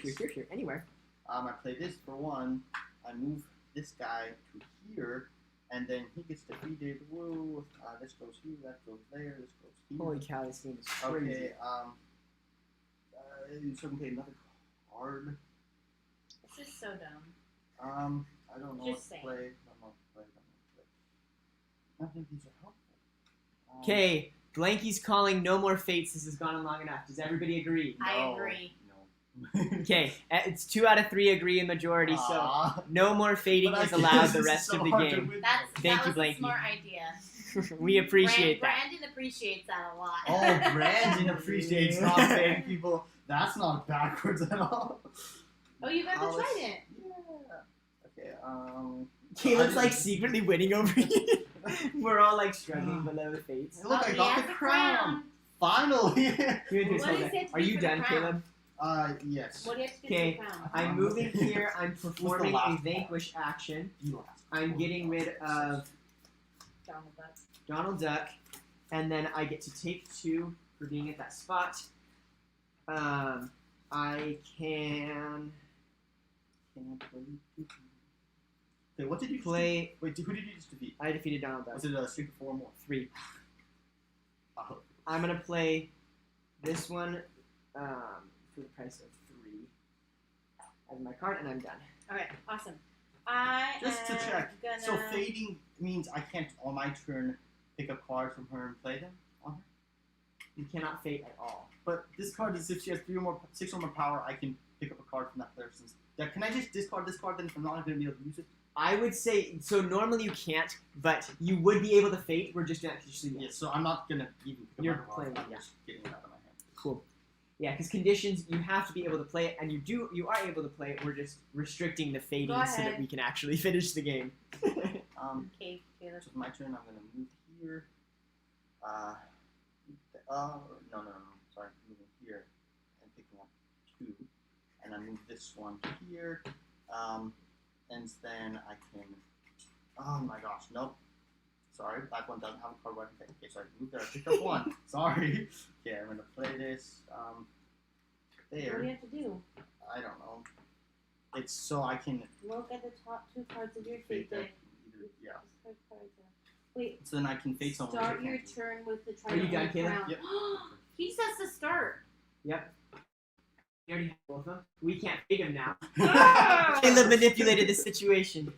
anywhere. I play this for 1. I move this guy to here, and then he gets defeated. Whoa! This goes here. That goes there. This goes here. Holy cow, this game is crazy. Okay. So I can play another card. This is so dumb. I don't know Just what saying. to play. Don't know what to play. I think these are helpful. Okay, Blanky's calling no more fates. This has gone on long enough. Does everybody agree? I agree. No. Okay, it's 2 out of 3 agree in majority, so no more fading But I is guess allowed this the is rest so of the hard to game. win. That Thank you, was Blanky. a smart idea. We appreciate that. Brandon appreciates that a lot. Oh, Brandon appreciates not paying people. That's not backwards at all. Oh, you got the Alice. trident. Yeah. Okay. Caleb's like secretly winning over you. We're all like struggling below the fates. Look, I he got has the a crown. Finally. Here, What hold is on. it to Are be you for the done, crown? Caleb? Yes. What do you have to get Okay, to the crown? I'm moving here. I'm performing a last vanquish action. You last. I'm getting rid of Donald Duck. Donald Duck, and then I get to take 2 for being at that spot. I can Okay, what did you play. Wait, who did you just defeat? I defeated Donald Duck. Was it a streak of 4 or more? 3. Oh. I'm gonna play this one for the price of 3 as my card, and I'm done. Okay, awesome. I Just to am check. Gonna... So fading means I can't on my turn pick up cards from her and play them on her. You cannot fate at all. But this card is if she has 6 or more power, I can pick up a card from that person's deck. Can I just discard this card then if I'm not going to be able to use it? I would say so. Normally you can't, but you would be able to fate. We're just doing that because Yeah, so I'm not going to even pick You're up my playing, card. I'm yeah. just getting it out of my hand. Cool. Yeah, because conditions you have to be able to play it, and you are able to play it. We're just restricting the fading Go so that ahead. we can actually finish the game. Okay, Caleb. So it's my turn. I'm going to move here. No. Sorry, moving here and picking up 2, and I move this one here. And then I can. Oh my gosh, nope. Sorry, that one doesn't have a card where I can take. Okay, so I moved there. I picked up 1. Sorry. Okay, I'm gonna play this. What do you There. have to do? I don't know. It's so I can Look at the top 2 cards of your fade fate that. deck. Yeah. Discard cards. Wait, So then I can fade someone. start with a your candy. turn with the Are you trident done, and Caleb? crown. Yep. He just has to start. Yep. You already have both of them. We can't fade him now. Ah! Caleb manipulated the situation.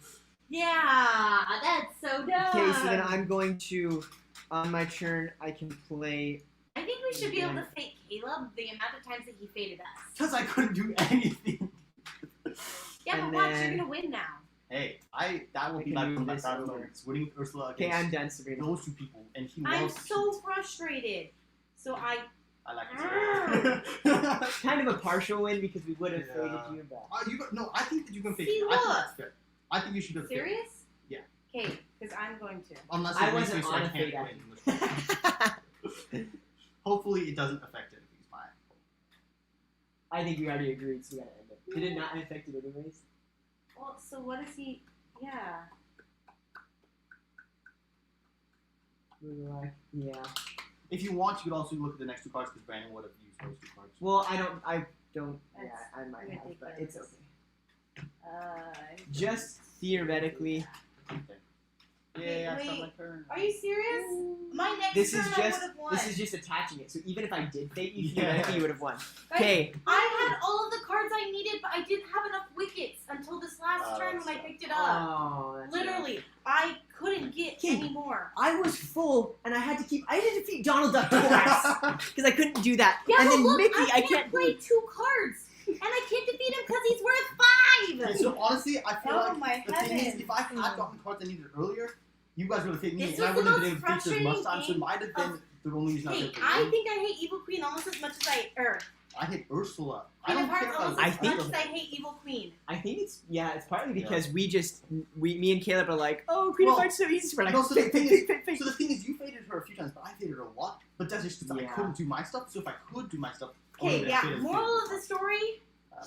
Yeah, that's so dumb. Okay, so then I'm going to, on my turn, I can play. I think we should be able to fate Caleb the amount of times that he faded us. Because I couldn't do anything. Yeah, And but watch, then- you're gonna win now. Hey, that will I be can my move comeback this battle over. moments. Winning with Ursula Okay, against I'm done, Sabrina. those 2 people, and he I'm loves to so cheat. frustrated. So I I like this. Kind of a partial win because we would have Yeah. faded you, but No, I think that you can fade See, it. I think look. that's fair. I think you should have faded. serious? Yeah. Okay, because I'm going to. Unless I it makes wasn't me so on I a can't fade win. Hopefully it doesn't affect anything. It's fine. I think we already agreed, so we gotta end it. Did it not affect it anyways? Well, so what is he? Yeah. We were like, yeah. If you want, you could also look at the next 2 cards because Brandon would have used those 2 cards. Well, I don't. Yeah, That's I might have, but it's ridiculous. okay. Just theoretically, Okay. Wait, Yeah, I start wait. my turn. Are you serious? My next this turn is I just would have won. this is just attaching it. So even if I did fate you, Yeah. theoretically you would have won. Guys, Okay. I had all of the cards I needed, but I didn't have enough wickets until this last Oh, turn that when I sucks. picked it up. Oh, that's Literally, I couldn't get Okay. any more. I was full, and I had to keep. I had to defeat Donald Duck twice because I couldn't do that. Yeah, and but then look, Mickey, I can't do play it. 2 cards, and I can't defeat him because he's worth 5. Okay, so honestly, I feel Oh like my the thing is, heavens. if I had gotten cards I needed earlier, you guys would have hit me, This and I was the wouldn't have been most able to fix as much frustrating time. So it thing might have been the only reason I was Hey, able to I win. think I hate Evil Queen almost as much as I hit Ursula. I Queen don't of Hearts care almost about I as think- much as I hate Evil Queen. I think it's partly because me and Caleb are like, oh, Queen Well, of Hearts so easy. We're like, no, so the fake, thing fake, is- fake, fake. So the thing is, you faded her a few times, but I faded her a lot. But that's just because Yeah. I couldn't do my stuff. So if I could do my stuff, I Okay, would've yeah. faded Moral of her. the story: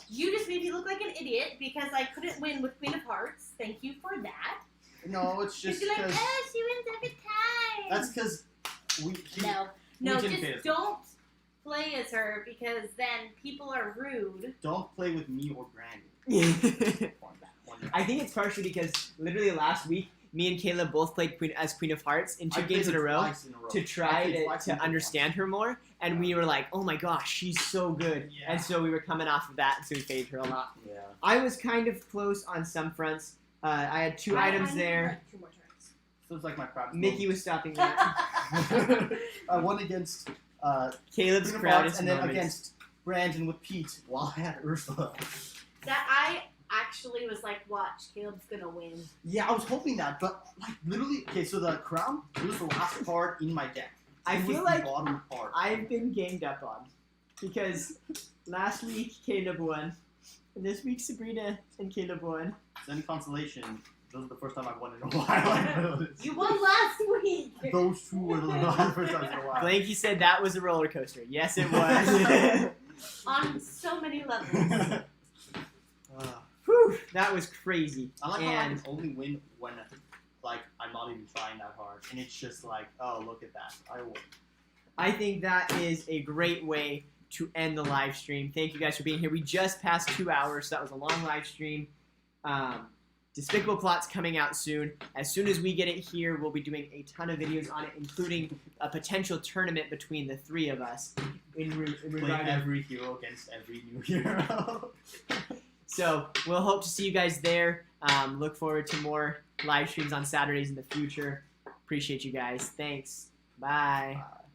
you just made me look like an idiot because I couldn't win with Queen of Hearts. Thank you for that. No, it's just You'd be like, because oh, she wins every time. that's because No, can fade as just don't play as her because then people are rude. don't play with me or Brandon. I think it's partially because literally last week, me and Caleb both played Queen of Hearts in 2 I played games in her a row twice in a row. to I try played twice in to a row. understand her more, and we were like, oh my gosh, she's so good, Yeah. and so we were coming off of that, so we faded her a lot. Yeah. I was kind of close on some fronts. I had 2 items I need, there. like, 2 more turns. So it's like my proudest Mickey was stopping that. I won against Caleb's Queen of Hearts proudest and then moments. against Brandon with Pete while I had Ursula. That I actually was like, watch, Caleb's gonna win. Yeah, I was hoping that, but like literally, okay. So the crown was the last card in my deck. I It was feel the like bottom card. I've been ganged up on because last week Caleb won, and this week Sabrina and Caleb won. So any consolation, those are the first time I've won in a while. I noticed. You won last week. Those 2 were the first times in a while. Blanky said that was a roller coaster. Yes, it was. On so many levels. Whew, that was crazy. I like how I And can only win when, like, I'm not even trying that hard, and it's just like, oh, look at that, I won. I think that is a great way to end the live stream. Thank you guys for being here. We just passed 2 hours, so that was a long live stream. Despicable Plots coming out soon. As soon as we get it here, we'll be doing a ton of videos on it, including a potential tournament between the 3 of us. In Play regard to every hero against every new hero. So we'll hope to see you guys there. Look forward to more live streams on Saturdays in the future. Appreciate you guys. Thanks. Bye. Bye.